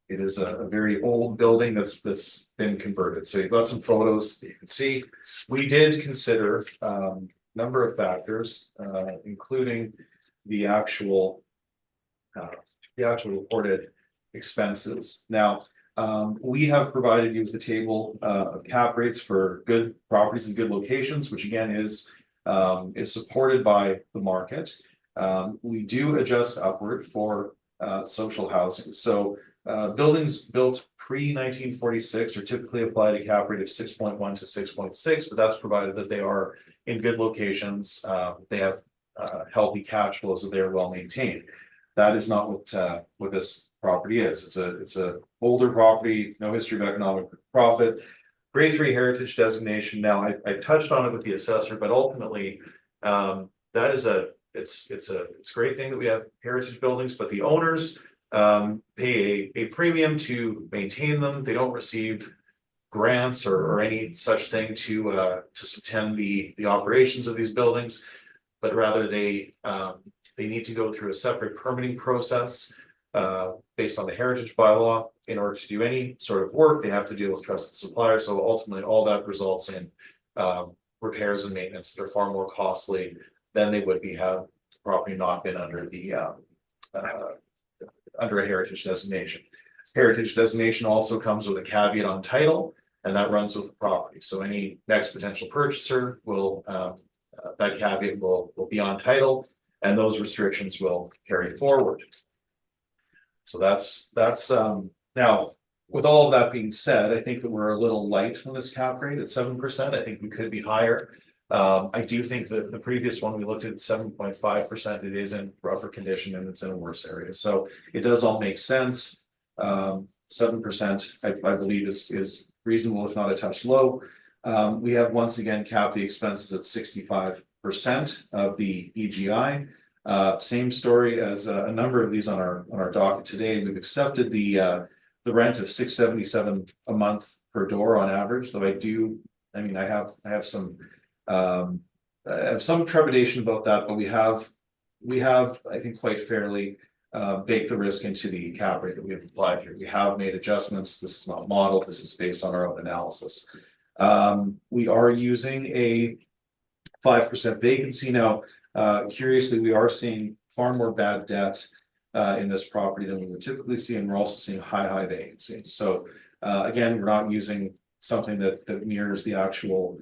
very old building that's been converted. So you've got some photos that you can see. We did consider a number of factors, including the actual reported expenses. Now, we have provided you with a table of cap rates for good properties and good locations, which again is supported by the market. We do adjust upward for social housing. So buildings built pre-1946 are typically applied a cap rate of 6.1 to 6.6, but that's provided that they are in good locations. They have healthy cash flows, that they are well maintained. That is not what this property is. It's a older property, no history of economic profit, grade 3 heritage designation. Now I touched on it with the assessor, but ultimately that is it's a great thing that we have heritage buildings, but the owners pay a premium to maintain them. They don't receive grants or any such thing to subtend the operations of these buildings, but rather they need to go through a separate permitting process based on the heritage bylaw. In order to do any sort of work, they have to deal with trusted suppliers. So ultimately, all that results in repairs and maintenance that are far more costly than they would be had the property not been under the under a heritage designation. Heritage designation also comes with a caveat on title, and that runs with the property. So any next potential purchaser will that caveat will be on title, and those restrictions will carry forward. So that's now, with all of that being said, I think that we're a little light on this cap rate at 7%. I think we could be higher. I do think that the previous one we looked at 7.5%, it is in rougher condition and it's in a worse area. So it does all make sense. 7%, I believe is reasonable, if not a touch low. We have once again capped the expenses at 65% of the EGI. Same story as a number of these on our docket today. We've accepted the rent of $677 a month per door on average, though I have some trepidation about that, but we have I think quite fairly baked the risk into the cap rate that we have applied here. We have made adjustments. This is not modeled. This is based on our own analysis. We are using a 5% vacancy now. Curiously, we are seeing far more bad debt in this property than we would typically see, and we're also seeing high vacancy. So again, we're not using something that mirrors the actual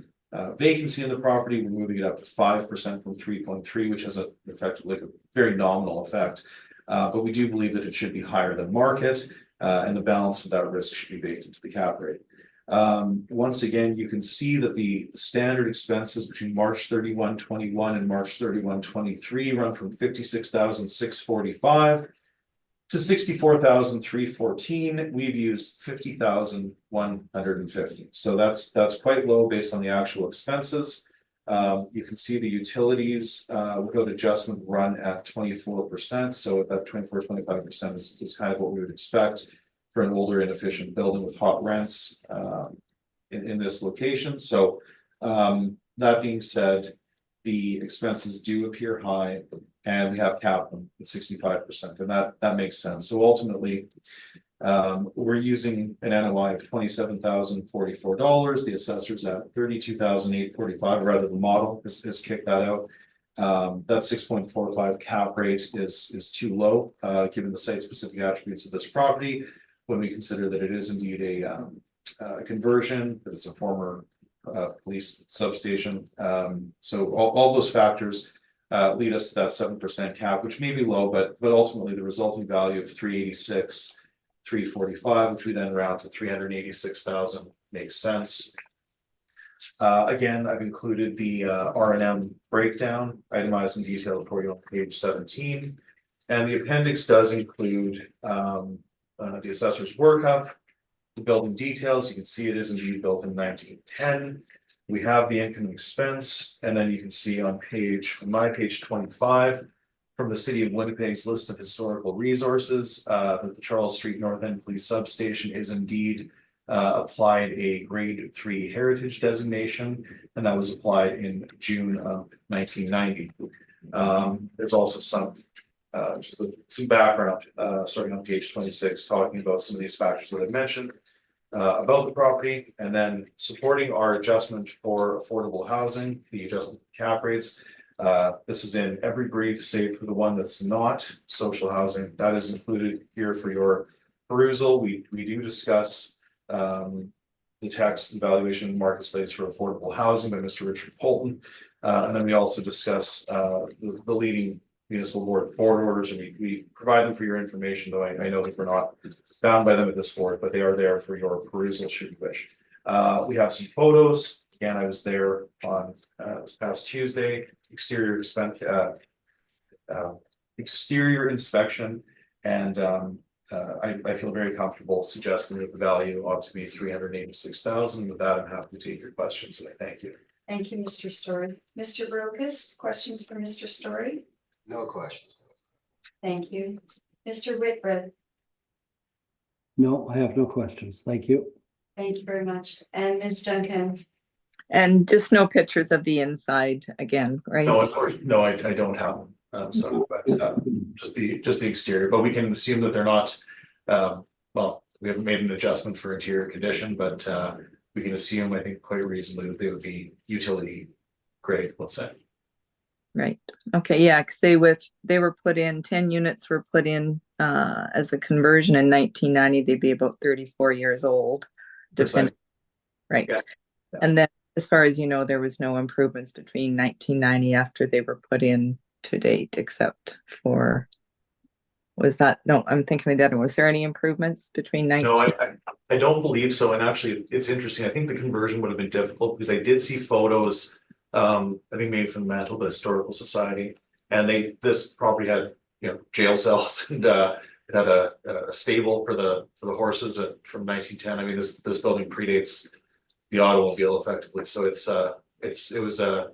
vacancy in the property. We're moving it up to 5% from 3.3, which has a effectively like a very nominal effect. But we do believe that it should be higher than market, and the balance of that risk should be baked into the cap rate. Once again, you can see that the standard expenses between March 31, 21 and March 31, 23 run from 56,645 to 64,314. We've used 50,150. So that's quite low based on the actual expenses. You can see the utilities without adjustment run at 24%. So that 24-25% is kind of what we would expect for an older, inefficient building with hot rents in this location. So that being said, the expenses do appear high, and we have capped them at 65%, and that makes sense. So ultimately, we're using an NOI of $27,044. The assessor's at $32,845. Rather, the model has kicked that out. That 6.45 cap rate is too low, given the site-specific attributes of this property. When we consider that it is indeed a conversion, that it's a former police substation. So all those factors lead us to that 7% cap, which may be low, but ultimately the resulting value of 386,345, which we then round to 386,000, makes sense. Again, I've included the R&M breakdown, itemized in detail for you on page 17. And the appendix does include the assessor's workup, the building details. You can see it is indeed built in 1910. We have the income and expense, and then you can see on my page 25 from the City of Winnipeg's list of historical resources that the Charles Street North End Police Substation is indeed applied a grade 3 heritage designation, and that was applied in June of 1990. There's also some background starting on page 26, talking about some of these factors that I mentioned about the property, and then supporting our adjustment for affordable housing, the adjustment cap rates. This is in every brief save for the one that's not social housing. That is included here for your perusal. We do discuss the tax evaluation and market studies for affordable housing by Mr. Richard Polton, and then we also discuss the leading municipal board orders, and we provide them for your information, though I know that we're not bound by them at this board, but they are there for your perusal should you wish. We have some photos. Again, I was there on this past Tuesday. Exterior inspection, and I feel very comfortable suggesting that the value ought to be 386,000. With that, I'm happy to take your questions, and I thank you. Thank you, Mr. Story. Mr. Brokest, questions for Mr. Story? No questions. Thank you. Mr. Whitbread, No, I have no questions. Thank you. thank you very much. And Ms. Duncan? And just no pictures of the inside again, right? No, unfortunately, no, I don't have them. So, but just the exterior. But we can assume that they're not. Well, we haven't made an adjustment for interior condition, but we can assume, I think, quite reasonably that they would be utility grade, let's say. Right. Okay. Yeah, because they were put in, 10 units were put in as a conversion in 1990. They'd be about 34 years old. Right. Yeah. And then, as far as you know, there was no improvements between 1990 after they were put in to date, except for, I'm thinking of that. Was there any improvements between 19? No, I don't believe so. And actually, it's interesting. I think the conversion would have been difficult because I did see photos, I think made from the Manitoba Historical Society, and this property had jail cells, and it had a stable for the horses from 1910. I mean, this building predates the automobile effectively, so it was an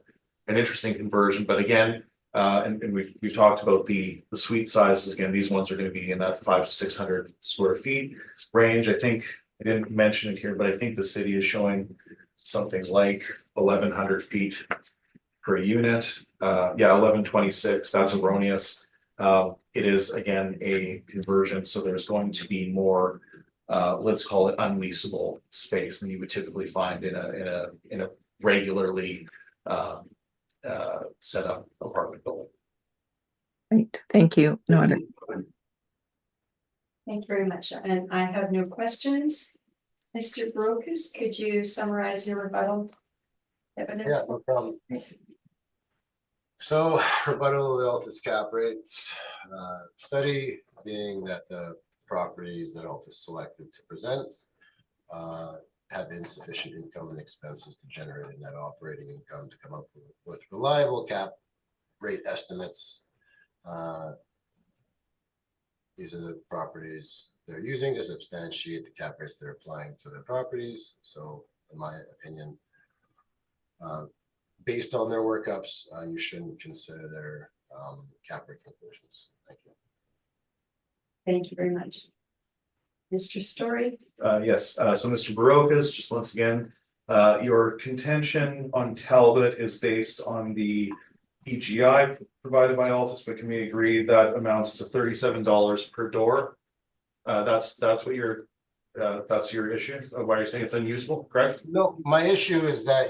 interesting conversion. But again, and we've talked about the suite sizes. Again, these ones are going to be in that 500 to 600 square feet range. I think I didn't mention it here, but I think the city is showing something like 1,100 feet per unit. 1126. That's erroneous. It is again a conversion, so there's going to be more, let's call it unleasable space than you would typically find in a regularly set up apartment building. Right. Thank you. No other. Thank you very much. And I have no questions. Mr. Brokus, could you summarize your rebuttal evidence? Yeah, no problem. So rebuttal of the Altus cap rates study being that the properties that Altus selected to present have insufficient income and expenses to generate a net operating income to come up with reliable cap rate estimates. These are the properties they're using to substantiate the cap rates they're applying to their properties. So in my opinion, based on their workups, you shouldn't consider their cap rate conclusions. Thank you. Thank you very much. Mr. Story? Yes, so Mr. Barokas, just once again, your contention on Talbot is based on the EGI provided by Altus, but can we agree that amounts to $37 per door? That's what your that's your issue, why you're saying it's unusable, correct? No, my issue is that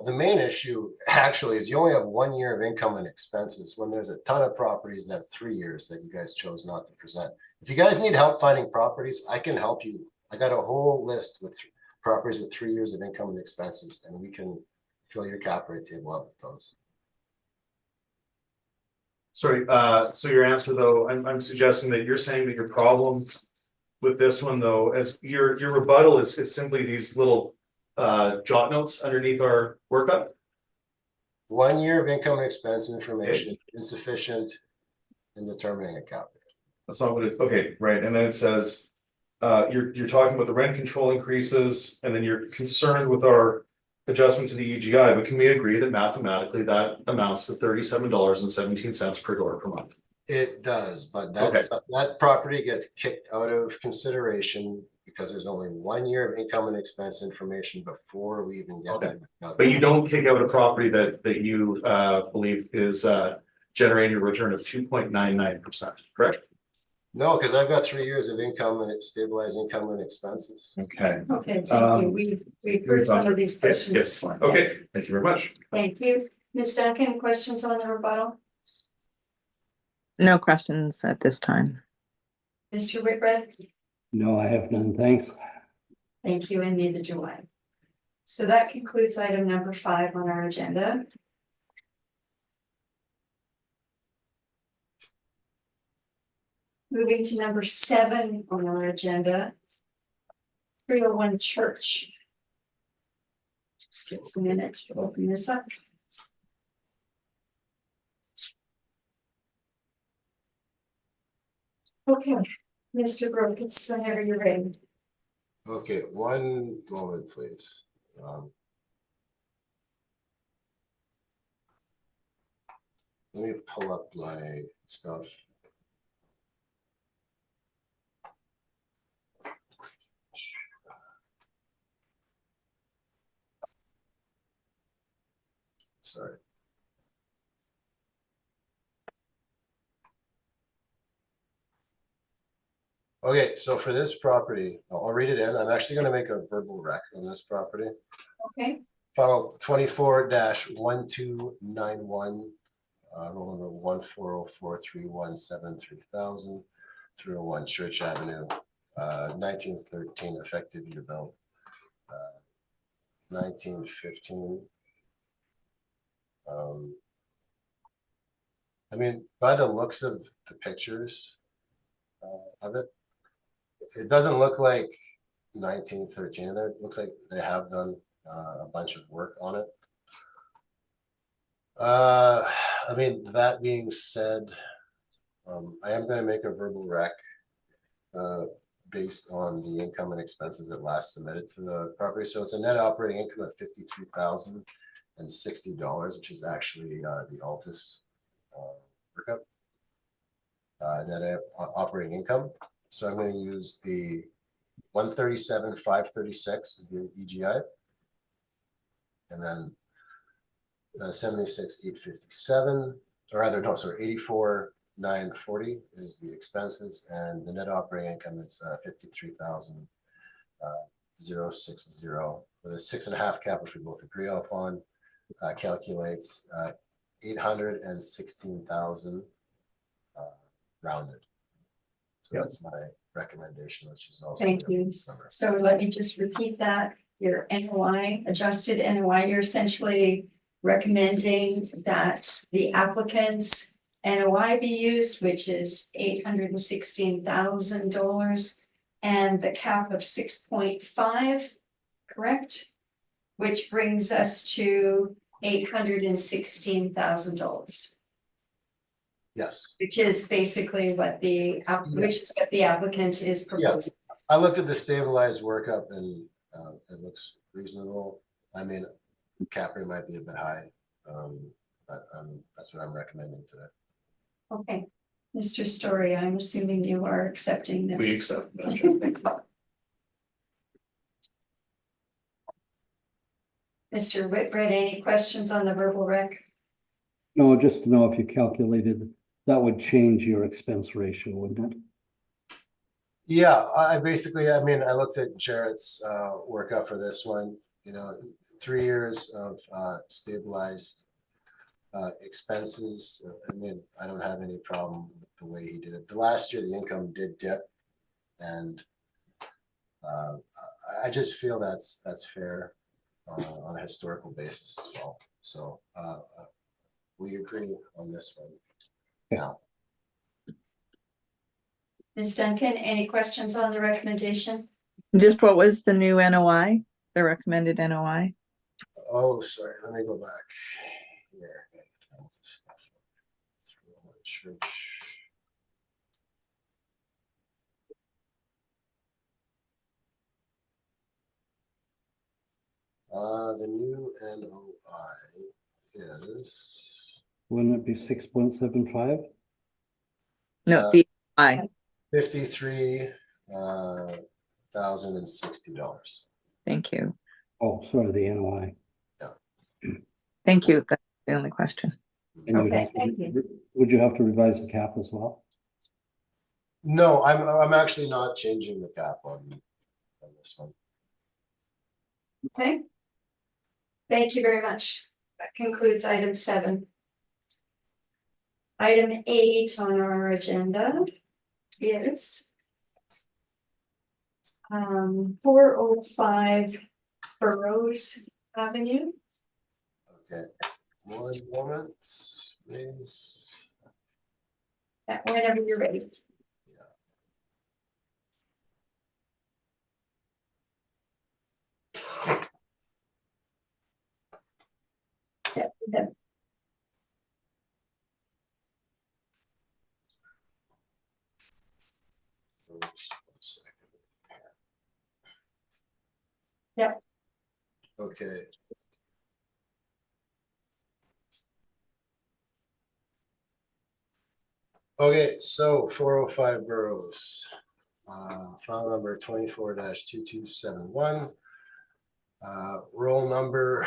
the main issue actually is you only have 1 year of income and expenses when there's a ton of properties that have 3 years that you guys chose not to present. If you guys need help finding properties, I can help you. I got a whole list with properties with 3 years of income and expenses, and we can fill your cap rate table up with those. Sorry, so your answer though, I'm suggesting that you're saying that your problem with this one though, as your rebuttal is simply these little jot notes underneath our workup. 1 year of income and expense information is insufficient in determining a cap rate. That's not what it, okay, right, and then it says, you're talking about the rent control increases, and then you're concerned with our adjustment to the EGI, but can we agree that mathematically that amounts to $37.17 per door per month? It does, but that property gets kicked out of consideration because there's only 1 year of income and expense information before we even get that. But you don't kick out a property that you believe is generating a return of 2.99%, correct? No, because I've got 3 years of income and stabilized income and expenses. Okay. Okay, thank you. We've heard some of these questions. Yes, before. okay, thank you very much. Thank you. Ms. Duncan, questions on the rebuttal? No questions at this time. Mr. Whitbread? No, I have none, thanks. Thank you, and neither do I. So that concludes item number 5 on our agenda. Moving to number 7 on our agenda. 301 Church. Just give us a minute to open this up. Okay, Mr. Brokus, whenever you're ready. Okay, one moment, please. Let me pull up my stuff. Sorry. Okay, so for this property, I'll read it in. I'm actually going to make a verbal rec on this property. Okay. File 24-1291, roll number 14043173000, 301 Church Avenue, 1913, effective year bill, 1915. I mean, by the looks of the pictures of it, it doesn't look like 1913 in there. It looks like they have done a bunch of work on it. I mean, that being said, I am going to make a verbal rec based on the income and expenses that last submitted to the property. So it's a net operating income of $53,060, which is actually the Altus workup. Net operating income. So I'm going to use the 137,536 is the EGI, and then 76,857, or rather, no, sorry, 84,940 is the expenses, and the net operating income is 53,060 with a 6.5 cap, which we both agree upon, calculates 816,000 rounded. So that's my recommendation, which is also. Thank you. So let me just repeat that. Your NOI, adjusted NOI, you're essentially recommending that the applicant's NOI be used, which is $816,000 and the cap of 6.5, correct? Which brings us to $816,000, Yes, which is basically what the applicant is proposing. I looked at the stabilized workup and it looks reasonable. I mean, cap rate might be a bit high, but that's what I'm recommending today. Okay, Mr. Story, I'm assuming you are accepting this. We accept. Madam Chair. Thank you. Mr. Whitbread, any questions on the verbal rec? No, just to know if you calculated, that would change your expense ratio, wouldn't it? Yeah, I basically, I mean, I looked at Jarrett's workup for this one, 3 years of stabilized expenses. I mean, I don't have any problem with the way he did it. The last year, the income did dip, and I just feel that's fair on a historical basis as well. So we agree on this one. Now, Ms. Duncan, any questions on the recommendation? Just what was the new NOI, the recommended NOI? oh, sorry, let me go back here. Church. The new NOI is Wouldn't it be 6.75? No, the NOI. $53,060. Thank you. Oh, sorry, the NOI. Thank you. That's the only question. And Okay, thank you. would you have to revise the cap as well? No, I'm actually not changing the cap on this one. Okay. Thank you very much. That concludes item 7. Item 8 on our agenda is 405 Burroughs Avenue. Okay, one moment, please. Whenever you're ready. Yeah. Just 1 second. Yep. Okay. Okay, so 405 Burroughs, file number 24-2271, roll number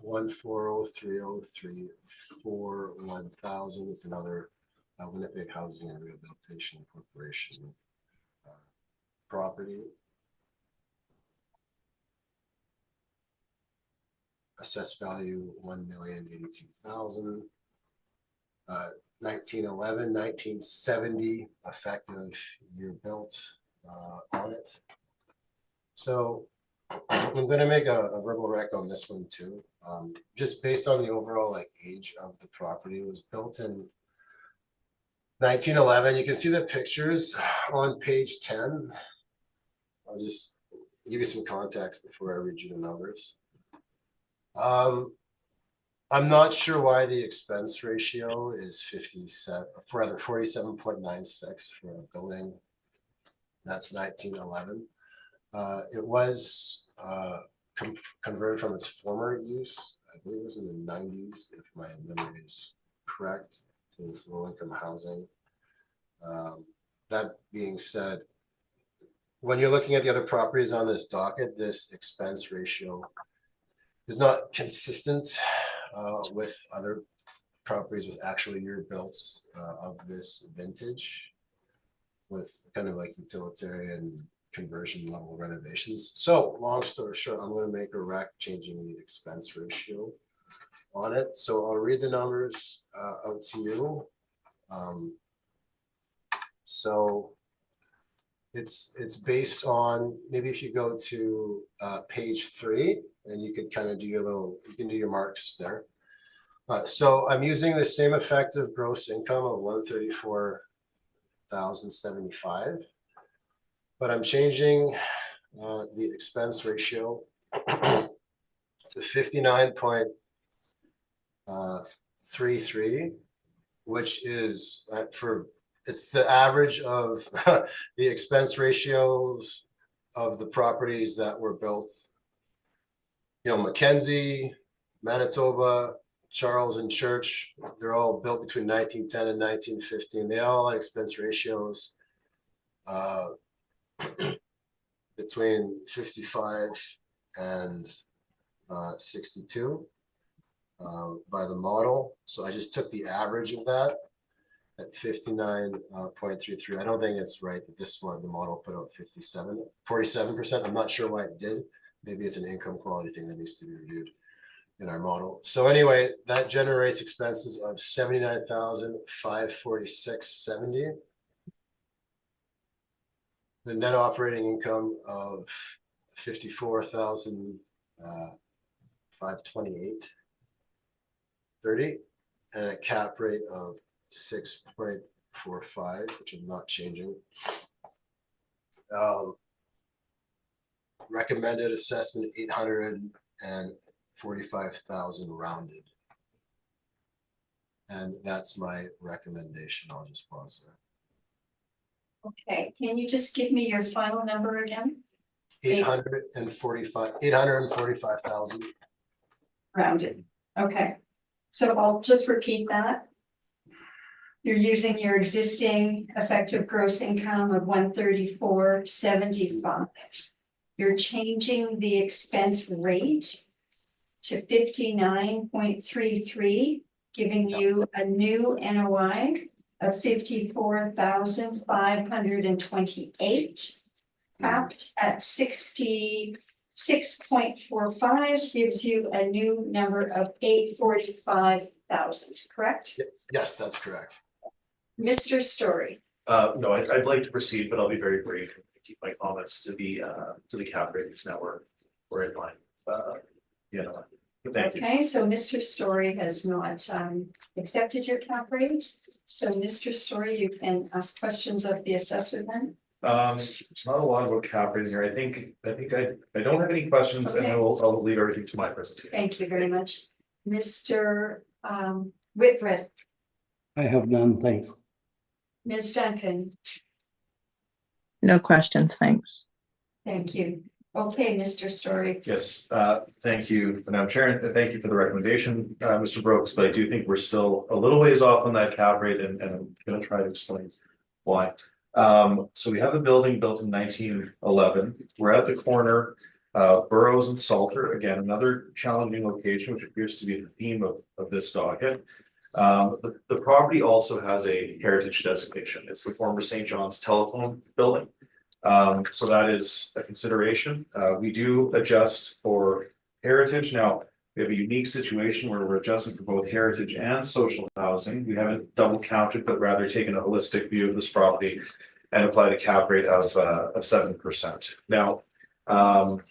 14030341000. It's another Winnipeg Housing and Rehabilitation Corporation property. Assessed value $1,082,000. 1911, 1970 effective year built on it. So I'm going to make a verbal rec on this one too. Just based on the overall age of the property. It was built in 1911. You can see the pictures on page 10. I'll just give you some context before I read you the numbers. I'm not sure why the expense ratio is 47.96 for a building that's 1911. It was converted from its former use, I believe it was in the 90s, if my memory is correct, to this low-income housing. That being said, when you're looking at the other properties on this docket, this expense ratio is not consistent with other properties with actual year builds of this vintage, with kind of utilitarian conversion level renovations. So long story short, I'm going to make a rec changing the expense ratio on it. So I'll read the numbers out to you. So It's based on, maybe if you go to page 3, and you could kind of do you can do your marks there. So I'm using the same effective gross income of 134,075, but I'm changing the expense ratio to 59.33, which is it's the average of the expense ratios of the properties that were built. Mackenzie, Manitoba, Charles and Church, they're all built between 1910 and 1915. They all have expense ratios between 55 and 62 by the model. So I just took the average of that at 59.33. I don't think it's right that this one, the model put out 47%. I'm not sure why it did. Maybe it's an income quality thing that needs to be reviewed in our model. So anyway, that generates expenses of 79,546.70. The net operating income of 54,528.30, and a cap rate of 6.45, which I'm not changing. Recommended assessment 845,000 rounded. And that's my recommendation. I'll just pause there. Okay, can you just give me your final number again? 845,000. Rounded. Okay, so I'll just repeat that. You're using your existing effective gross income of 134,75. You're changing the expense rate to 59.33, giving you a new NOI of 54,528, capped at 66.45, gives you a new number of 845,000, correct? Yes, that's correct. Mr. Story. No, I'd like to proceed, but I'll be very brief. Keep my comments to the cap rate. It's now we're in line. Thank you. Okay, so Mr. Story has not accepted your cap rate. So Mr. Story, you can ask questions of the assessor then. It's not a lot about cap rate here. I think I don't have any questions, and I'll leave everything to my presentation. Thank you very much. Mr. Whitbread. I have none, thanks. Ms. Duncan. No questions, thanks. Thank you. Okay, Mr. Story. Yes, thank you, Madam Chair, and thank you for the recommendation, Mr. Brooks, but I do think we're still a little ways off on that cap rate, and I'm gonna try to explain why. So we have a building built in 1911. We're at the corner of Burroughs and Salter. Again, another challenging location, which appears to be the theme of this docket. The property also has a heritage designation. It's the former St. John's Telephone Building. So that is a consideration. We do adjust for heritage. Now, we have a unique situation where we're adjusting for both heritage and social housing. We haven't double counted, but rather taken a holistic view of this property and applied a cap rate of 7%. Now, the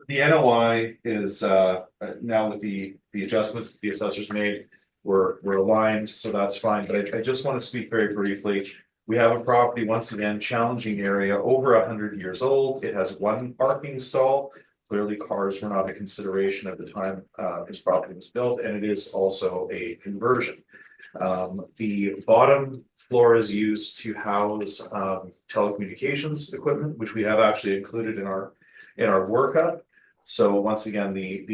NOI is now with the adjustments the assessors made, we're aligned, so that's fine. But I just want to speak very briefly. We have a property, once again, challenging area, over 100 years old. It has one parking stall. Clearly, cars were not a consideration at the time this property was built, and it is also a conversion. The bottom floor is used to house telecommunications equipment, which we have actually included in our workup. So once again, the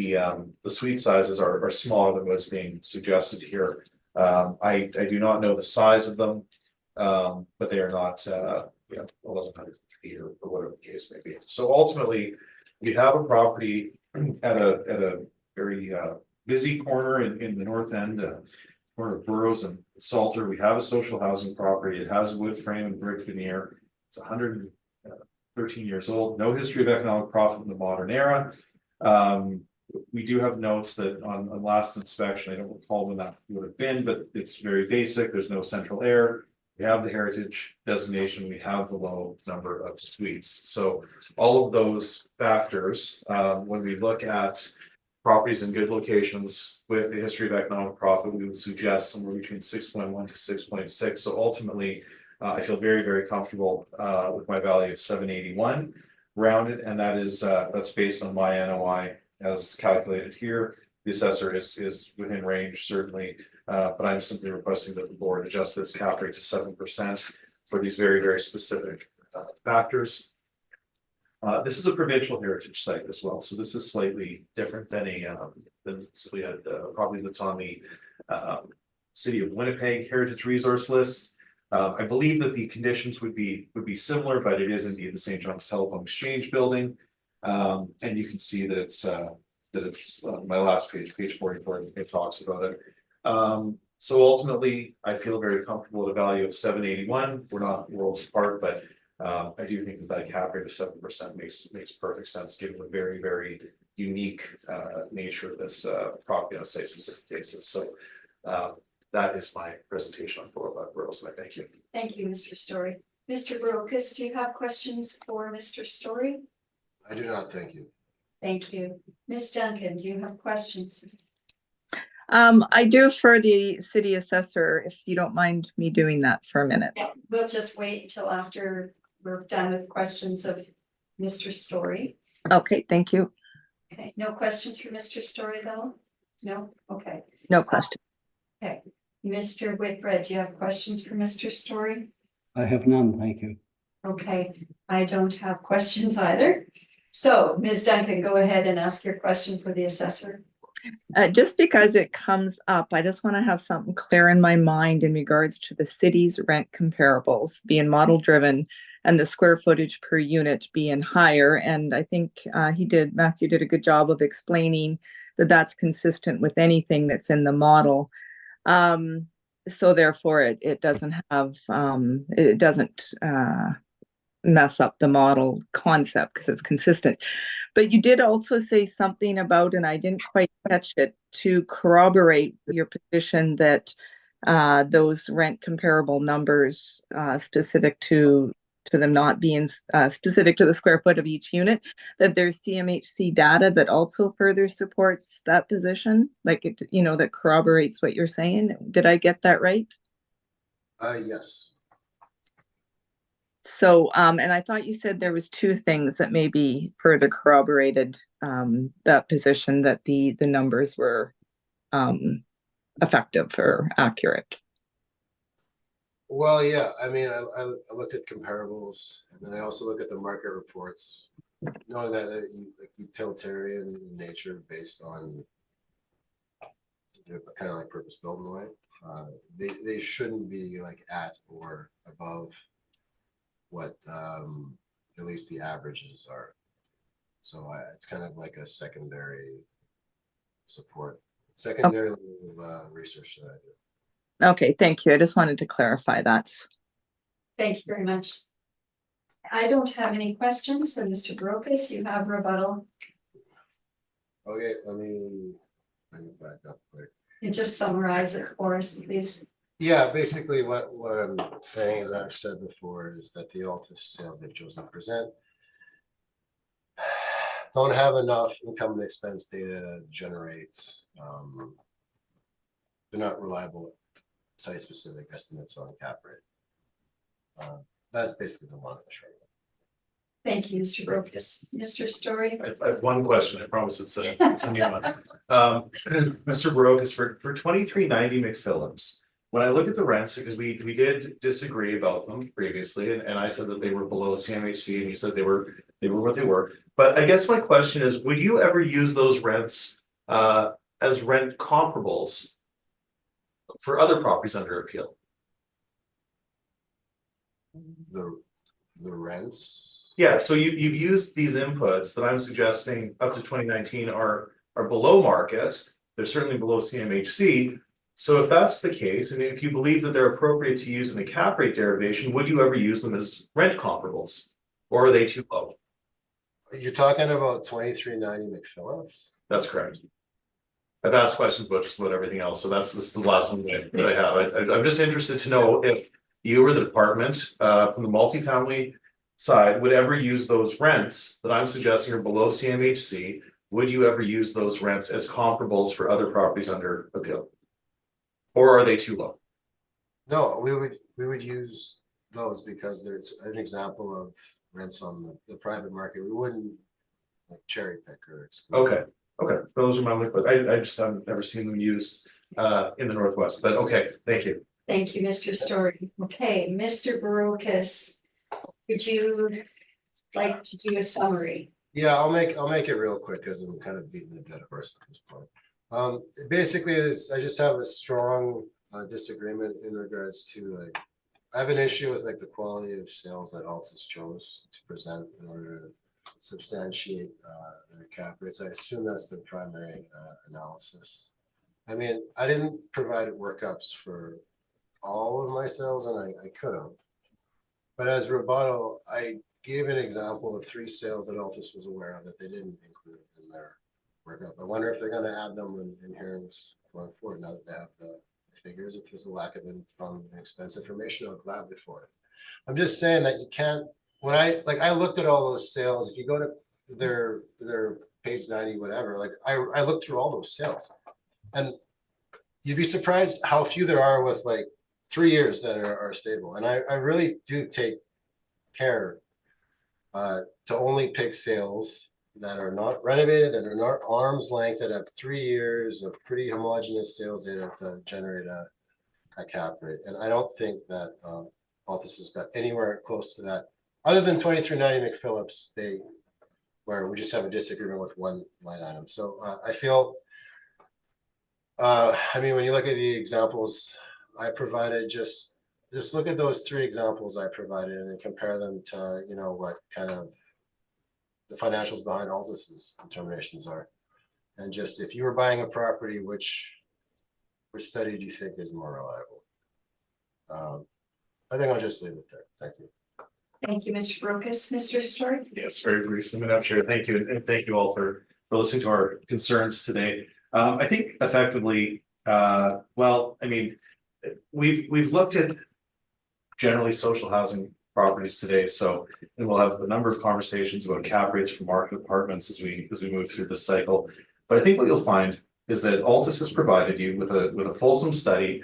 suite sizes are smaller than what's being suggested here. I do not know the size of them. But they are not 1,100 feet or whatever the case may be. So ultimately, we have a property at a very busy corner in the north end, corner of Burroughs and Salter. We have a social housing property. It has wood frame and brick veneer. It's 113 years old. No history of economic profit in the modern era. We do have notes that on last inspection, I don't recall when that would have been, but it's very basic. There's no central air. we have the heritage designation, we have the low number of suites. So all of those factors, when we look at properties in good locations with a history of economic profit, we would suggest somewhere between 6.1 to 6.6. So ultimately, I feel very, very comfortable with my value of 781 rounded, and that is that's based on my NOI as calculated here. The assessor is within range, certainly, but I'm simply requesting that the board adjust this cap rate to 7% for these very, very specific factors. This is a provincial heritage site as well, so this is slightly different than simply a property that's on the City of Winnipeg Heritage Resource List. I believe that the conditions would be similar, but it is indeed the St. John's Telephone Exchange building, and you can see that it's my last page, page 44. It talks about it. So ultimately, I feel very comfortable with a value of 781. We're not worlds apart, but I do think that cap rate of 7% makes perfect sense given the very, very unique nature of this property on a site specific basis. So that is my presentation on 405 Burleson. Thank you. Thank you, Mr. Story. Mr. Brokus, do you have questions for Mr. Story? I do not, thank you. Thank you. Ms. Duncan, do you have questions? I do for the city assessor, if you don't mind me doing that for a minute. Yeah, we'll just wait until after we're done with questions of Mr. Story. Okay, thank you. Okay, no questions for Mr. Story though? No? Okay. No question. Okay. Mr. Whitbread, do you have questions for Mr. Story? I have none, thank you. Okay, I don't have questions either. So, Ms. Duncan, go ahead and ask your question for the assessor. Just because it comes up, I just want to have something clear in my mind in regards to the city's rent comparables being model driven and the square footage per unit being higher. And I think Matthew did a good job of explaining that that's consistent with anything that's in the model. So therefore it doesn't have, it doesn't mess up the model concept because it's consistent. But you did also say something about, and I didn't quite catch it, to corroborate your position that those rent comparable numbers specific to them not being specific to the square foot of each unit, that there's CMHC data that also further supports that position, like it, that corroborates what you're saying. Did I get that right? Yes. So, and I thought you said there was two things that maybe further corroborated that position, that the numbers were effective or accurate. Well, yeah, I mean, I looked at comparables, and then I also look at the market reports, knowing that they're utilitarian in nature based on they're kind of like purpose built in a way. They shouldn't be like at or above what at least the averages are. So it's kind of like a secondary support, secondary level of research that I do. Okay, thank you. I just wanted to clarify that. Thank you very much. I don't have any questions, so Mr. Brokus, you have rebuttal. Okay, let me bring it back up quick. And just summarize it for us, please. Yeah, basically what I'm saying, as I've said before, is that the Altus sales they've chosen to present don't have enough income and expense data to generate. They're not reliable site-specific estimates on cap rate. That's basically the long and the short. Thank you, Mr. Brokus. Mr. Story? I have one question. I promise it's a new one. Mr. Brokus, for 2390 McPhillips, when I look at the rents, because we did disagree about them previously, and I said that they were below CMHC, and you said they were what they were. But I guess my question is, would you ever use those rents as rent comparables for other properties under appeal? The rents. Yeah, so you've used these inputs that I'm suggesting up to 2019 are below market. They're certainly below CMHC. So if that's the case, and if you believe that they're appropriate to use in a cap rate derivation, would you ever use them as rent comparables, or are they too low? You're talking about 2390 McPhillips? That's correct. I've asked questions about just about everything else, so this is the last one that I have. I'm just interested to know you or the department from the multifamily side would ever use those rents that I'm suggesting are below CMHC. Would you ever use those rents as comparables for other properties under appeal? Or are they too low? No, we would use those because there's an example of rents on the private market. We wouldn't like cherry pick or exclude. Okay, those are my only, but I just haven't ever seen them used in the Northwest, but okay, thank you. Thank you, Mr. Story. Okay, Mr. Barocas, would you like to do a summary? Yeah, I'll make it real quick because I'm kind of beating a dead horse at this point. Basically, I just have a strong disagreement in regards to like I have an issue with like the quality of sales that Altus chose to present in order to substantiate their cap rates. I assume that's the primary analysis. I mean, I didn't provide workups for all of my sales, and I could have. But as rebuttal, I gave an example of 3 sales that Altus was aware of that they didn't include in their workup. I wonder if they're going to add them in hearings going forward now that they have the figures. If there's a lack of expense information, I'll gladly for it. I'm just saying that you can't. When I looked at all those sales, if you go to their page 90, whatever, like I looked through all those sales, and you'd be surprised how few there are with like 3 years that are stable. And I really do take care to only pick sales that are not renovated, that are not arm's length, that have 3 years of pretty homogeneous sales data to generate a cap rate. And I don't think that Altus has got anywhere close to that, other than 2390 McPhillips, where we just have a disagreement with one line item. So I feel, I mean, when you look at the examples I provided, just look at those 3 examples I provided and then compare them to, you know, what kind of the financials behind Altus's determinations are. And just if you were buying a property, which study do you think is more reliable? I think I'll just leave it there. Thank you. Thank you, Mr. Barocas. Mr. Story? Yes, very briefly, Madam Chair. Thank you, and thank you all for listening to our concerns today. I think effectively, well, I mean, we've looked at generally social housing properties today, so and we'll have a number of conversations about cap rates for market apartments as we move through this cycle. But I think what you'll find is that Altus has provided you with a fulsome study,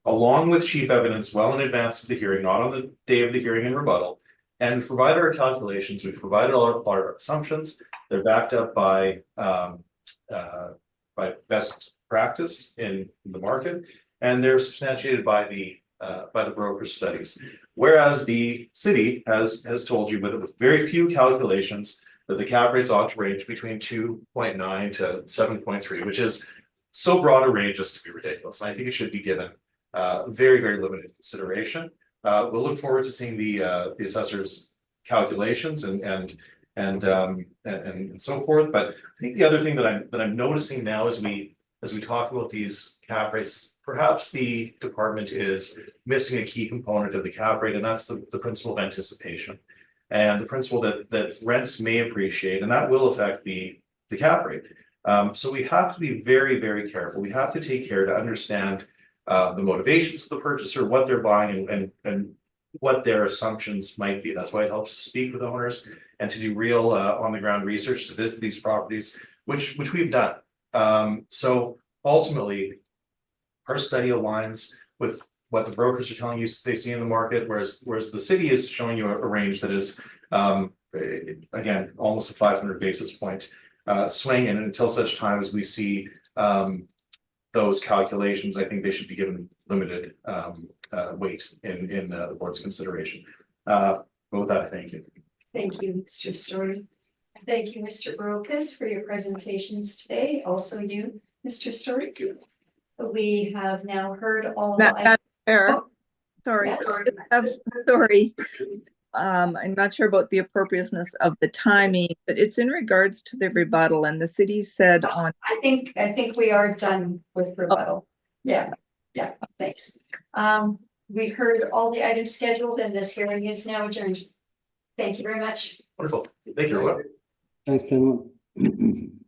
along with chief evidence well in advance of the hearing, not on the day of the hearing and rebuttal. And we've provided our calculations, we've provided all our assumptions. They're backed up by best practice in the market, and they're substantiated by the broker's studies. Whereas the city has told you with very few calculations that the cap rates ought to range between 2.9 to 7.3, which is so broad a range as to be ridiculous. And I think it should be given very, very limited consideration. We'll look forward to seeing the assessor's calculations and so forth. But I think the other thing that I'm noticing now as we talk about these cap rates, perhaps the department is missing a key component of the cap rate, and that's the principle of anticipation and the principle that rents may appreciate, and that will affect the cap rate. So we have to be very, very careful. We have to take care to understand the motivations of the purchaser, what they're buying, and what their assumptions might be. That's why it helps to speak with owners and to do real on the ground research, to visit these properties, which we've done. So ultimately, our study aligns with what the brokers are telling you they see in the market, whereas the city is showing you a range that is, again, almost a 500 basis point swing. And until such time as we see those calculations, I think they should be given limited weight in the board's consideration. But with that, I thank you. Thank you, Mr. Story. Thank you, Mr. Barocas, for your presentations today. Also you, Mr. Story. We have now heard all. That's fair. Oh, Sorry, yes. sorry. I'm not sure about the appropriateness of the timing, but it's in regards to the rebuttal, and the city said on. I think we are done with rebuttal. Yeah, thanks. We've heard all the items scheduled, and this hearing is now adjourned. Thank you very much. Wonderful. Thank you, everyone. Thanks, gentlemen.